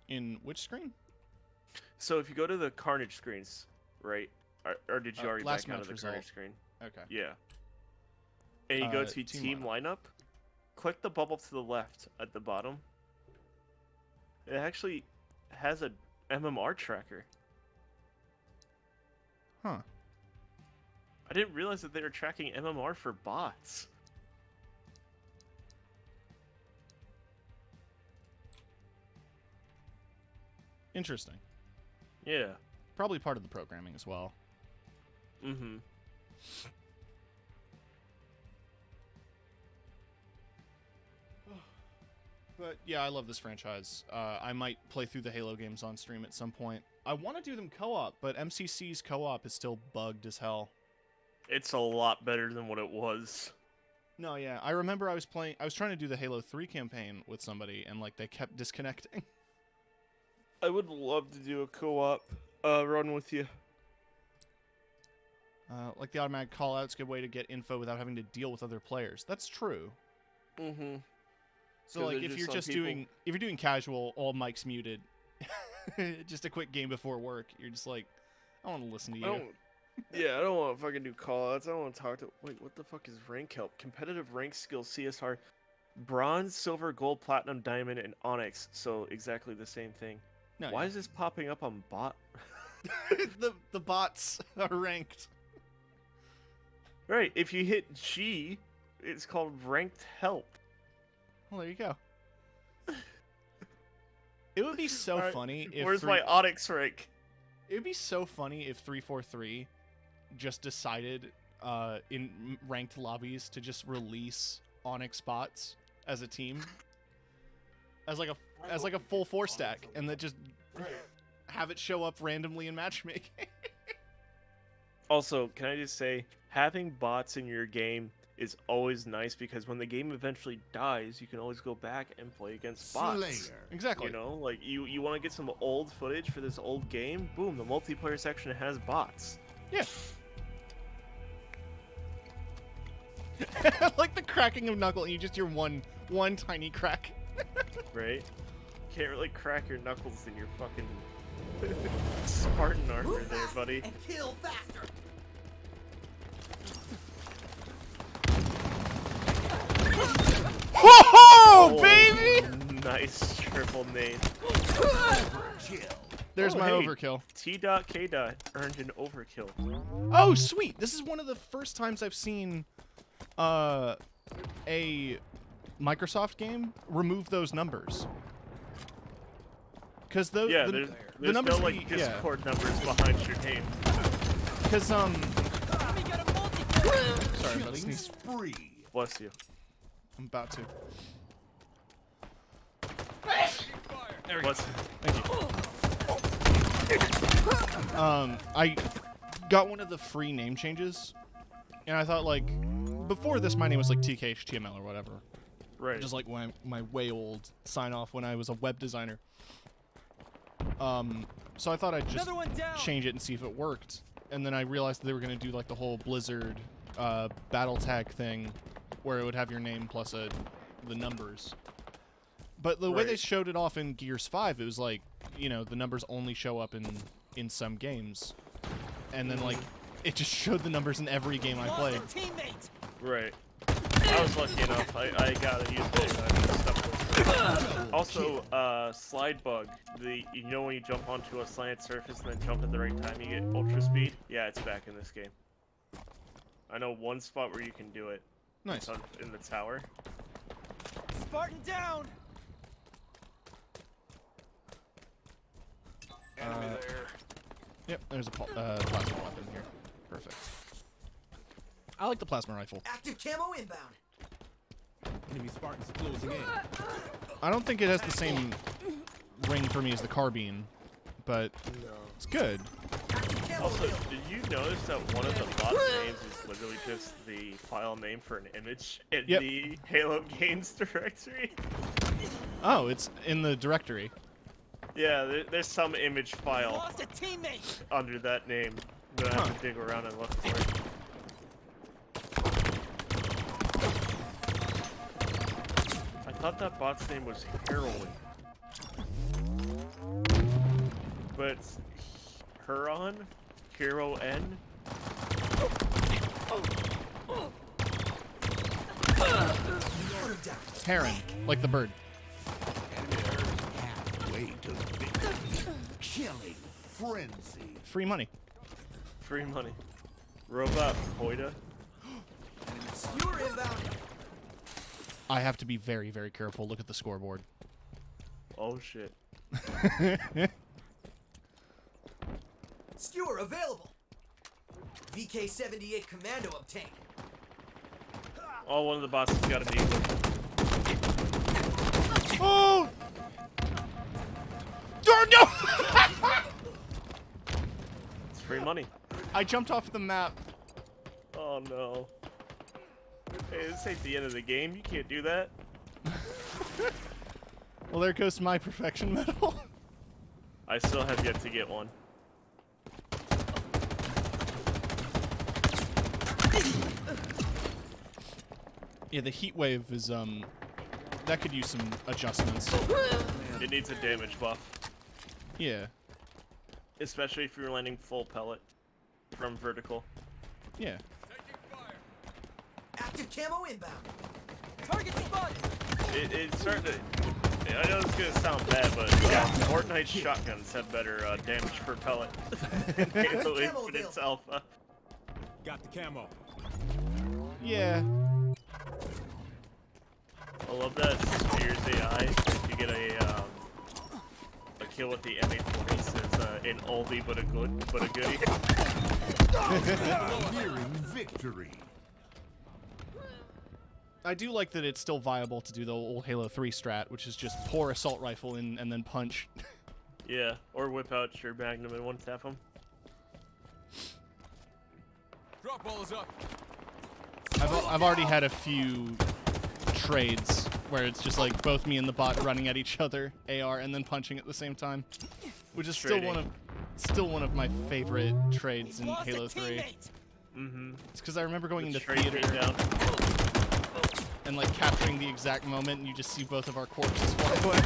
In which screen? So if you go to the Carnage screens, right? Or did you already last back out of match the Carnage result. screen? Okay. Yeah. And you go to team team lineup. Click the bubble to the left at the bottom. It actually has a MMR tracker. Huh. I didn't realize that they were tracking MMR for bots. Interesting. Yeah. Probably part of the programming as well. Mm-hmm. But yeah, I love this franchise. I might play through the Halo games on stream at some point. I want to do them co-op, but MCC's co-op is still bugged as hell. It's a lot better than what it was. No, yeah, I remember I was trying to do the Halo 3 campaign with somebody, and like they kept disconnecting. I would love to do a co-op run with you. Like the automatic call-out's a good way to get info without having to deal with other players. That's true. Mm-hmm. So 'Cause like there's if just you're some if you're doing casual, all mics muted, just a quick game before work, you're just like, I want to listen to you. I don't want to fucking do call-outs. I don't want to talk to... Wait, what the fuck is rank help? Competitive rank skills, CSR. Bronze, silver, gold, platinum, diamond, and onyx. So exactly the same thing. No, Why yeah. is this popping up on bot? the bots are ranked. Right, if you hit G, it's called ranked help. Well, there you go. It would be so Alright, funny if Where's my onyx rank? It would be so funny if 343 just decided in ranked lobbies to just release Onyx bots as a team, as like a full 4 stack, and then just have it show up randomly in matchmaking. Also, can I just say, having bots in your game is always nice because when the game eventually dies, you can always go back and play against bots. Slayer. Exactly. You know, like you want to get some old footage for this old game, boom, the multiplayer section has bots. Yeah. Like the cracking of knuckle, and you just hear one tiny crack. Right? Can't really crack your knuckles in your fucking Spartan armor Move there, fast buddy. And kill faster. Ho baby! Nice triple nade. Chill. There's Oh, my hey. Overkill. T.K. earned an overkill. Oh, sweet! This is one of the first times I've seen a Microsoft game remove those numbers. Because those Yeah, the there's numbers no like Discord numbers behind your name. Because Enemy got a multi-kill. sorry, I'm about to Killing sneeze. spree. Bless you. I'm about to. Bless you. Thank you. I got one of the free name changes, and I thought like before this my name was like TKHTML or whatever. Right. Just like my way old sign off when I was a web designer. So I thought I'd just Another one down. change it and see if it worked. And then I realized that they were gonna do like the whole Blizzard battle tag thing, where it would have your name plus the numbers. But the way they Right. showed it off in Gears 5, it was like, you know, the numbers only show up in some games, and then like it just showed the numbers in every game I played. Lost a teammate. Right. I was lucky enough. I got to use it. Also, slide bug. You know when you jump onto a slanted surface and then jump at the right time, you get ultra speed. Yeah, it's back in this game. I know one spot where you can do it. Nice. It's in the tower. Spartan down. Yep, there's a plasma weapon here. Perfect. I like the plasma rifle. Active camo inbound. Enemy Spartans closing in. I don't think it has the same ring for me as the carbine, but it's good. Active camo Also, available. did you notice that one of the bots names is literally just the file name for an image in Yep. the Halo games directory? Oh, it's in the directory. Yeah, there's some image file Lost a teammate. under that name. I'm gonna have to dig around and look for it. I thought that bot's name was Heroin. But it's Huron? Hero N? Put him down. Heron, like the bird. Halfway to victory. Killing frenzy. Free money. Free money. Robot Poida? Skewer inbound. I have to be very, very careful. Look at the scoreboard. Oh shit. Skewer available. VK-78 commando obtained. Oh, one of the bosses got an eagle. Oh! Oh no! It's free money. I jumped off the map. Oh no. Hey, this ain't the end of the game. You can't do that. Well, there goes my perfection medal. I still have yet to get one. Yeah, the heat wave is that could use some adjustments. It needs a damage buff. Yeah, Especially if you're landing full pellet from vertical. yeah. Active camo inbound. Target spotted. It's starting to... I know it's gonna sound bad, but yeah, Fortnite shotguns have better damage per pellet than Halo Infinite's alpha. Got the camo. Yeah. I love that Spears AI. If you get a kill with the M840, says an oldie but a goodie. Nearing victory. I do like that it's still viable to do the old Halo 3 strat, which is just pour assault rifle in and then punch. Yeah, or whip out your Magnum and one tap them. Drop wall is up. I've already had a few trades where it's just like both me and the bot running at each other, AR, and then punching at the same time, which is still one of my favorite trades in Halo 3. It's because I remember going into theater and like capturing the exact moment, and you just see both of our corpses fly away.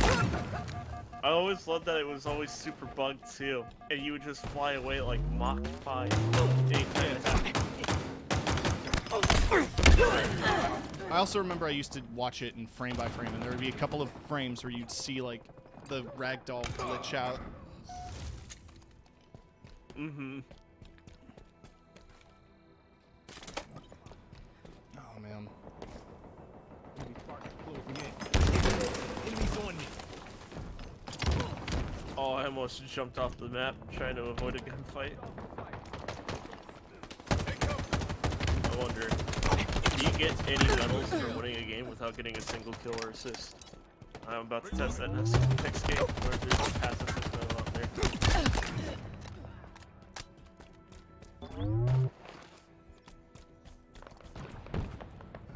I always loved that it was always super bugged too, and you would just fly away like Mach 5. I also remember I used to watch it in frame by frame, and there would be a couple of frames where you'd see like the ragdoll glitch out. Oh man. Enemies on me. Oh, I almost jumped off the map trying to avoid a gunfight. I wonder, do you get any medals for winning a game without getting a single kill or assist? I'm about to test that next game, where there's a passive system out there.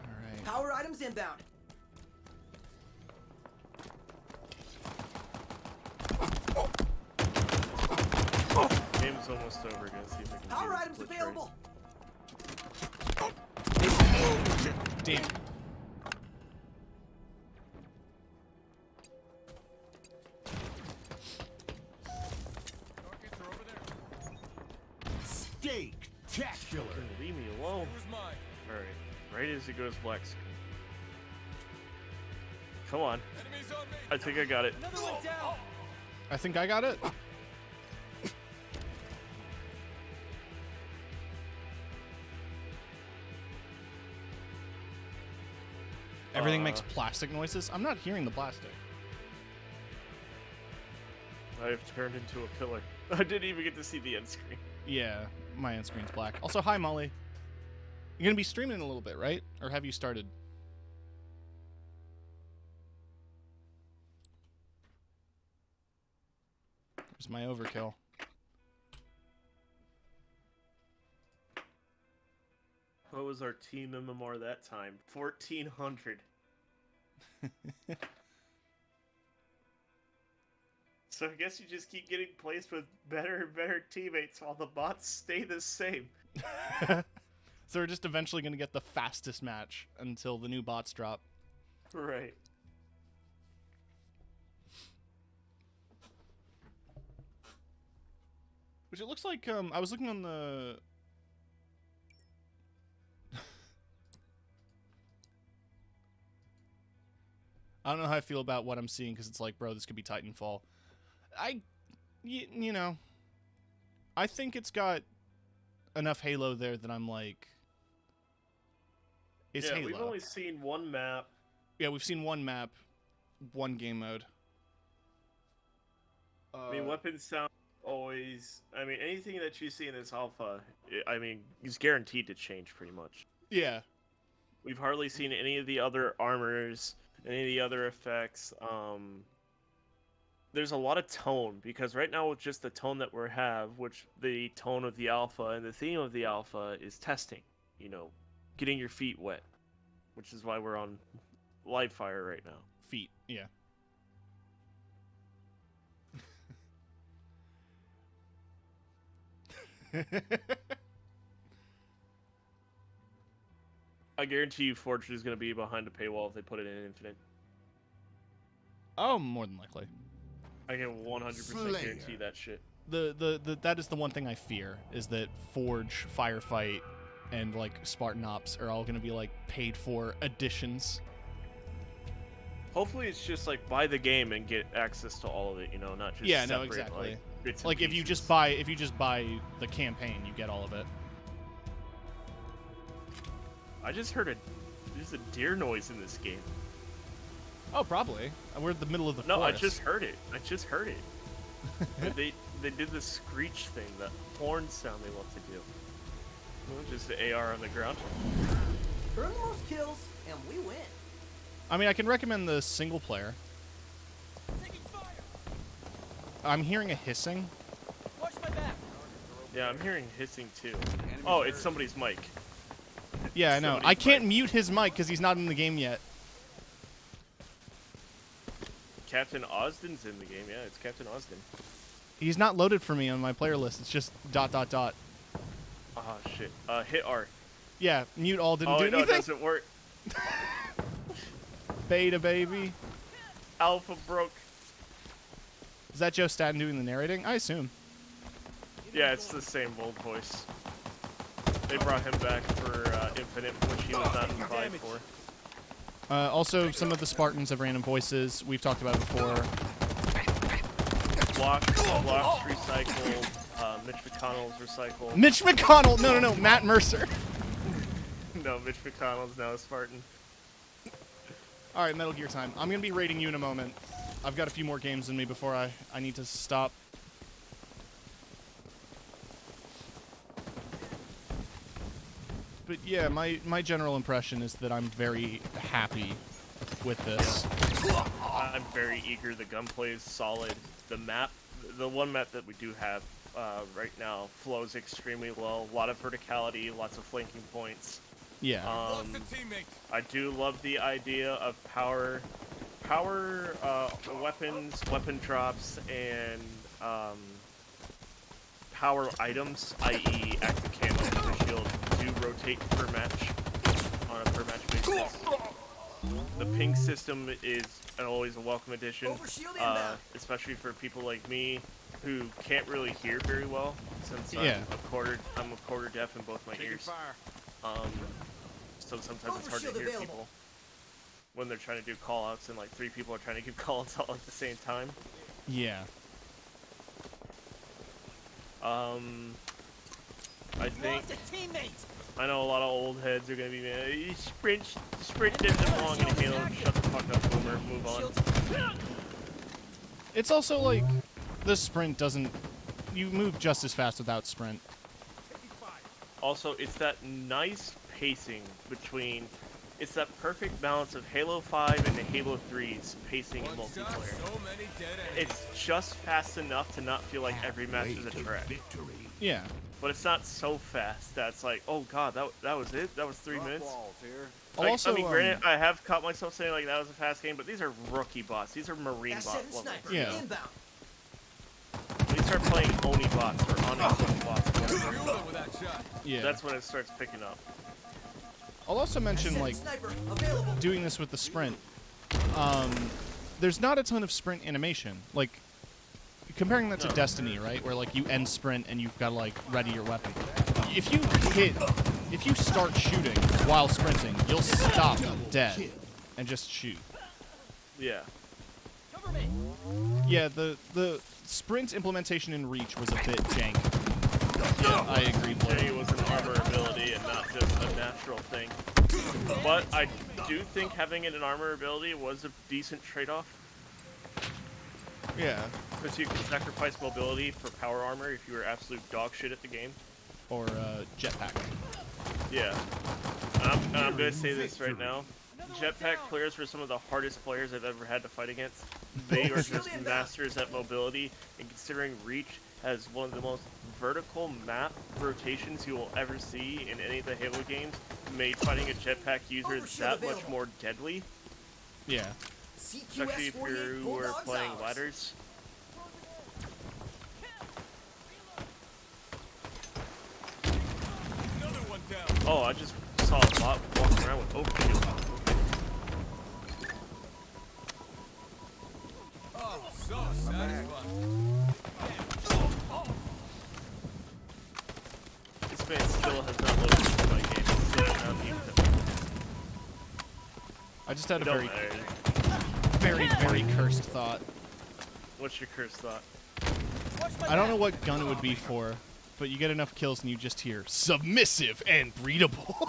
Alright. Power items inbound. Game's almost over. Gonna see if I can Power do items glitch available. Damn. Spectacular. Leave me alone. Who's mine? Alright. Right as it goes black screen. Come on. Enemies on me. I think I got it. Another one down. I think I got it. Everything makes plastic noises. I'm not hearing the plastic. I have turned into a pillar. I didn't even get to see the end screen. Yeah, my end screen's black. Also, hi Molly. You're gonna be streaming in a little bit, right? Or have you started? There's my overkill. What was our team MMR that time? 1400. So I guess you just keep getting placed with better and better teammates while the bots stay the same. So we're just eventually gonna get the fastest match until the new bots drop. Right. Which it looks like, I was looking on the... I don't know how I feel about what I'm seeing, because it's like, bro, this could be Titanfall. You know, I think it's got enough Halo there that I'm like, it's yeah, Halo. we've only seen one map. Yeah, we've seen one map, one game mode. I mean, weapon sound always... I mean, anything that you see in this alpha, I mean, is guaranteed to change pretty much. Yeah. We've hardly seen any of the other armors, any of the other effects. There's a lot of tone, because right now with just the tone that we have, which the tone of the alpha and the theme of the alpha is testing, you know, getting your feet wet, which is why we're on live fire right now. Feet, yeah. I guarantee you Forged is going to be behind a paywall if they put it in Infinite. Oh, more than likely. I can 100% guarantee that shit. That is the one thing I fear, is that Forge, Firefight, and like Spartan Ops are all going to be like paid for additions. Hopefully it's just like buy the game and get access to all of it, you know, not just Yeah, no, separate, exactly. like, bits and Like if you just buy the campaign, you get all of it. I just heard there's a deer noise in this game. Oh, probably. We're in the middle of the No, forest. I just heard it. And they did the screech thing, that horn sound they love to do. Just the AR on the ground. Earn the most kills, and we win. I mean, I can recommend the single player. Taking fire. I'm hearing a hissing. Watch my back. Yeah, I'm hearing hissing too. Oh, it's somebody's mic. Yeah, I know. Somebody's I can't mic. mute his mic because he's not in the game yet. Captain Osden's in the game. Yeah, it's Captain Osden. He's not loaded for me on my player list. It's just ... Oh shit. Hit R. Yeah, mute all didn't Oh, do no, it anything. doesn't work. Beta, baby. Alpha broke. Is that Joe Staten doing the narrating? I assume. Yeah, it's the same old voice. They brought him back for Infinite, which he was not invited for. Also, some of the Spartans have random voices. We've talked about it before. Blocks recycled. Mitch McConnell's recycled. Mitch McConnell! No, Matt Mercer. No, Mitch McConnell's now a Spartan. Alright, Metal Gear time. I'm going to be rating you in a moment. I've got a few more games in me before I need to stop. But yeah, my general impression is that I'm very happy with this. I'm very eager. The gunplay is solid. The map, the one map that we do have right now, flows extremely well. A lot of verticality, lots of flanking points. Yeah. I do love the idea of power weapons, weapon drops, and power items, i.e. active camo and Overshield, do rotate per match on a per match basis. The ping system is always a welcome addition, especially for people like me who can't really hear very well, since I'm a quarter deaf in both my ears. So sometimes it's hard to hear people when they're trying to do call-outs and like 3 people are trying to give call-outs all at the same time. Yeah. I think I know a lot of old heads are gonna be mad. You sprint doesn't belong in Halo. Shut the fuck up, boomer. Move on. It's also like the sprint doesn't. You move just as fast without sprint. Also, it's that nice pacing between. It's that perfect balance of Halo 5 and the Halo 3's pacing in multiplayer. It's just fast enough to not feel like every match is a track. Yeah. But it's not so fast that it's like, oh god, that was it? That was 3 minutes? I'll Like, also, I mean, granted, I have caught myself saying like that was a fast game, but these are rookie bots. These are Marine bot levels. Yeah. When you start playing Oni bots or Oni bots, whatever, Yeah. that's when it starts picking up. I'll also mention, like, doing this with the sprint. There's not a ton of sprint animation. Like, comparing that to Destiny, right? Where, like, you end sprint and you've got to, like, ready your weapon. If you start shooting while sprinting, you'll stop dead and just shoot. Yeah. Yeah, the sprint implementation in Reach was a bit jank. Yeah, I agree. It was an armor ability and not just a natural thing. But I do think having it an armor ability was a decent trade-off. Yeah. Because you can sacrifice mobility for power armor if you were absolute dog shit at the game. Or jetpack. Yeah. And I'm gonna say this right now. Jetpack players were some of the hardest players I've ever had to fight against. They are just masters at mobility, and considering Reach has one of the most vertical map rotations you will ever see in any of the Halo games, made fighting a jetpack user that much more deadly. Yeah. Especially if you were playing ladders. Oh, I just saw a bot walking around with Overshield. Oh, so satisfying. This man still has not loaded into my game. It's still not even. I just had a Don't very, very cursed thought. What's your cursed thought? I don't know what gun it would be for, but you get enough kills and you just hear submissive and breedable.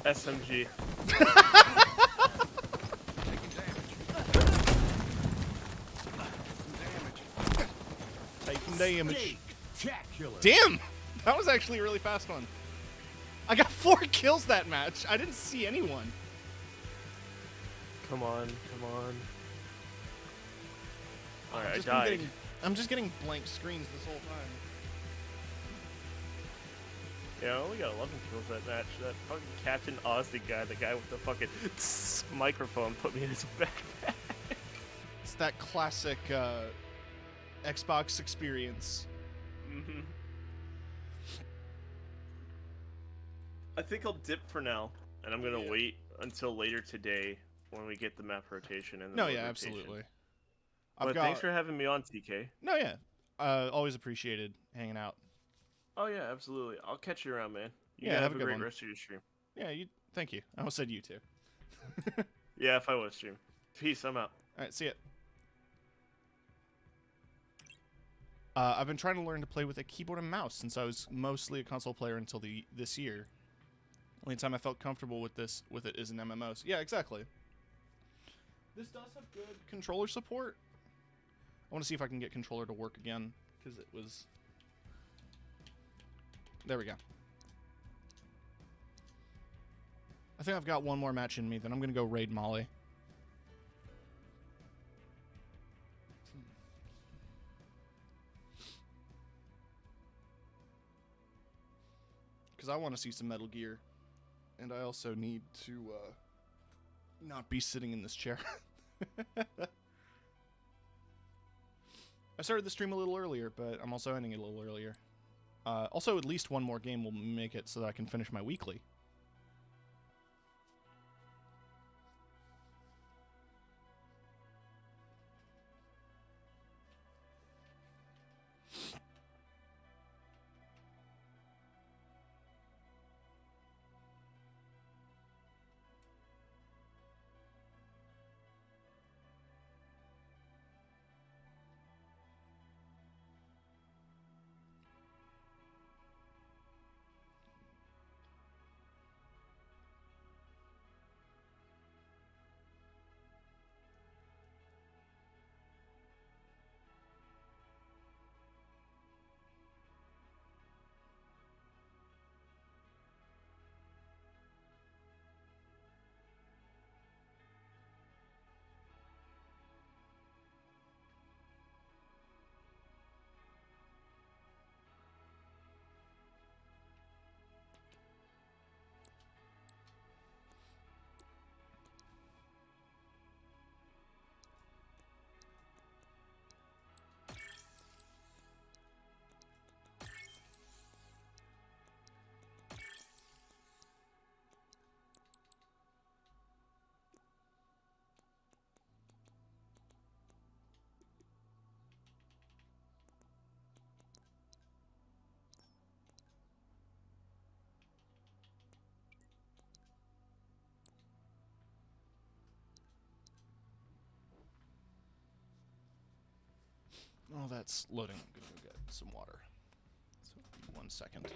SMG. Taking damage. Spectacular. Damn! That was actually a really fast one. I got 4 kills that match. I didn't see anyone. Come on, come on. Alright, I died. I'm just getting blank screens this whole time. Yeah, I only got 11 kills that match. That fucking Captain Ozzy guy, the guy with the fucking microphone, put me in his backpack. It's that classic Xbox experience. Mm-hmm. I think I'll dip for now, and I'm gonna wait until later today when we get the map rotation and the No, mode yeah, rotation. absolutely. But thanks for having me on, TK. No, yeah. Always appreciated hanging out. Oh yeah, absolutely. I'll catch you around, man. You Yeah, gotta have have a a good great one. rest of your stream. Yeah, thank you. I almost said you too. Yeah, if I was stream. Peace, I'm out. Alright, see ya. I've been trying to learn to play with a keyboard and mouse since I was mostly a console player until this year. Only time I felt comfortable with it is in MMOs. Yeah, exactly. This does have good controller support. I want to see if I can get controller to work again, because it was... There we go. I think I've got one more match in me, then I'm going to go raid Molly. Because I want to see some Metal Gear. And I also need to not be sitting in this chair. I started the stream a little earlier, but I'm also ending it a little earlier. Also, at least one more game will make it so that I can finish my weekly. Oh, that's loading. I'm gonna go get some water. So, 1 second.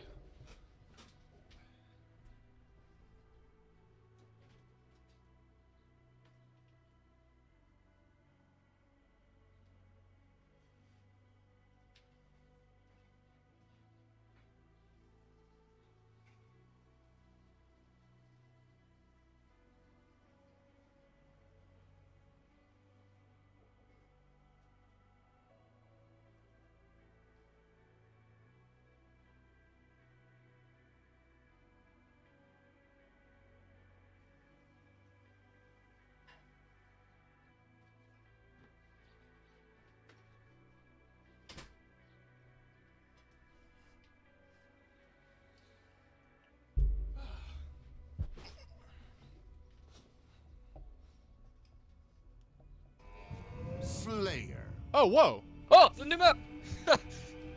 Slayer. Oh, whoa! Oh, the new map!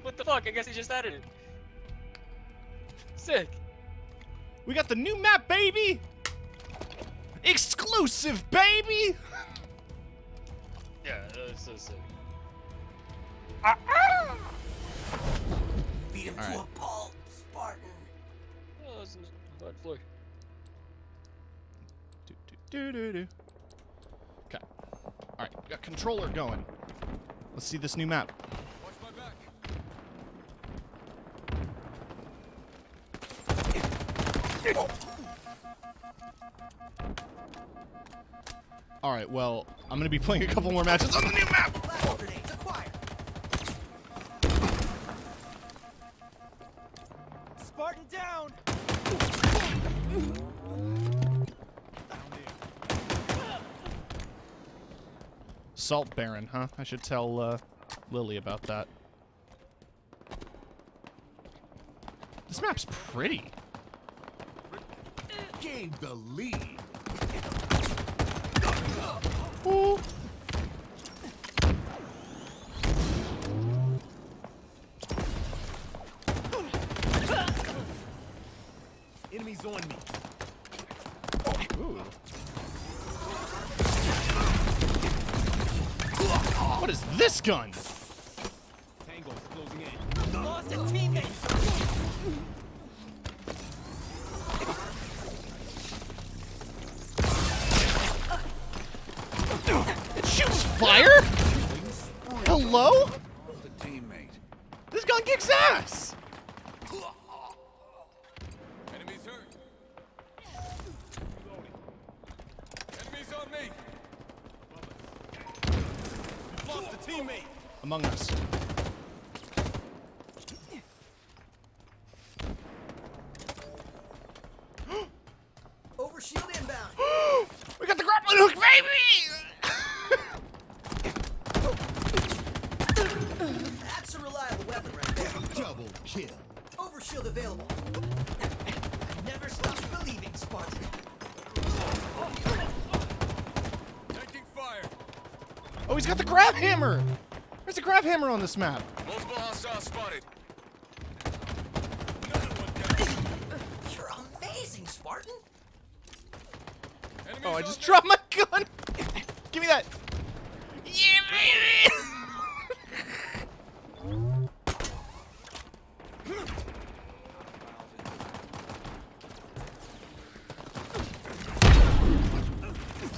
What the fuck? I guess he just added it. Sick. We got the new map, baby! Exclusive, baby! Yeah, that's so sick. Beat him All to right. a pulp, Spartan. Oh, this is hard floor. Do. Okay. Alright, got controller going. Let's see this new map. Watch my back. Alright, well, I'm gonna be playing a couple more matches on the new map! Plasma grenades acquired. Spartan down. Salt Baron, huh? I should tell Lily about that. This map's pretty. Gained the lead. Ooh. Enemies on me. Ooh. What is this gun? Tango's closing in. Lost a teammate. It shoots fire? Hello? The teammate. This gun kicks ass! Enemies hurt. Enemies on me. We've lost a teammate. Among Us. Overshield inbound. We got the grappling hook, baby! That's a reliable weapon right there. Double kill. Overshield available. Never stop believing, Spartan. Taking fire. Oh, he's got the grab hammer! There's a grab hammer on this map. Multiple hostiles spotted. Another one down. You're amazing, Spartan. Enemies Oh, I on just me. dropped my gun! Give me that! Yeah, baby!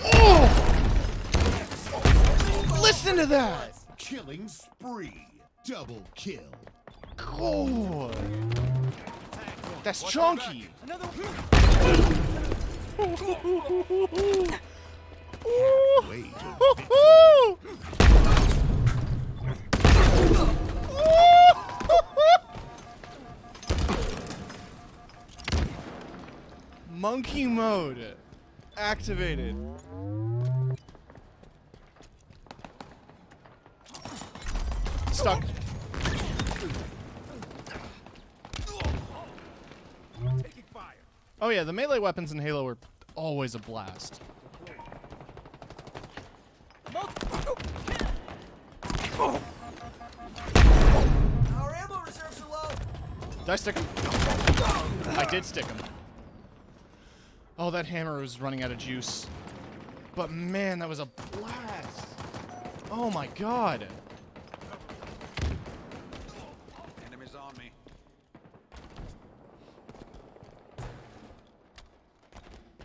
Oh! Listen to that! Killing spree. Double kill. Cool. That's chunky. Another Way to Monkey mode activated. Stuck. taking fire. Oh yeah, the melee weapons in Halo are always a blast. Our ammo reserves are low. Did I stick him? I did stick him. Oh, that hammer was running out of juice. But man, that was a blast. Oh my god. Enemies on me.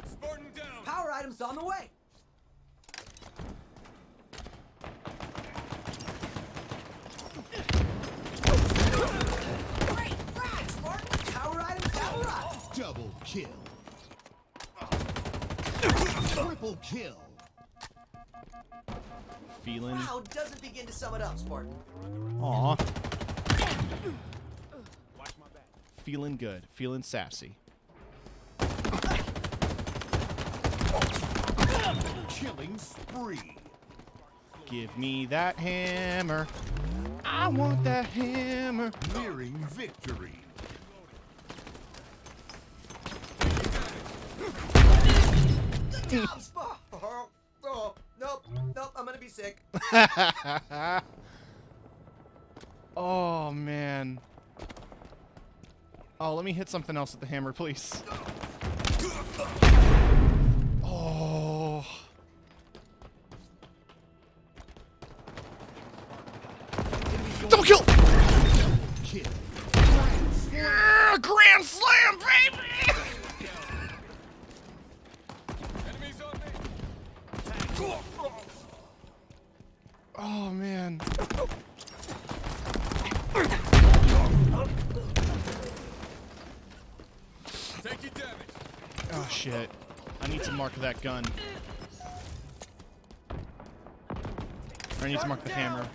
Spartan down. Power items on the way. Great frag, Spartan. Power items have arrived. Double kill. Triple kill. Feeling. Wow, doesn't begin to sum it up, Spartan. Aw. Watch my back. Feeling good. Feeling sassy. Killing spree. Give me that hammer. I want that hammer. Nearing victory. Good job, Spartan. Oh, nope, I'm gonna be sick. Oh man. Oh, let me hit something else with the hammer, please. Oh. Double kill! Kill. Yeah, grand slam, baby! Enemies on me. Oh man. Taking damage. Oh shit. I need to mark that gun. Or I need to mark the hammer.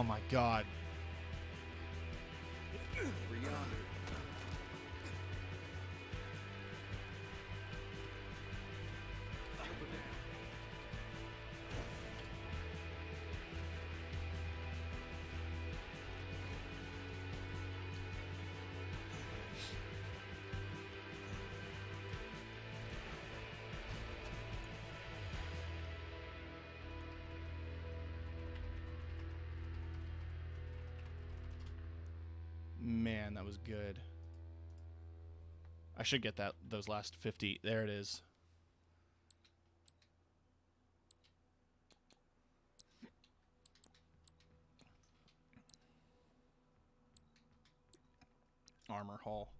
Oh my god. Man, that was good. I should get those last 50. There it is. Armor haul.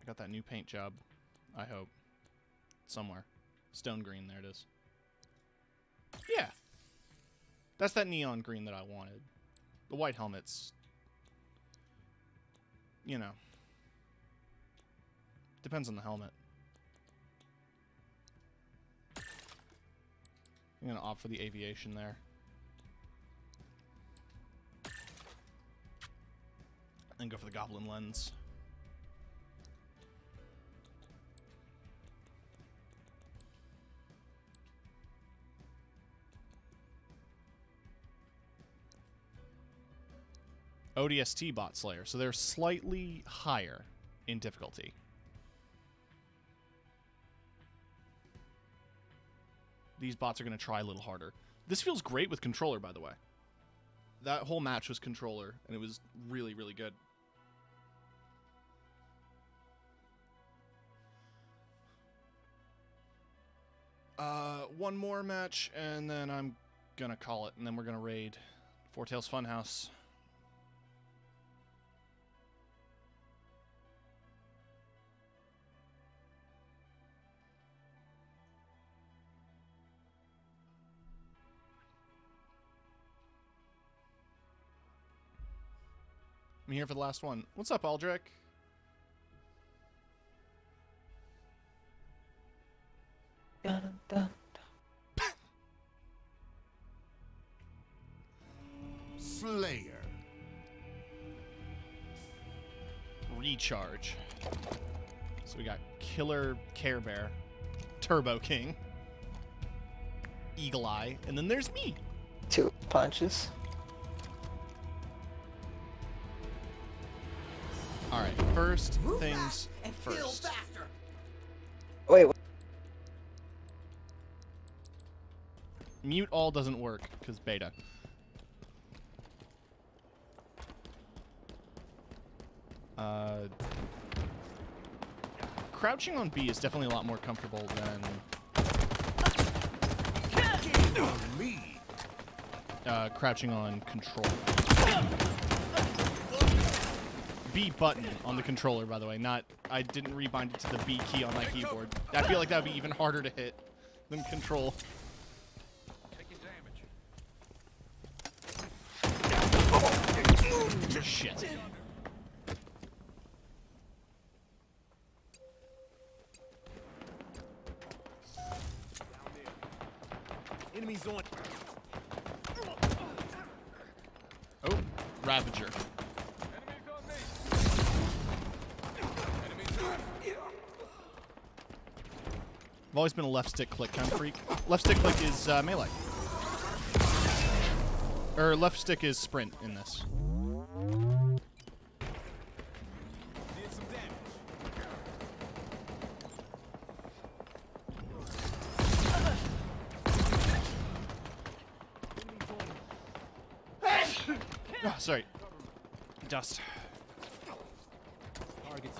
I got that new paint job, I hope. Somewhere. Stone green, there it is. Yeah. That's that neon green that I wanted. The white helmets, you know, depends on the helmet. I'm going to opt for the aviation there. And go for the goblin lens. ODST bot slayer, so they're slightly higher in difficulty. These bots are going to try a little harder. This feels great with controller, by the way. That whole match was controller, and it was really, really good. One more match, and then I'm going to call it, and then we're going to raid Four Tails Funhouse. I'm here for the last one. What's up, Aldrich? Slayer. Recharge. So we got Killer Care Bear, Turbo King, Eagle Eye, and then there's me. 2 punches. Alright, first Move things back and feel first. faster. Wait, what? Mute all doesn't work, because beta. Crouching on B is definitely a lot more comfortable than Me. crouching on control. B button on the controller, by the way. Not, I didn't rebind it to the B key on my keyboard. I feel like that would be even harder to hit than control. Taking damage. Shit. Enemies on. Oh, Ravager. Enemies on me. Enemies on me. I've always been a left stick click kind of freak. Left stick click is melee. Or left stick is sprint in this. Did some damage. Oh, sorry. Dust.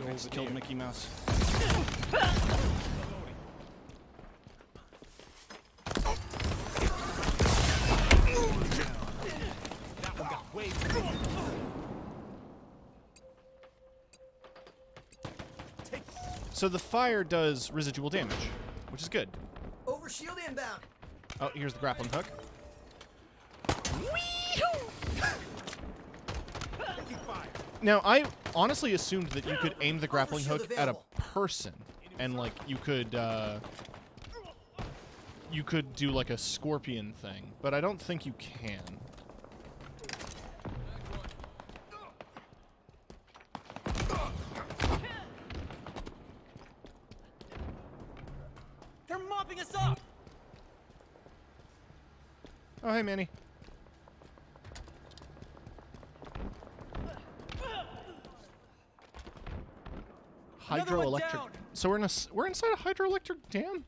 Just killed Mickey Mouse. So the fire does residual damage, which is good. Overshield inbound. Oh, here's the grappling hook. Now, I honestly assumed that you could aim the grappling hook at a person, and like you could you could do like a scorpion thing, but I don't think you can. They're mopping us up. Oh, hey, Manny. Another one Hydroelectric. down. So we're inside a hydroelectric dam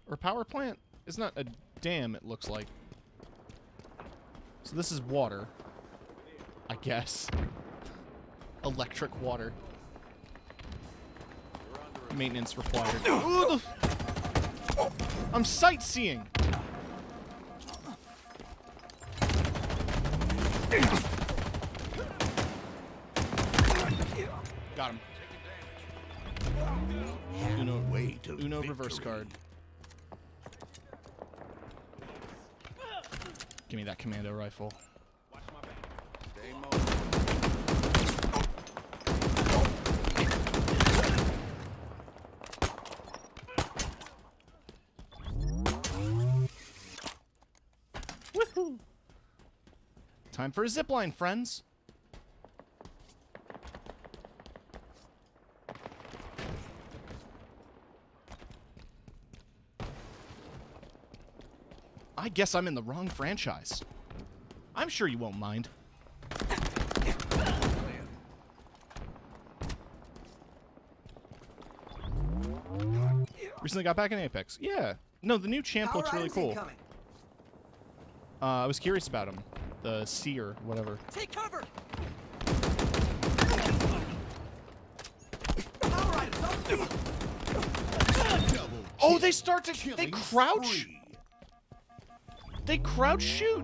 or power plant. It's not a dam. It looks like. So this is water, I guess. Electric water. Maintenance required. Ooh, I'm sightseeing. Got him. Uno reverse card. Give me that commando rifle. Stay mobile. Woohoo! Time for a zipline, friends. I guess I'm in the wrong franchise. I'm sure you won't mind. Recently got back in Apex. Yeah. No, the new champ looks really cool. I was curious about him. The seer, whatever. Take cover. Oh, they start to... They crouch? They crouch shoot.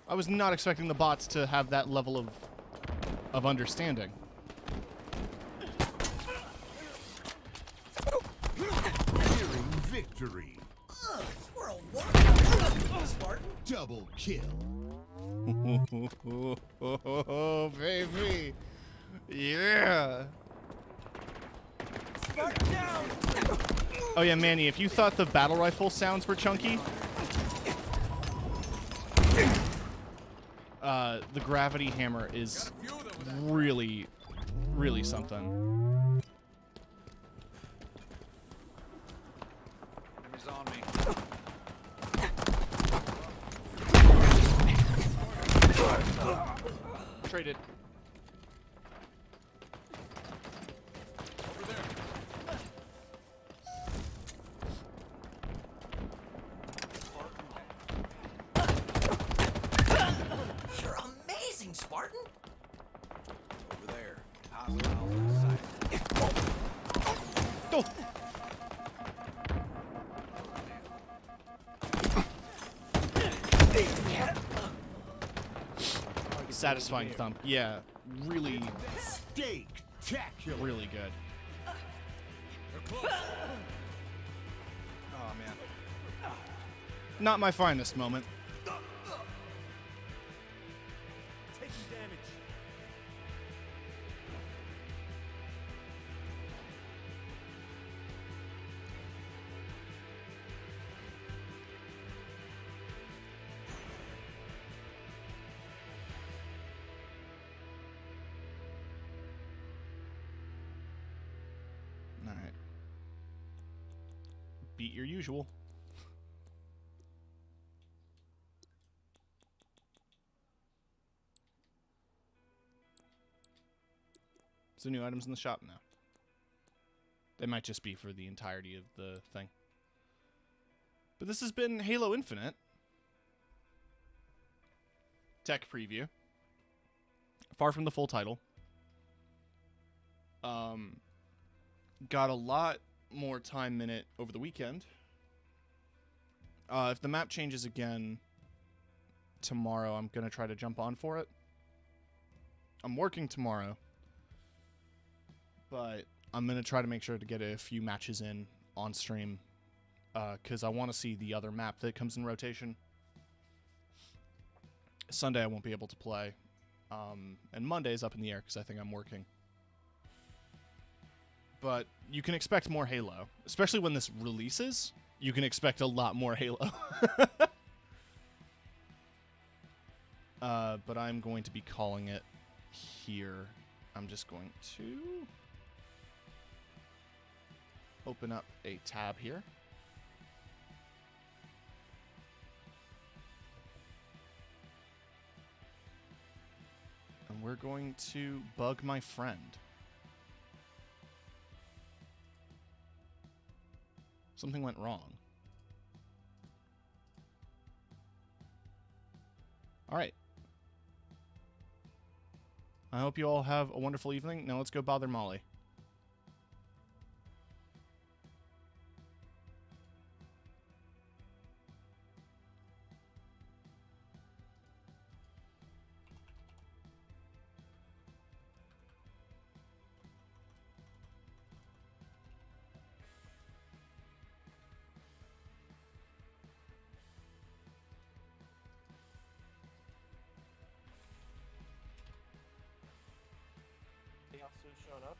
I was not expecting the bots to have that level of understanding. Nearing victory. Squirrel, what? Spartan? Double kill. Oh, baby. Yeah. Spartan down. Oh, yeah, Manny, if you thought the battle rifle sounds were chunky, the gravity hammer is really, really something. Enemies on me. Traded. Over there. You're amazing, Spartan. Over there. Hostile inside. Go. Satisfying thump. Yeah, really, Steak-tacular. really good. They're close. Oh man. Not my finest moment. Taking damage. All right. Beat your usual. So new items in the shop now. They might just be for the entirety of the thing. But this has been Halo Infinite. Tech preview. Far from the full title. Got a lot more time in it over the weekend. If the map changes again tomorrow, I'm going to try to jump on for it. I'm working tomorrow. But I'm going to try to make sure to get a few matches in on stream. Because I want to see the other map that comes in rotation. Sunday I won't be able to play. And Monday's up in the air because I think I'm working. but you can expect more Halo. Especially when this releases, you can expect a lot more Halo. But I'm going to be calling it here. I'm just going to open up a tab here. And we're going to bug my friend. Something went wrong. All right. I hope you all have a wonderful evening. Now let's go bother Molly. Anything else who's showing up?